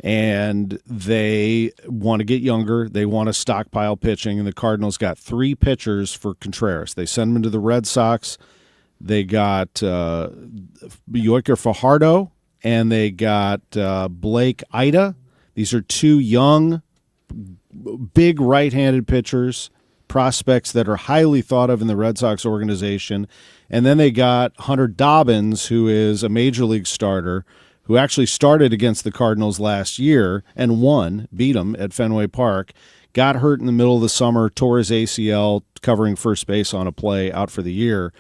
And they want to get younger. They want to stockpile pitching, and the Cardinals got 3 pitchers for Contreras. They sent him to the Red Sox. They got Yoiker Fajardo, and they got Blake Ida. These are 2 young, big right-handed pitchers, prospects that are highly thought of in the Red Sox organization. And then they got Hunter Dobbins, who is a major league starter, who actually started against the Cardinals last year and beat them at Fenway Park, got hurt in the middle of the summer, tore his ACL covering first base on a play, out for the year.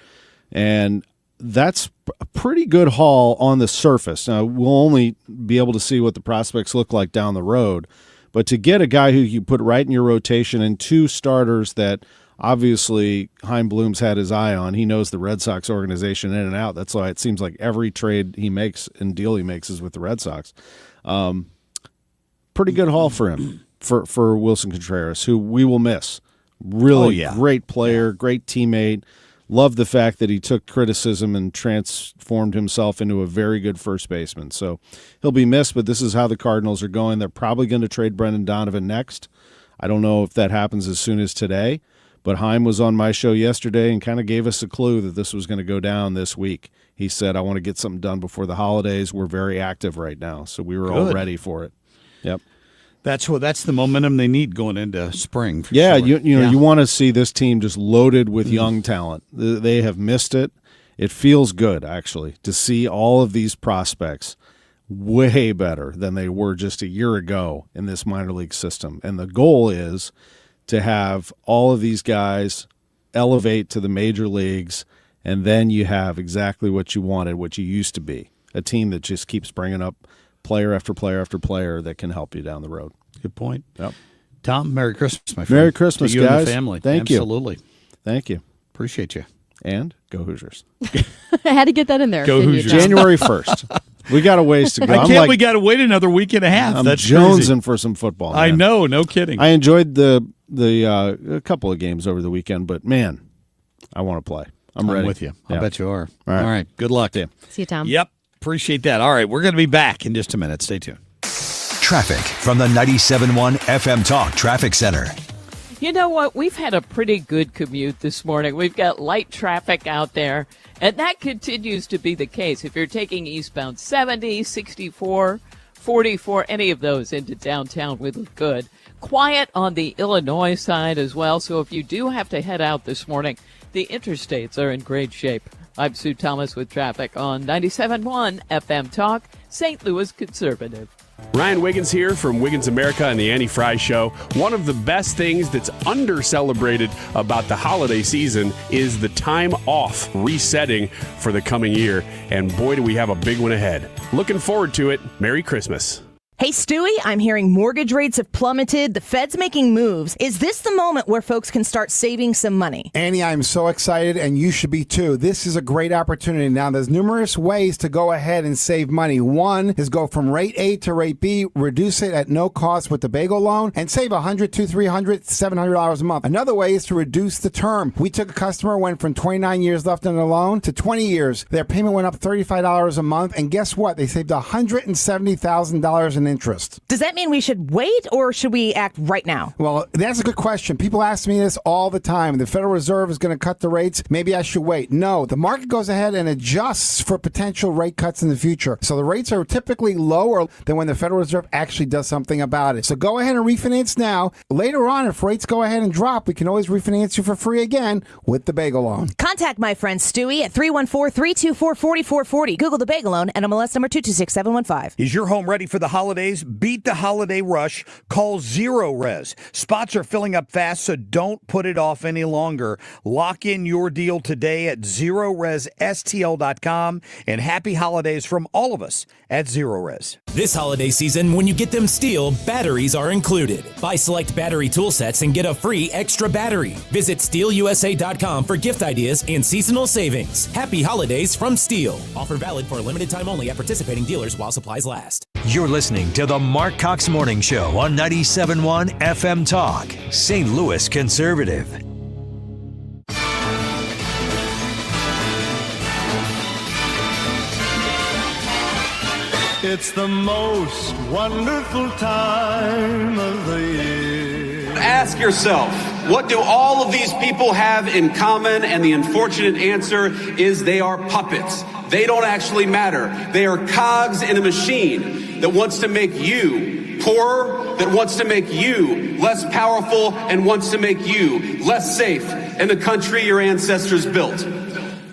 And that's a pretty good haul on the surface. Now, we'll only be able to see what the prospects look like down the road, But to get a guy who you put right in your rotation and 2 starters that obviously Chaim Bloom's had his eye on, he knows the Red Sox organization in and out. That's why it seems like every trade he makes and deal he makes is with the Red Sox. Pretty good haul for him, for Wilson Contreras, who we will miss. Really great player, great teammate. Love the fact that he took criticism and transformed himself into a very good first baseman. So he'll be missed, but this is how the Cardinals are going. They're probably going to trade Brendan Donovan next. I don't know if that happens as soon as today, but Chaim was on my show yesterday and kind of gave us a clue that this was going to go down this week. He said, I want to get something done before the holidays. We're very active right now, so we were all ready for it. Yep. That's the momentum they need going into spring. Yeah, sure. You want to see this team just loaded with young talent. They have missed it. It feels good, actually, to see all of these prospects way better than they were just a year ago in this minor league system. And the goal is to have all of these guys elevate to the major leagues, and then you have exactly what you wanted, what you used to be, a team that just keeps bringing up player after player after player that can help you down the road. Good point. Yep. Tom, Merry Christmas, my friend. Merry Christmas, to you guys. And the family. Thank you. Absolutely. Thank you. Appreciate you. And go Hoosiers. I had to get that in there. Go Hoosiers. January 1st. We got a ways to go. We got to wait another week and a half. I'm That's jonesing crazy. for some football. I man. know, no kidding. I enjoyed the a couple of games over the weekend, but man, I want to play. I'm ready. With you. Yeah. I bet you are. All right. Good luck. Yeah. See you, Tom. Yep. Appreciate that. All right. We're going to be back in just a minute. Stay tuned. Traffic from the 97.1 FM Talk Traffic Center. You know what? We've had a pretty good commute this morning. We've got light traffic out there, and that continues to be the case. If you're taking eastbound 70, 64, 44, any of those into downtown, we look good. Quiet on the Illinois side as well, so if you do have to head out this morning, the interstates are in great shape. I'm Sue Thomas with traffic on 97.1 FM Talk, St. Louis Conservative. Ryan Wiggins here from Wiggins America and the Annie Fry Show. One of the best things that's under-celebrated about the holiday season is the time off resetting for the coming year. And boy, do we have a big one ahead. Looking forward to it. Merry Christmas. Hey, Stewie, I'm hearing mortgage rates have plummeted. The Fed's making moves. Is this the moment where folks can start saving some money? Annie, I'm so excited, and you should be too. This is a great opportunity. Now, there's numerous ways to go ahead and save money. One is go from rate A to rate B, reduce it at no cost with the bagel loan, and save $100, $200, $300, $700 a month. Another way is to reduce the term. We took a customer, went from 29 years left on the loan to 20 years. Their payment went up $35 a month, and guess what? They saved $170,000 in interest. Does that mean we should wait or should we act right now? Well, that's a good question. People ask me this all the time. The Federal Reserve is going to cut the rates. Maybe I should wait. No, the market goes ahead and adjusts for potential rate cuts in the future. So the rates are typically lower than when the Federal Reserve actually does something about it. So go ahead and refinance now. Later on, if rates go ahead and drop, we can always refinance you for free again with the bagel loan. Contact my friend Stewie at 314-324-4440. Google the bagel loan and MLS number 226715. Is your home ready for the holidays? Beat the holiday rush. Call Zero Res. Spots are filling up fast, so don't put it off any longer. Lock in your deal today at ZeroResSTL.com, and happy holidays from all of us at Zero Res. This holiday season, when you get them STIHL, batteries are included. Buy select battery tool sets and get a free extra battery. Visit STIHLUSA.com for gift ideas and seasonal savings. Happy holidays from STIHL. Offer valid for a limited time only at participating dealers while supplies last. You're listening to the Marc Cox Morning Show on 97.1 FM Talk, St. Louis Conservative. It's the most wonderful time of the year. Ask yourself, what do all of these people have in common? And the unfortunate answer is they are puppets. They don't actually matter. They are cogs in a machine that wants to make you poorer, that wants to make you less powerful, and wants to make you less safe in the country your ancestors built.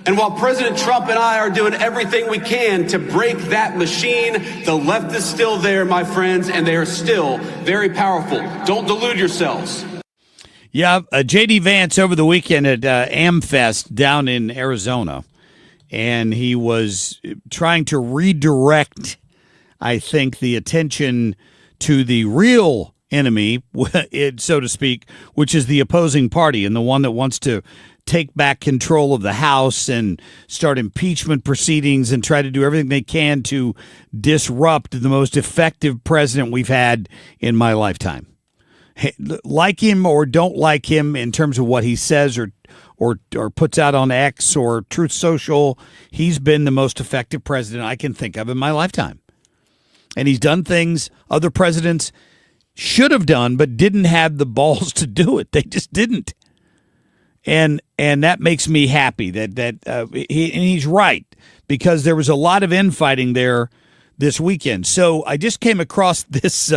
And while President Trump and I are doing everything we can to break that machine, the left is still there, my friends, and they are still very powerful. Don't delude yourselves. Yeah, J.D. Vance over the weekend at AmFest down in Arizona, and he was trying to redirect, I think, the attention to the real enemy, so to speak, which is the opposing party and the one that wants to take back control of the House and start impeachment proceedings and try to do everything they can to disrupt the most effective president we've had in my lifetime. Like him or don't like him in terms of what he says or puts out on X or Truth Social, he's been the most effective president I can think of in my lifetime. And he's done things other presidents should have done but didn't have the balls to do it. They just didn't. And that makes me happy that he's right, because there was a lot of infighting there this weekend. So I just came across this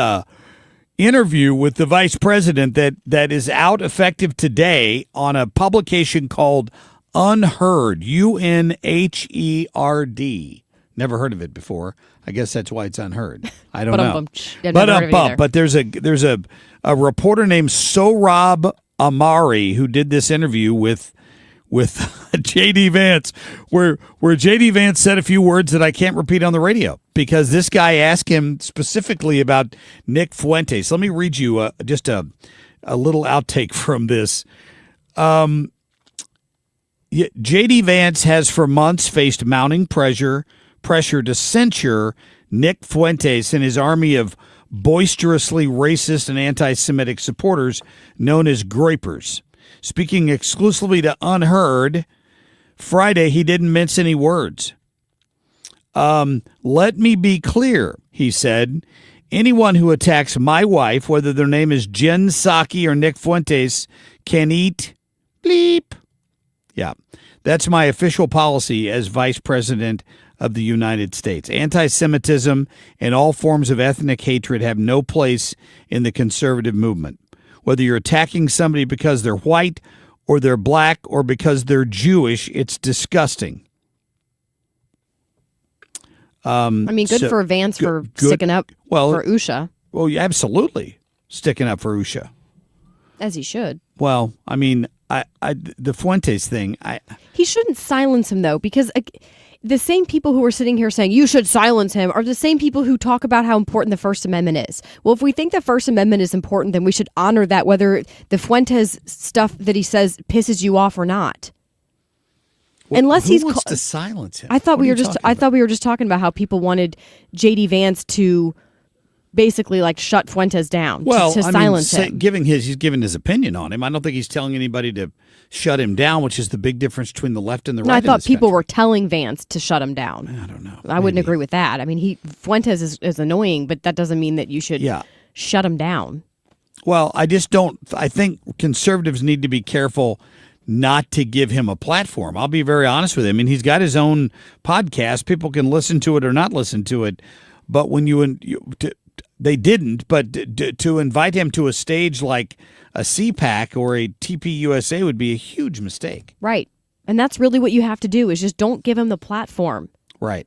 interview with the vice president that is out effective today on a publication called Unheard, UNHERD. Never heard of it before. I guess that's why it's unheard. I don't know. But there's a reporter named Sohrab Amari who did this interview with J.D. Vance, where J.D. Vance said a few words that I can't repeat on the radio because this guy asked him specifically about Nick Fuentes. Let me read you just a little outtake from this. J.D. Vance has for months faced mounting pressure to censure Nick Fuentes and his army of boisterously racist and anti-Semitic supporters known as Groypers. Speaking exclusively to Unheard, Friday he didn't mince any words. Let me be clear, he said. Anyone who attacks my wife, whether their name is Jen Psaki or Nick Fuentes, can eat bleep. Yeah, that's my official policy as Vice President of the United States. Anti-Semitism and all forms of ethnic hatred have no place in the conservative movement. Whether you're attacking somebody because they're white or they're black or because they're Jewish, it's disgusting. Good for Vance for sticking up for Usha. Well, yeah, absolutely sticking up for Usha. As he should. Well, I mean, the Fuentes thing. He shouldn't silence him, though, because the same people who are sitting here saying you should silence him are the same people who talk about how important the First Amendment is. Well, if we think the First Amendment is important, then we should honor that, whether the Fuentes stuff that he says pisses you off or not. Unless who wants to silence him? I thought we were just talking about how people wanted J.D. Vance to basically like shut Fuentes down. Well, to silence him. He's giving his opinion on him. I don't think he's telling anybody to shut him down, which is the big difference between the left and the right. No, I thought people were telling Vance to shut him down. I don't know. I wouldn't agree with that. I mean, Fuentes is annoying, but that doesn't mean that you should shut him down. Well, I think conservatives need to be careful not to give him a platform. I'll be very honest with him. I mean, he's got his own podcast. People can listen to it or not listen to it. But when they didn't, but to invite him to a stage like a CPAC or a TPUSA would be a huge mistake. Right. And that's really what you have to do is just don't give him the platform. Right.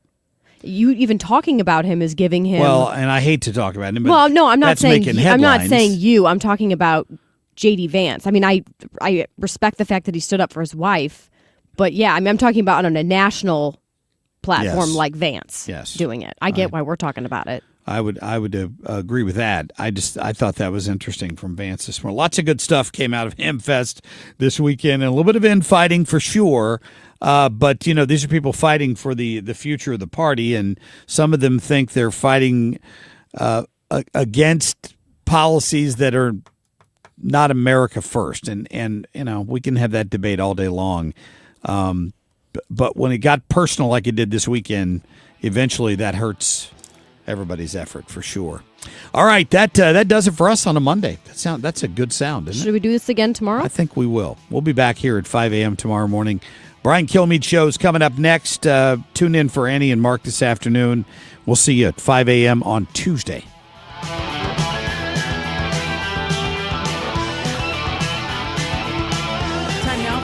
You even talking about him is giving him. Well, and I hate to talk about him. But well, no, I'm not saying I'm not saying you. I'm talking about J.D. Vance. I mean, I respect the fact that he stood up for his wife, but yeah, I mean, I'm talking about on a national platform like Vance doing it. I get why we're talking about it. I would agree with that. I thought that was interesting from Vance this morning. Lots of good stuff came out of HempFest this weekend, and a little bit of infighting for sure. But these are people fighting for the future of the party, and some of them think they're fighting against policies that are not America first. And we can have that debate all day long. But when it got personal like it did this weekend, eventually that hurts everybody's effort for sure. All right, that does it for us on a Monday. That's a good sound, isn't it? Should we do this again tomorrow? I think we will. We'll be back here at 5 a.m. tomorrow morning. Brian Kilmeade Show's coming up next. Tune in for Annie and Mark this afternoon. We'll see you at 5 a.m. on Tuesday.